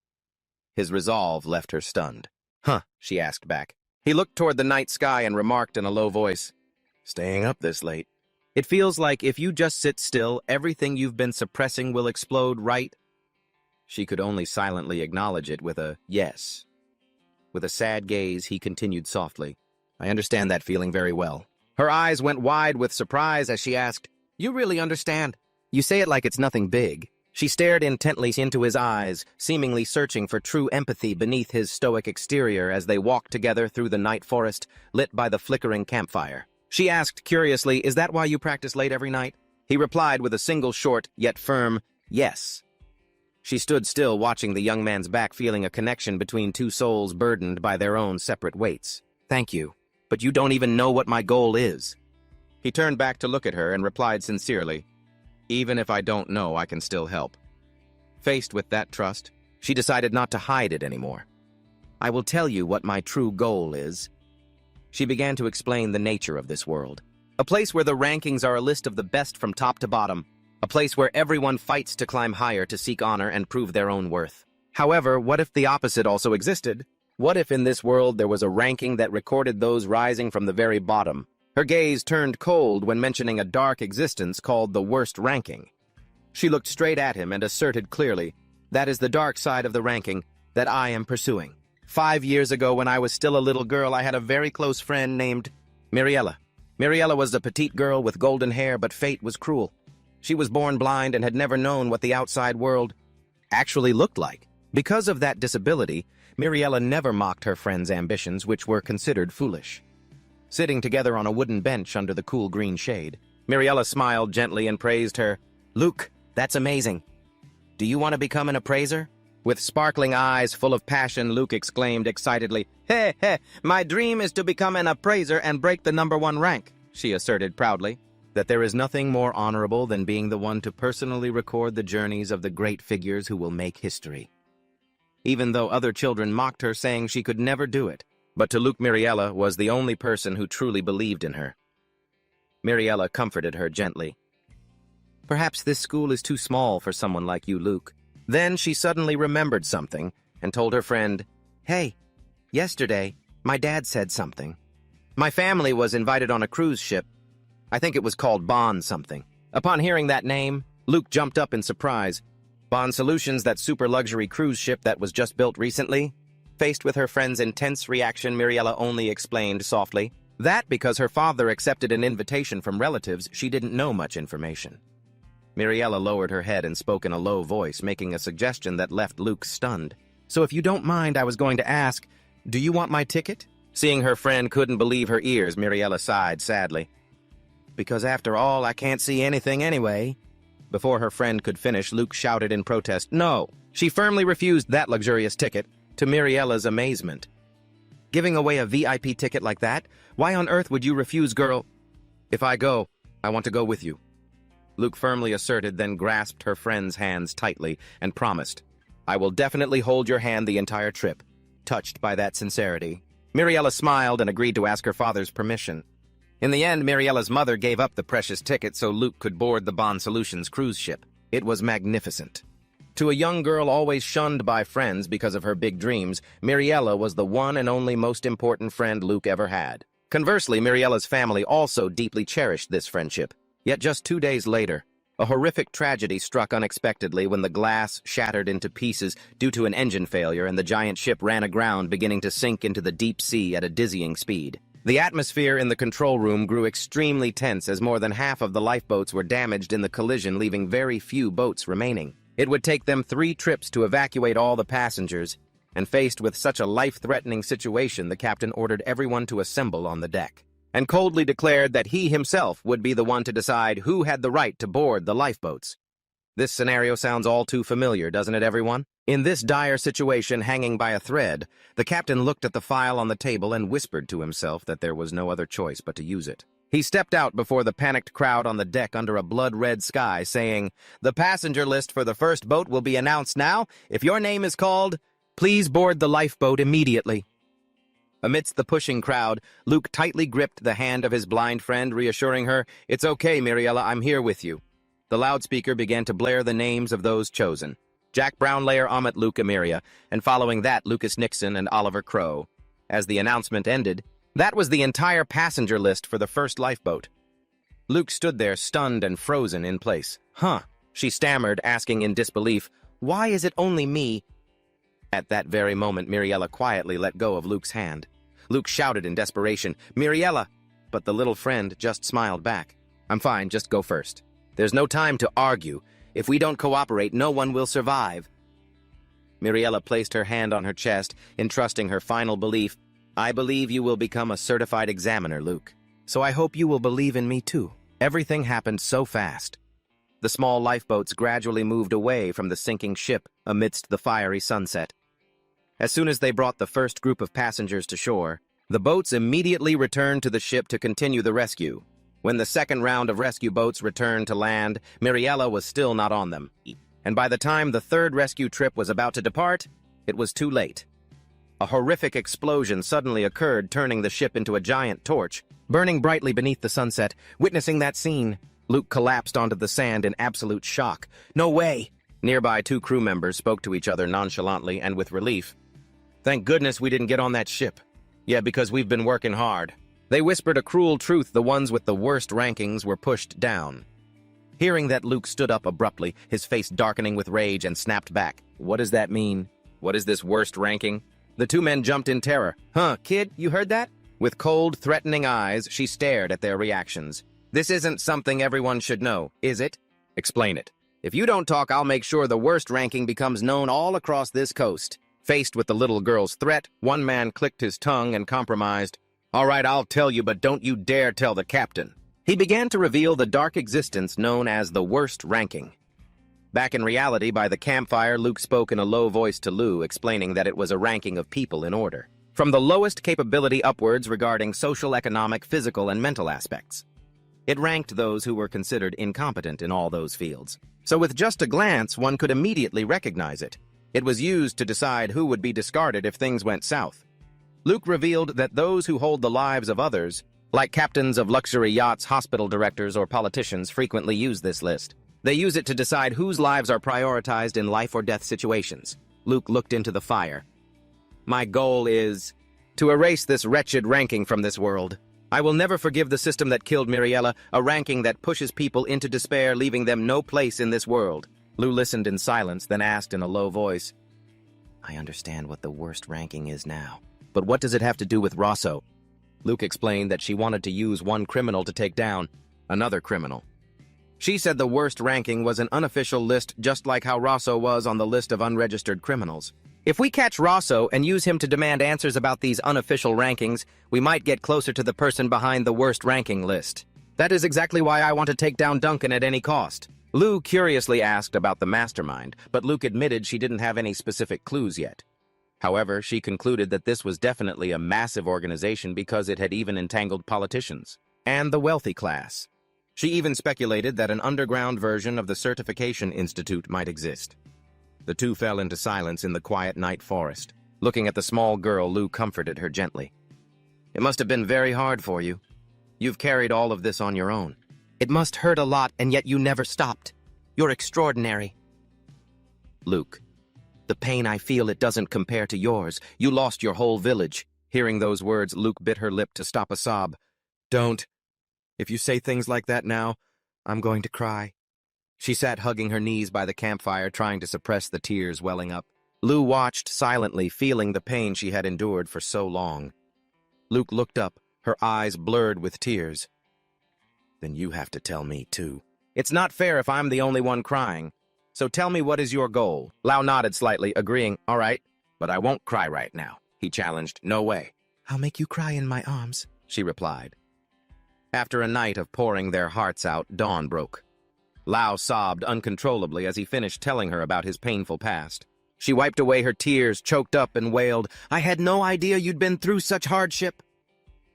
His resolve left her stunned. "Huh?" she asked back. He looked toward the night sky and remarked in a low voice, "Staying up this late. It feels like if you just sit still, everything you've been suppressing will explode, right?" She could only silently acknowledge it with a yes. With a sad gaze, he continued softly, "I understand that feeling very well." Her eyes went wide with surprise as she asked, "You really understand? You say it like it's nothing big." She stared intently into his eyes, seemingly searching for true empathy beneath his stoic exterior as they walked together through the night forest, lit by the flickering campfire. She asked curiously, "Is that why you practice late every night?" He replied with a single short, yet firm, yes. She stood still, watching the young man's back, feeling a connection between two souls burdened by their own separate weights. "Thank you, but you don't even know what my goal is." He turned back to look at her and replied sincerely, "Even if I don't know, I can still help." Faced with that trust, she decided not to hide it anymore. "I will tell you what my true goal is." She began to explain the nature of this world. A place where the rankings are a list of the best from top to bottom. A place where everyone fights to climb higher to seek honor and prove their own worth. However, what if the opposite also existed? What if in this world there was a ranking that recorded those rising from the very bottom? Her gaze turned cold when mentioning a dark existence called the worst ranking. She looked straight at him and asserted clearly, "That is the dark side of the ranking that I am pursuing. 5 years ago, when I was still a little girl, I had a very close friend named Miriella. Miriella was a petite girl with golden hair, but fate was cruel. She was born blind and had never known what the outside world actually looked like. Because of that disability, Miriella never mocked her friend's ambitions, which were considered foolish." Sitting together on a wooden bench under the cool green shade, Miriella smiled gently and praised her. "Luke, that's amazing. Do you want to become an appraiser?" With sparkling eyes full of passion, Luke exclaimed excitedly, "Hey, my dream is to become an appraiser and break the #1 rank," she asserted proudly. That there is nothing more honorable than being the one to personally record the journeys of the great figures who will make history. Even though other children mocked her, saying she could never do it, but to Luke, Miriella was the only person who truly believed in her. Miriella comforted her gently. "Perhaps this school is too small for someone like you, Luke." Then she suddenly remembered something and told her friend, "Hey, yesterday, my dad said something. My family was invited on a cruise ship. I think it was called Bond something." Upon hearing that name, Luke jumped up in surprise. Bond Solutions, that super luxury cruise ship that was just built recently? Faced with her friend's intense reaction, Miriella only explained softly that because her father accepted an invitation from relatives, she didn't know much information. Miriella lowered her head and spoke in a low voice, making a suggestion that left Luke stunned. "So if you don't mind, I was going to ask, do you want my ticket?" Seeing her friend couldn't believe her ears, Miriella sighed sadly. "Because after all, I can't see anything anyway." Before her friend could finish, Luke shouted in protest, "No!" She firmly refused that luxurious ticket, to Miriella's amazement. "Giving away a VIP ticket like that? Why on earth would you refuse, girl?" "If I go, I want to go with you," Luke firmly asserted, then grasped her friend's hands tightly and promised, "I will definitely hold your hand the entire trip." Touched by that sincerity, Miriella smiled and agreed to ask her father's permission. In the end, Miriella's mother gave up the precious ticket so Luke could board the Bond Solutions cruise ship. It was magnificent. To a young girl always shunned by friends because of her big dreams, Miriella was the one and only most important friend Luke ever had. Conversely, Miriella's family also deeply cherished this friendship. Yet just 2 days later, a horrific tragedy struck unexpectedly when the glass shattered into pieces due to an engine failure and the giant ship ran aground, beginning to sink into the deep sea at a dizzying speed. The atmosphere in the control room grew extremely tense as more than half of the lifeboats were damaged in the collision, leaving very few boats remaining. It would take them 3 trips to evacuate all the passengers, and faced with such a life-threatening situation, the captain ordered everyone to assemble on the deck, and coldly declared that he himself would be the one to decide who had the right to board the lifeboats. This scenario sounds all too familiar, doesn't it, everyone? In this dire situation, hanging by a thread, the captain looked at the file on the table and whispered to himself that there was no other choice but to use it. He stepped out before the panicked crowd on the deck under a blood-red sky, saying, "The passenger list for the first boat will be announced now. If your name is called, please board the lifeboat immediately." Amidst the pushing crowd, Luke tightly gripped the hand of his blind friend, reassuring her, "It's okay, Miriella, I'm here with you." The loudspeaker began to blare the names of those chosen: Jack Brownlayer, Amit Luke Amiria, and following that, Lucas Nixon and Oliver Crow. As the announcement ended, that was the entire passenger list for the first lifeboat. Luke stood there, stunned and frozen in place. "Huh," she stammered, asking in disbelief, "Why is it only me?" At that very moment, Miriella quietly let go of Luke's hand. Luke shouted in desperation, "Miriella!" But the little friend just smiled back. "I'm fine, just go first. There's no time to argue. If we don't cooperate, no one will survive." Miriella placed her hand on her chest, entrusting her final belief. "I believe you will become a certified examiner, Luke. So I hope you will believe in me too." Everything happened so fast. The small lifeboats gradually moved away from the sinking ship amidst the fiery sunset. As soon as they brought the first group of passengers to shore, the boats immediately returned to the ship to continue the rescue. When the second round of rescue boats returned to land, Miriella was still not on them. And by the time the third rescue trip was about to depart, it was too late. A horrific explosion suddenly occurred, turning the ship into a giant torch, burning brightly beneath the sunset. Witnessing that scene, Luke collapsed onto the sand in absolute shock. "No way!" Nearby, 2 crew members spoke to each other nonchalantly and with relief. "Thank goodness we didn't get on that ship. Yeah, because we've been working hard." They whispered a cruel truth: the ones with the worst rankings were pushed down. Hearing that, Luke stood up abruptly, his face darkening with rage, and snapped back. "What does that mean? What is this worst ranking?" The 2 men jumped in terror. "Huh, kid, you heard that?" With cold, threatening eyes, she stared at their reactions. "This isn't something everyone should know, is it?" "Explain it." "If you don't talk, I'll make sure the worst ranking becomes known all across this coast." Faced with the little girl's threat, one man clicked his tongue and compromised. "All right, I'll tell you, but don't you dare tell the captain." He began to reveal the dark existence known as the worst ranking. Back in reality, by the campfire, Luke spoke in a low voice to Lou, explaining that it was a ranking of people in order, from the lowest capability upwards regarding social, economic, physical, and mental aspects. It ranked those who were considered incompetent in all those fields. So with just a glance, one could immediately recognize it. It was used to decide who would be discarded if things went south. Luke revealed that those who hold the lives of others, like captains of luxury yachts, hospital directors, or politicians, frequently use this list. They use it to decide whose lives are prioritized in life or death situations. Luke looked into the fire. "My goal is to erase this wretched ranking from this world. I will never forgive the system that killed Miriella, a ranking that pushes people into despair, leaving them no place in this world." Lou listened in silence, then asked in a low voice, "I understand what the worst ranking is now. But what does it have to do with Rosso?" Luke explained that she wanted to use one criminal to take down another criminal. She said the worst ranking was an unofficial list, just like how Rosso was on the list of unregistered criminals. If we catch Rosso and use him to demand answers about these unofficial rankings, we might get closer to the person behind the worst ranking list. That is exactly why I want to take down Duncan at any cost. Lou curiously asked about the mastermind, but Luke admitted she didn't have any specific clues yet. However, she concluded that this was definitely a massive organization because it had even entangled politicians and the wealthy class. She even speculated that an underground version of the Certification Institute might exist. The two fell into silence in the quiet night forest. Looking at the small girl, Lou comforted her gently. It must have been very hard for you. You've carried all of this on your own. It must hurt a lot, and yet you never stopped. You're extraordinary. Luke, the pain I feel, it doesn't compare to yours. You lost your whole village. Hearing those words, Luke bit her lip to stop a sob. Don't. If you say things like that now, I'm going to cry. She sat hugging her knees by the campfire, trying to suppress the tears welling up. Lou watched silently, feeling the pain she had endured for so long. Luke looked up, her eyes blurred with tears. Then you have to tell me, too. It's not fair if I'm the only one crying. So tell me, what is your goal? Lau nodded slightly, agreeing. All right, but I won't cry right now, he challenged. No way. I'll make you cry in my arms, she replied. After a night of pouring their hearts out, dawn broke. Lau sobbed uncontrollably as he finished telling her about his painful past. She wiped away her tears, choked up, and wailed, I had no idea you'd been through such hardship.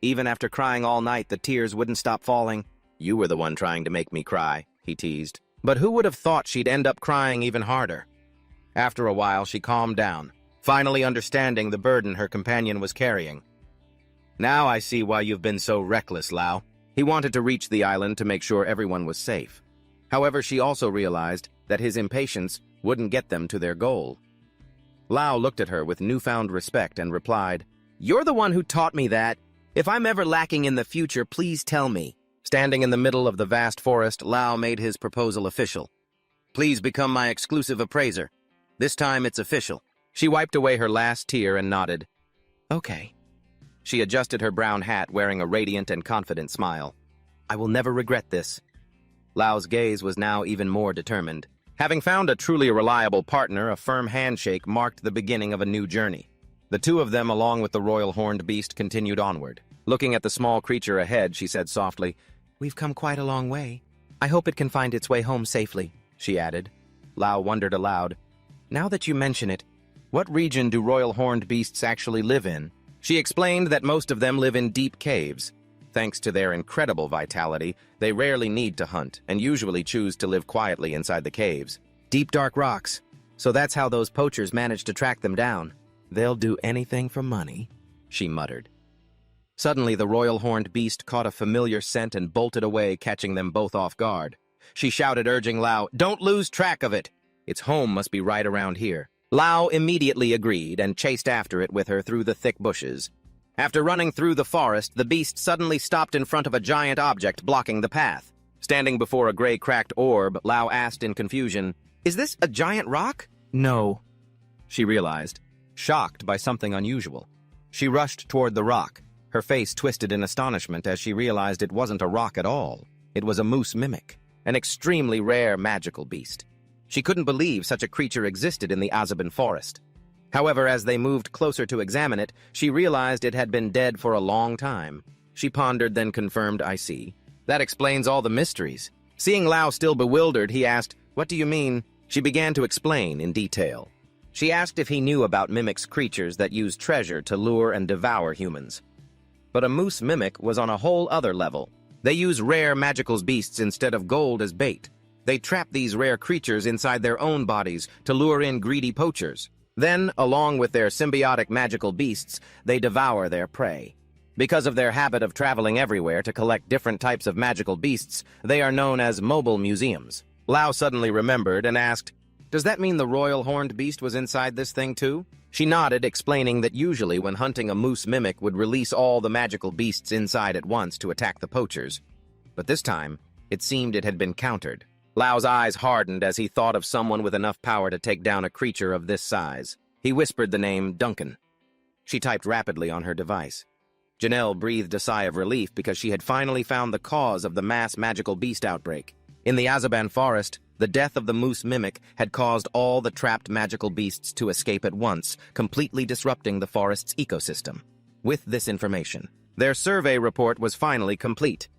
Even after crying all night, the tears wouldn't stop falling. You were the one trying to make me cry, he teased. But who would have thought she'd end up crying even harder? After a while, she calmed down, finally understanding the burden her companion was carrying. Now I see why you've been so reckless, Lau. He wanted to reach the island to make sure everyone was safe. However, she also realized that his impatience wouldn't get them to their goal. Lau looked at her with newfound respect and replied, You're the one who taught me that. If I'm ever lacking in the future, please tell me. Standing in the middle of the vast forest, Lau made his proposal official. Please become my exclusive appraiser. This time it's official. She wiped away her last tear and nodded. Okay. She adjusted her brown hat, wearing a radiant and confident smile. I will never regret this. Lau's gaze was now even more determined. Having found a truly reliable partner, a firm handshake marked the beginning of a new journey. The two of them, along with the royal horned beast, continued onward. Looking at the small creature ahead, she said softly, We've come quite a long way. I hope it can find its way home safely, she added. Lau wondered aloud. Now that you mention it, what region do royal horned beasts actually live in? She explained that most of them live in deep caves. Thanks to their incredible vitality, they rarely need to hunt and usually choose to live quietly inside the caves. Deep dark rocks. So that's how those poachers manage to track them down. They'll do anything for money, she muttered. Suddenly, the royal horned beast caught a familiar scent and bolted away, catching them both off guard. She shouted, urging Lau, Don't lose track of it! Its home must be right around here. Lau immediately agreed and chased after it with her through the thick bushes. After running through the forest, the beast suddenly stopped in front of a giant object blocking the path. Standing before a gray cracked orb, Lau asked in confusion, Is this a giant rock? No, she realized, shocked by something unusual. She rushed toward the rock, her face twisted in astonishment as she realized it wasn't a rock at all. It was a moose mimic, an extremely rare magical beast. She couldn't believe such a creature existed in the Azaban forest. However, as they moved closer to examine it, she realized it had been dead for a long time. She pondered, then confirmed, I see. That explains all the mysteries. Seeing Lau still bewildered, he asked, What do you mean? She began to explain in detail. She asked if he knew about mimics creatures that use treasure to lure and devour humans. But a moose mimic was on a whole other level. They use rare magical beasts instead of gold as bait. They trap these rare creatures inside their own bodies to lure in greedy poachers. Then, along with their symbiotic magical beasts, they devour their prey. Because of their habit of traveling everywhere to collect different types of magical beasts, they are known as mobile museums. Lau suddenly remembered and asked, Does that mean the royal horned beast was inside this thing too? She nodded, explaining that usually when hunting, a moose mimic would release all the magical beasts inside at once to attack the poachers. But this time, it seemed it had been countered. Lau's eyes hardened as he thought of someone with enough power to take down a creature of this size. He whispered the name Duncan. She typed rapidly on her device. Janelle breathed a sigh of relief because she had finally found the cause of the mass magical beast outbreak. In the Azaban forest, the death of the moose mimic had caused all the trapped magical beasts to escape at once, completely disrupting the forest's ecosystem. With this information, their survey report was finally complete.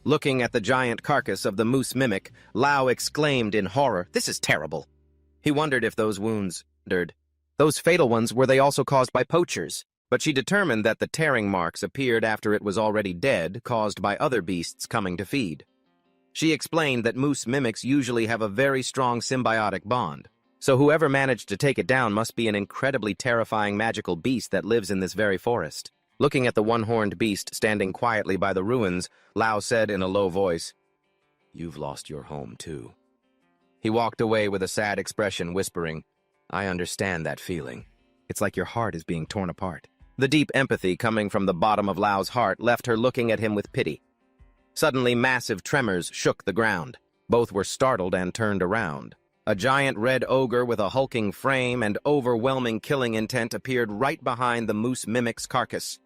Looking at the giant carcass of the moose mimic, Lao exclaimed in horror, "This is terrible." He wondered if those wounds, those fatal ones, were they also caused by poachers? But she determined that the tearing marks appeared after it was already dead, caused by other beasts coming to feed. She explained that moose mimics usually have a very strong symbiotic bond, so whoever managed to take it down must be an incredibly terrifying magical beast that lives in this very forest. Looking at the one-horned beast standing quietly by the ruins, Lao said in a low voice, "You've lost your home too." He walked away with a sad expression, whispering, "I understand that feeling. It's like your heart is being torn apart." The deep empathy coming from the bottom of Lao's heart left her looking at him with pity. Suddenly, massive tremors shook the ground. Both were startled and turned around. A giant red ogre with a hulking frame and overwhelming killing intent appeared right behind the moose mimic's carcass.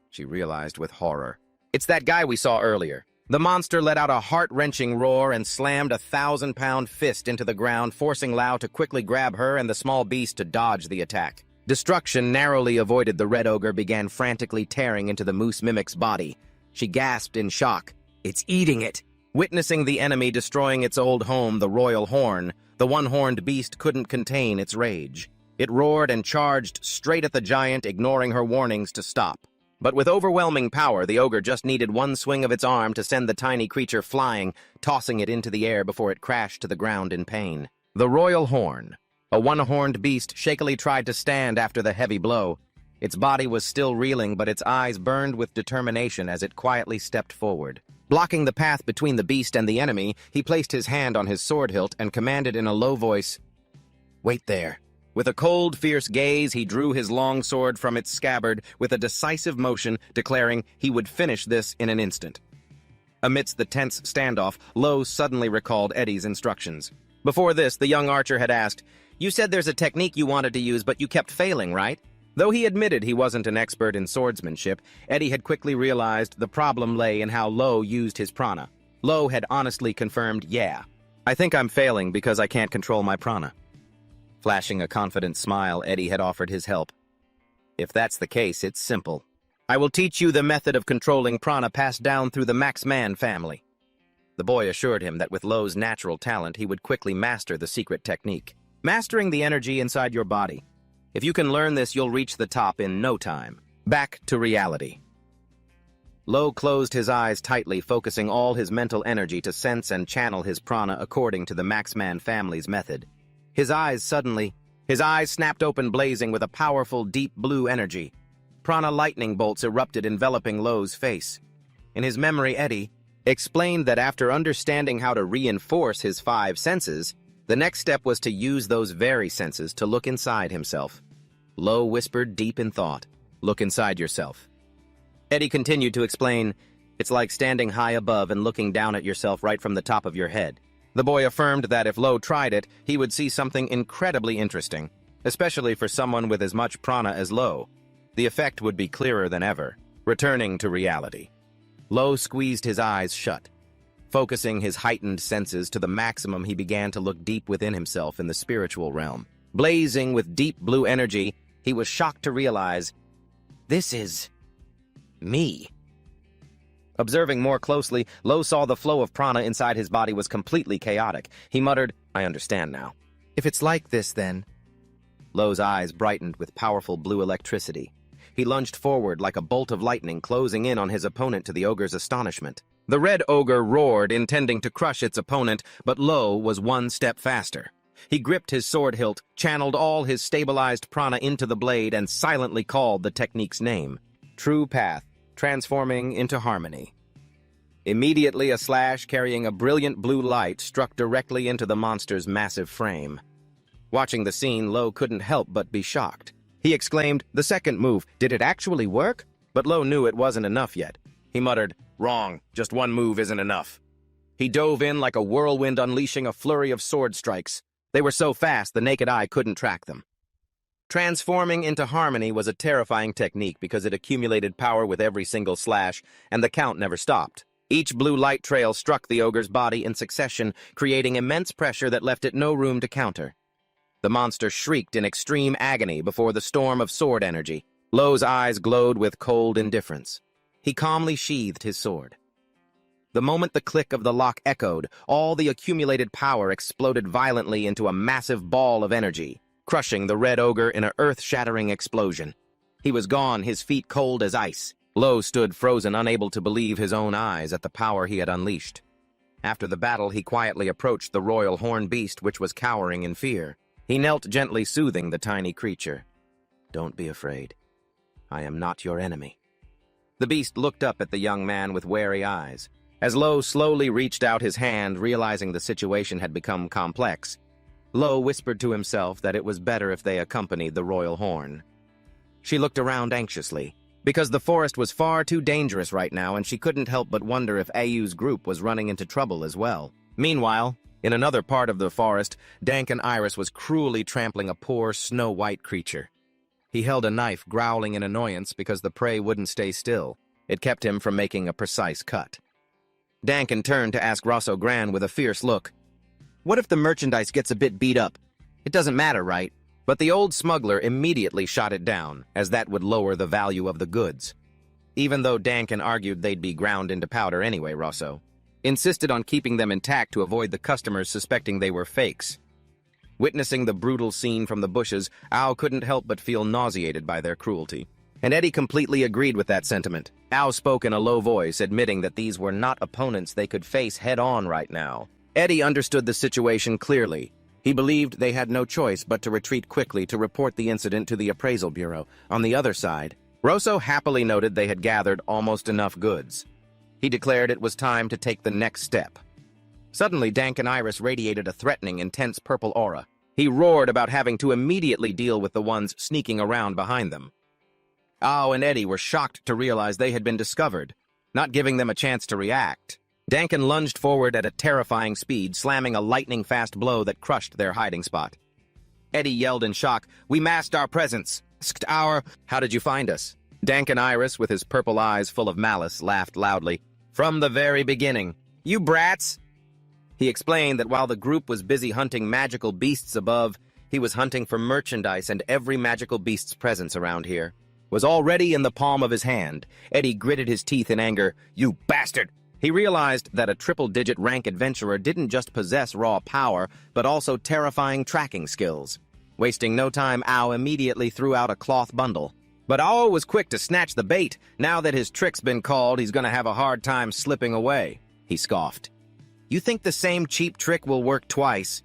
She realized with horror. It's that guy we saw earlier. The monster let out a heart-wrenching roar and slammed a 1,000-pound fist into the ground, forcing Lao to quickly grab her and the small beast to dodge the attack. Destruction narrowly avoided, the red ogre began frantically tearing into the moose mimic's body. She gasped in shock. "It's eating it!" Witnessing the enemy destroying its old home, the royal horn, the one-horned beast couldn't contain its rage. It roared and charged straight at the giant, ignoring her warnings to stop. But with overwhelming power, the ogre just needed one swing of its arm to send the tiny creature flying, tossing it into the air before it crashed to the ground in pain. The royal horn, a one-horned beast, shakily tried to stand after the heavy blow. Its body was still reeling, but its eyes burned with determination as it quietly stepped forward. Blocking the path between the beast and the enemy, he placed his hand on his sword hilt and commanded in a low voice, "Wait there." With a cold, fierce gaze, he drew his long sword from its scabbard with a decisive motion, declaring he would finish this in an instant. Amidst the tense standoff, Lo suddenly recalled Eddie's instructions. Before this, the young archer had asked, "You said there's a technique you wanted to use, but you kept failing, right?" Though he admitted he wasn't an expert in swordsmanship, Eddie had quickly realized the problem lay in how Lo used his prana. Lo had honestly confirmed, "Yeah, I think I'm failing because I can't control my prana." Flashing a confident smile, Eddie had offered his help. "If that's the case, it's simple. I will teach you the method of controlling prana passed down through the Maxman family." The boy assured him that with Lo's natural talent, he would quickly master the secret technique. Mastering the energy inside your body. If you can learn this, you'll reach the top in no time. Back to reality. Lo closed his eyes tightly, focusing all his mental energy to sense and channel his prana according to the Maxman family's method. His eyes snapped open, blazing with a powerful, deep blue energy. Prana lightning bolts erupted, enveloping Lo's face. In his memory, Eddie explained that after understanding how to reinforce his 5 senses, the next step was to use those very senses to look inside himself. Lo whispered deep in thought, "Look inside yourself." Eddie continued to explain, "It's like standing high above and looking down at yourself right from the top of your head." The boy affirmed that if Lo tried it, he would see something incredibly interesting, especially for someone with as much prana as Lo. The effect would be clearer than ever, returning to reality. Lo squeezed his eyes shut. Focusing his heightened senses to the maximum, he began to look deep within himself in the spiritual realm. Blazing with deep blue energy, he was shocked to realize, "This is me." Observing more closely, Lo saw the flow of prana inside his body was completely chaotic. He muttered, "I understand now. If it's like this, then..." Lo's eyes brightened with powerful blue electricity. He lunged forward like a bolt of lightning, closing in on his opponent to the ogre's astonishment. The red ogre roared, intending to crush its opponent, but Lo was one step faster. He gripped his sword hilt, channeled all his stabilized prana into the blade, and silently called the technique's name. True Path, transforming into harmony. Immediately, a slash carrying a brilliant blue light struck directly into the monster's massive frame. Watching the scene, Lo couldn't help but be shocked. He exclaimed, "The second move, did it actually work?" But Lo knew it wasn't enough yet. He muttered, "Wrong, just one move isn't enough." He dove in like a whirlwind, unleashing a flurry of sword strikes. They were so fast the naked eye couldn't track them. Transforming into harmony was a terrifying technique because it accumulated power with every single slash, and the count never stopped. Each blue light trail struck the ogre's body in succession, creating immense pressure that left it no room to counter. The monster shrieked in extreme agony before the storm of sword energy. Lo's eyes glowed with cold indifference. He calmly sheathed his sword. The moment the click of the lock echoed, all the accumulated power exploded violently into a massive ball of energy, crushing the red ogre in an earth-shattering explosion. He was gone, his feet cold as ice. Lo stood frozen, unable to believe his own eyes at the power he had unleashed. After the battle, he quietly approached the royal horned beast, which was cowering in fear. He knelt, gently soothing the tiny creature. "Don't be afraid. I am not your enemy." The beast looked up at the young man with wary eyes. As Lo slowly reached out his hand, realizing the situation had become complex, Lo whispered to himself that it was better if they accompanied the royal horn. She looked around anxiously, because the forest was far too dangerous right now, and she couldn't help but wonder if Ayu's group was running into trouble as well. Meanwhile, in another part of the forest, Dank and Iris was cruelly trampling a poor, snow-white creature. He held a knife, growling in annoyance because the prey wouldn't stay still. It kept him from making a precise cut. Dankin turned to ask Rosso Gran with a fierce look, "What if the merchandise gets a bit beat up? It doesn't matter, right?" But the old smuggler immediately shot it down, as that would lower the value of the goods. Even though Dankin argued they'd be ground into powder anyway, Rosso insisted on keeping them intact to avoid the customers suspecting they were fakes. Witnessing the brutal scene from the bushes, Ao couldn't help but feel nauseated by their cruelty. And Eddie completely agreed with that sentiment. Ao spoke in a low voice, admitting that these were not opponents they could face head-on right now. Eddie understood the situation clearly. He believed they had no choice but to retreat quickly to report the incident to the appraisal bureau. On the other side, Rosso happily noted they had gathered almost enough goods. He declared it was time to take the next step. Suddenly, Dank and Iris radiated a threatening, intense purple aura. He roared about having to immediately deal with the ones sneaking around behind them. Ao and Eddie were shocked to realize they had been discovered, not giving them a chance to react. Dankin lunged forward at a terrifying speed, slamming a lightning-fast blow that crushed their hiding spot. Eddie yelled in shock, "We masked our presence! How did you find us?" Dank and Iris, with his purple eyes full of malice, laughed loudly. "From the very beginning. You brats!" He explained that while the group was busy hunting magical beasts above, he was hunting for merchandise, and every magical beast's presence around here was already in the palm of his hand. Eddie gritted his teeth in anger. "You bastard!" He realized that a triple-digit rank adventurer didn't just possess raw power, but also terrifying tracking skills. Wasting no time, Ao immediately threw out a cloth bundle. But Ao was quick to snatch the bait. Now that his trick's been called, he's gonna have a hard time slipping away. He scoffed. "You think the same cheap trick will work twice?"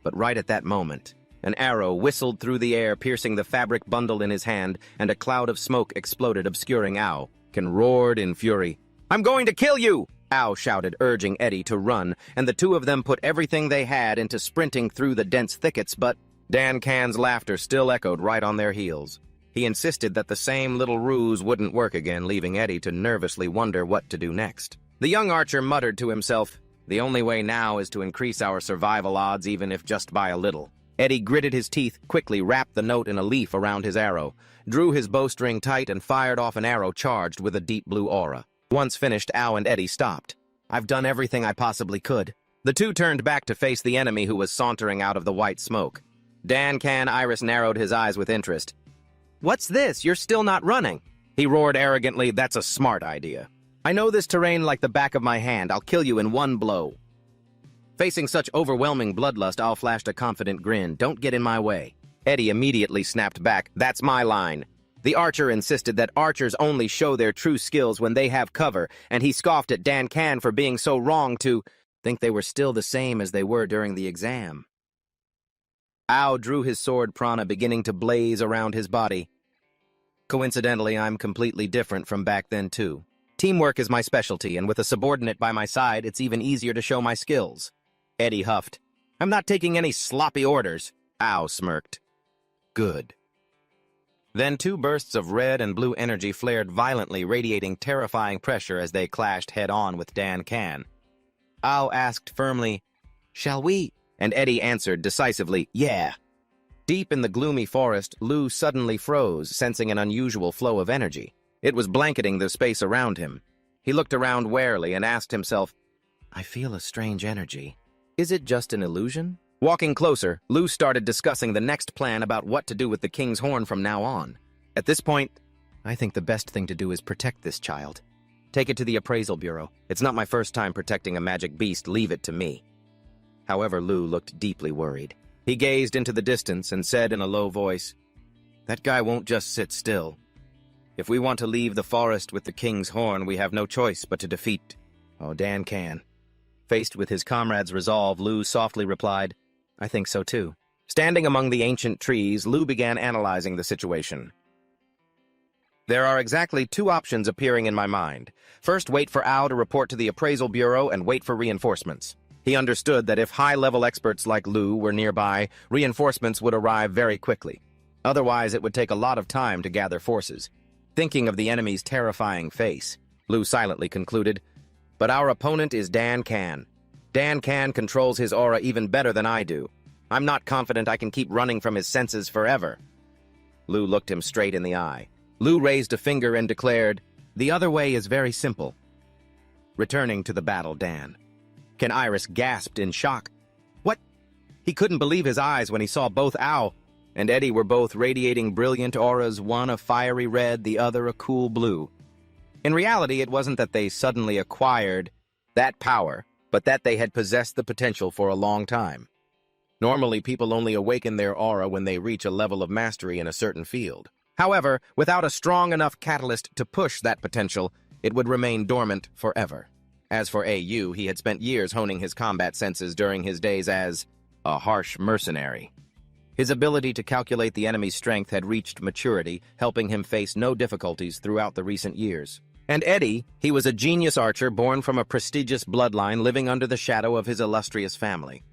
But right at that moment, an arrow whistled through the air, piercing the fabric bundle in his hand, and a cloud of smoke exploded, obscuring Ao. Can roared in fury. "I'm going to kill you!" Ao shouted, urging Eddie to run, and the two of them put everything they had into sprinting through the dense thickets, but Dan Can's laughter still echoed right on their heels. He insisted that the same little ruse wouldn't work again, leaving Eddie to nervously wonder what to do next. The young archer muttered to himself, "The only way now is to increase our survival odds, even if just by a little." Eddie gritted his teeth, quickly wrapped the note in a leaf around his arrow, drew his bowstring tight, and fired off an arrow charged with a deep blue aura. Once finished, Ao and Eddie stopped. "I've done everything I possibly could." The two turned back to face the enemy who was sauntering out of the white smoke. Dan Can Iris narrowed his eyes with interest. "What's this? You're still not running?" He roared arrogantly, "That's a smart idea. I know this terrain like the back of my hand. I'll kill you in one blow." Facing such overwhelming bloodlust, Ao flashed a confident grin. "Don't get in my way." Eddie immediately snapped back. "That's my line." The archer insisted that archers only show their true skills when they have cover, and he scoffed at Dan Can for being so wrong to think they were still the same as they were during the exam. Ao drew his sword prana beginning to blaze around his body. "Coincidentally, I'm completely different from back then, too. Teamwork is my specialty, and with a subordinate by my side, it's even easier to show my skills." Eddie huffed. "I'm not taking any sloppy orders." Ao smirked. "Good." Then two bursts of red and blue energy flared violently, radiating terrifying pressure as they clashed head-on with Dan Can. Ao asked firmly, "Shall we?" And Eddie answered decisively, "Yeah." Deep in the gloomy forest, Lu suddenly froze, sensing an unusual flow of energy. It was blanketing the space around him. He looked around warily and asked himself, I feel a strange energy. Is it just an illusion? Walking closer, Lu started discussing the next plan about what to do with the king's horn from now on. At this point, I think the best thing to do is protect this child. Take it to the appraisal bureau. It's not my first time protecting a magic beast. Leave it to me. However, Lu looked deeply worried. He gazed into the distance and said in a low voice, That guy won't just sit still. If we want to leave the forest with the king's horn, we have no choice but to defeat. Oh, Dan can. Faced with his comrade's resolve, Lu softly replied, I think so too. Standing among the ancient trees, Lu began analyzing the situation. There are exactly two options appearing in my mind. First, wait for Ao to report to the appraisal bureau and wait for reinforcements. He understood that if high-level experts like Lu were nearby, reinforcements would arrive very quickly. Otherwise, it would take a lot of time to gather forces. Thinking of the enemy's terrifying face, Lu silently concluded, But our opponent is Dan Can. Dan Can controls his aura even better than I do. I'm not confident I can keep running from his senses forever. Lu looked him straight in the eye. Lu raised a finger and declared, The other way is very simple. Returning to the battle, Dan. Can Iris gasped in shock. What? He couldn't believe his eyes when he saw both Ao and Eddie were both radiating brilliant auras, one a fiery red, the other a cool blue. In reality, it wasn't that they suddenly acquired that power, but that they had possessed the potential for a long time. Normally, people only awaken their aura when they reach a level of mastery in a certain field. However, without a strong enough catalyst to push that potential, it would remain dormant forever. As for AU, he had spent years honing his combat senses during his days as a harsh mercenary. His ability to calculate the enemy's strength had reached maturity, helping him face no difficulties throughout the recent years. And Eddie, he was a genius archer born from a prestigious bloodline living under the shadow of his illustrious family.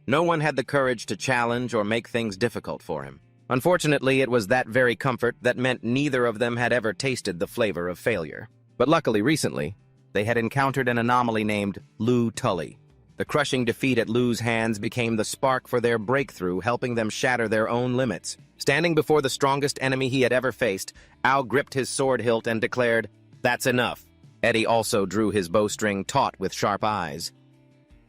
No one had the courage to challenge or make things difficult for him. Unfortunately, it was that very comfort that meant neither of them had ever tasted the flavor of failure. But luckily, recently, they had encountered an anomaly named Lu Tully. The crushing defeat at Lu's hands became the spark for their breakthrough, helping them shatter their own limits. Standing before the strongest enemy he had ever faced, Ao gripped his sword hilt and declared, That's enough. Eddie also drew his bowstring, taut with sharp eyes.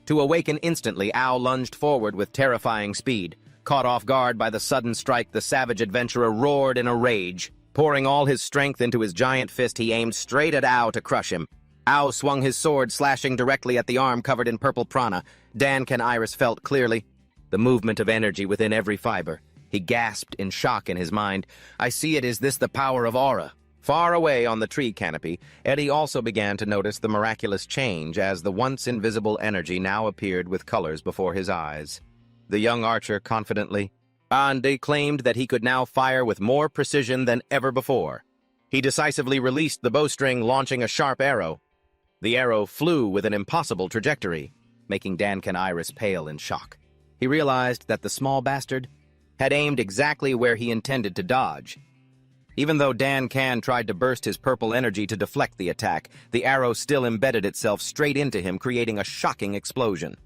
To awaken instantly, Ao lunged forward with terrifying speed. Caught off guard by the sudden strike, the savage adventurer roared in a rage. Pouring all his strength into his giant fist, he aimed straight at Ao to crush him. Ao swung his sword, slashing directly at the arm covered in purple prana. Dan Can Iris felt clearly the movement of energy within every fiber. He gasped in shock in his mind. I see it. Is this the power of aura? Far away on the tree canopy, Eddie also began to notice the miraculous change as the once invisible energy now appeared with colors before his eyes. The young archer confidently claimed that he could now fire with more precision than ever before. He decisively released the bowstring, launching a sharp arrow. The arrow flew with an impossible trajectory, making Dan Can Iris pale in shock. He realized that the small bastard had aimed exactly where he intended to dodge. Even though Dan Can tried to burst his purple energy to deflect the attack, the arrow still embedded itself straight into him, creating a shocking explosion.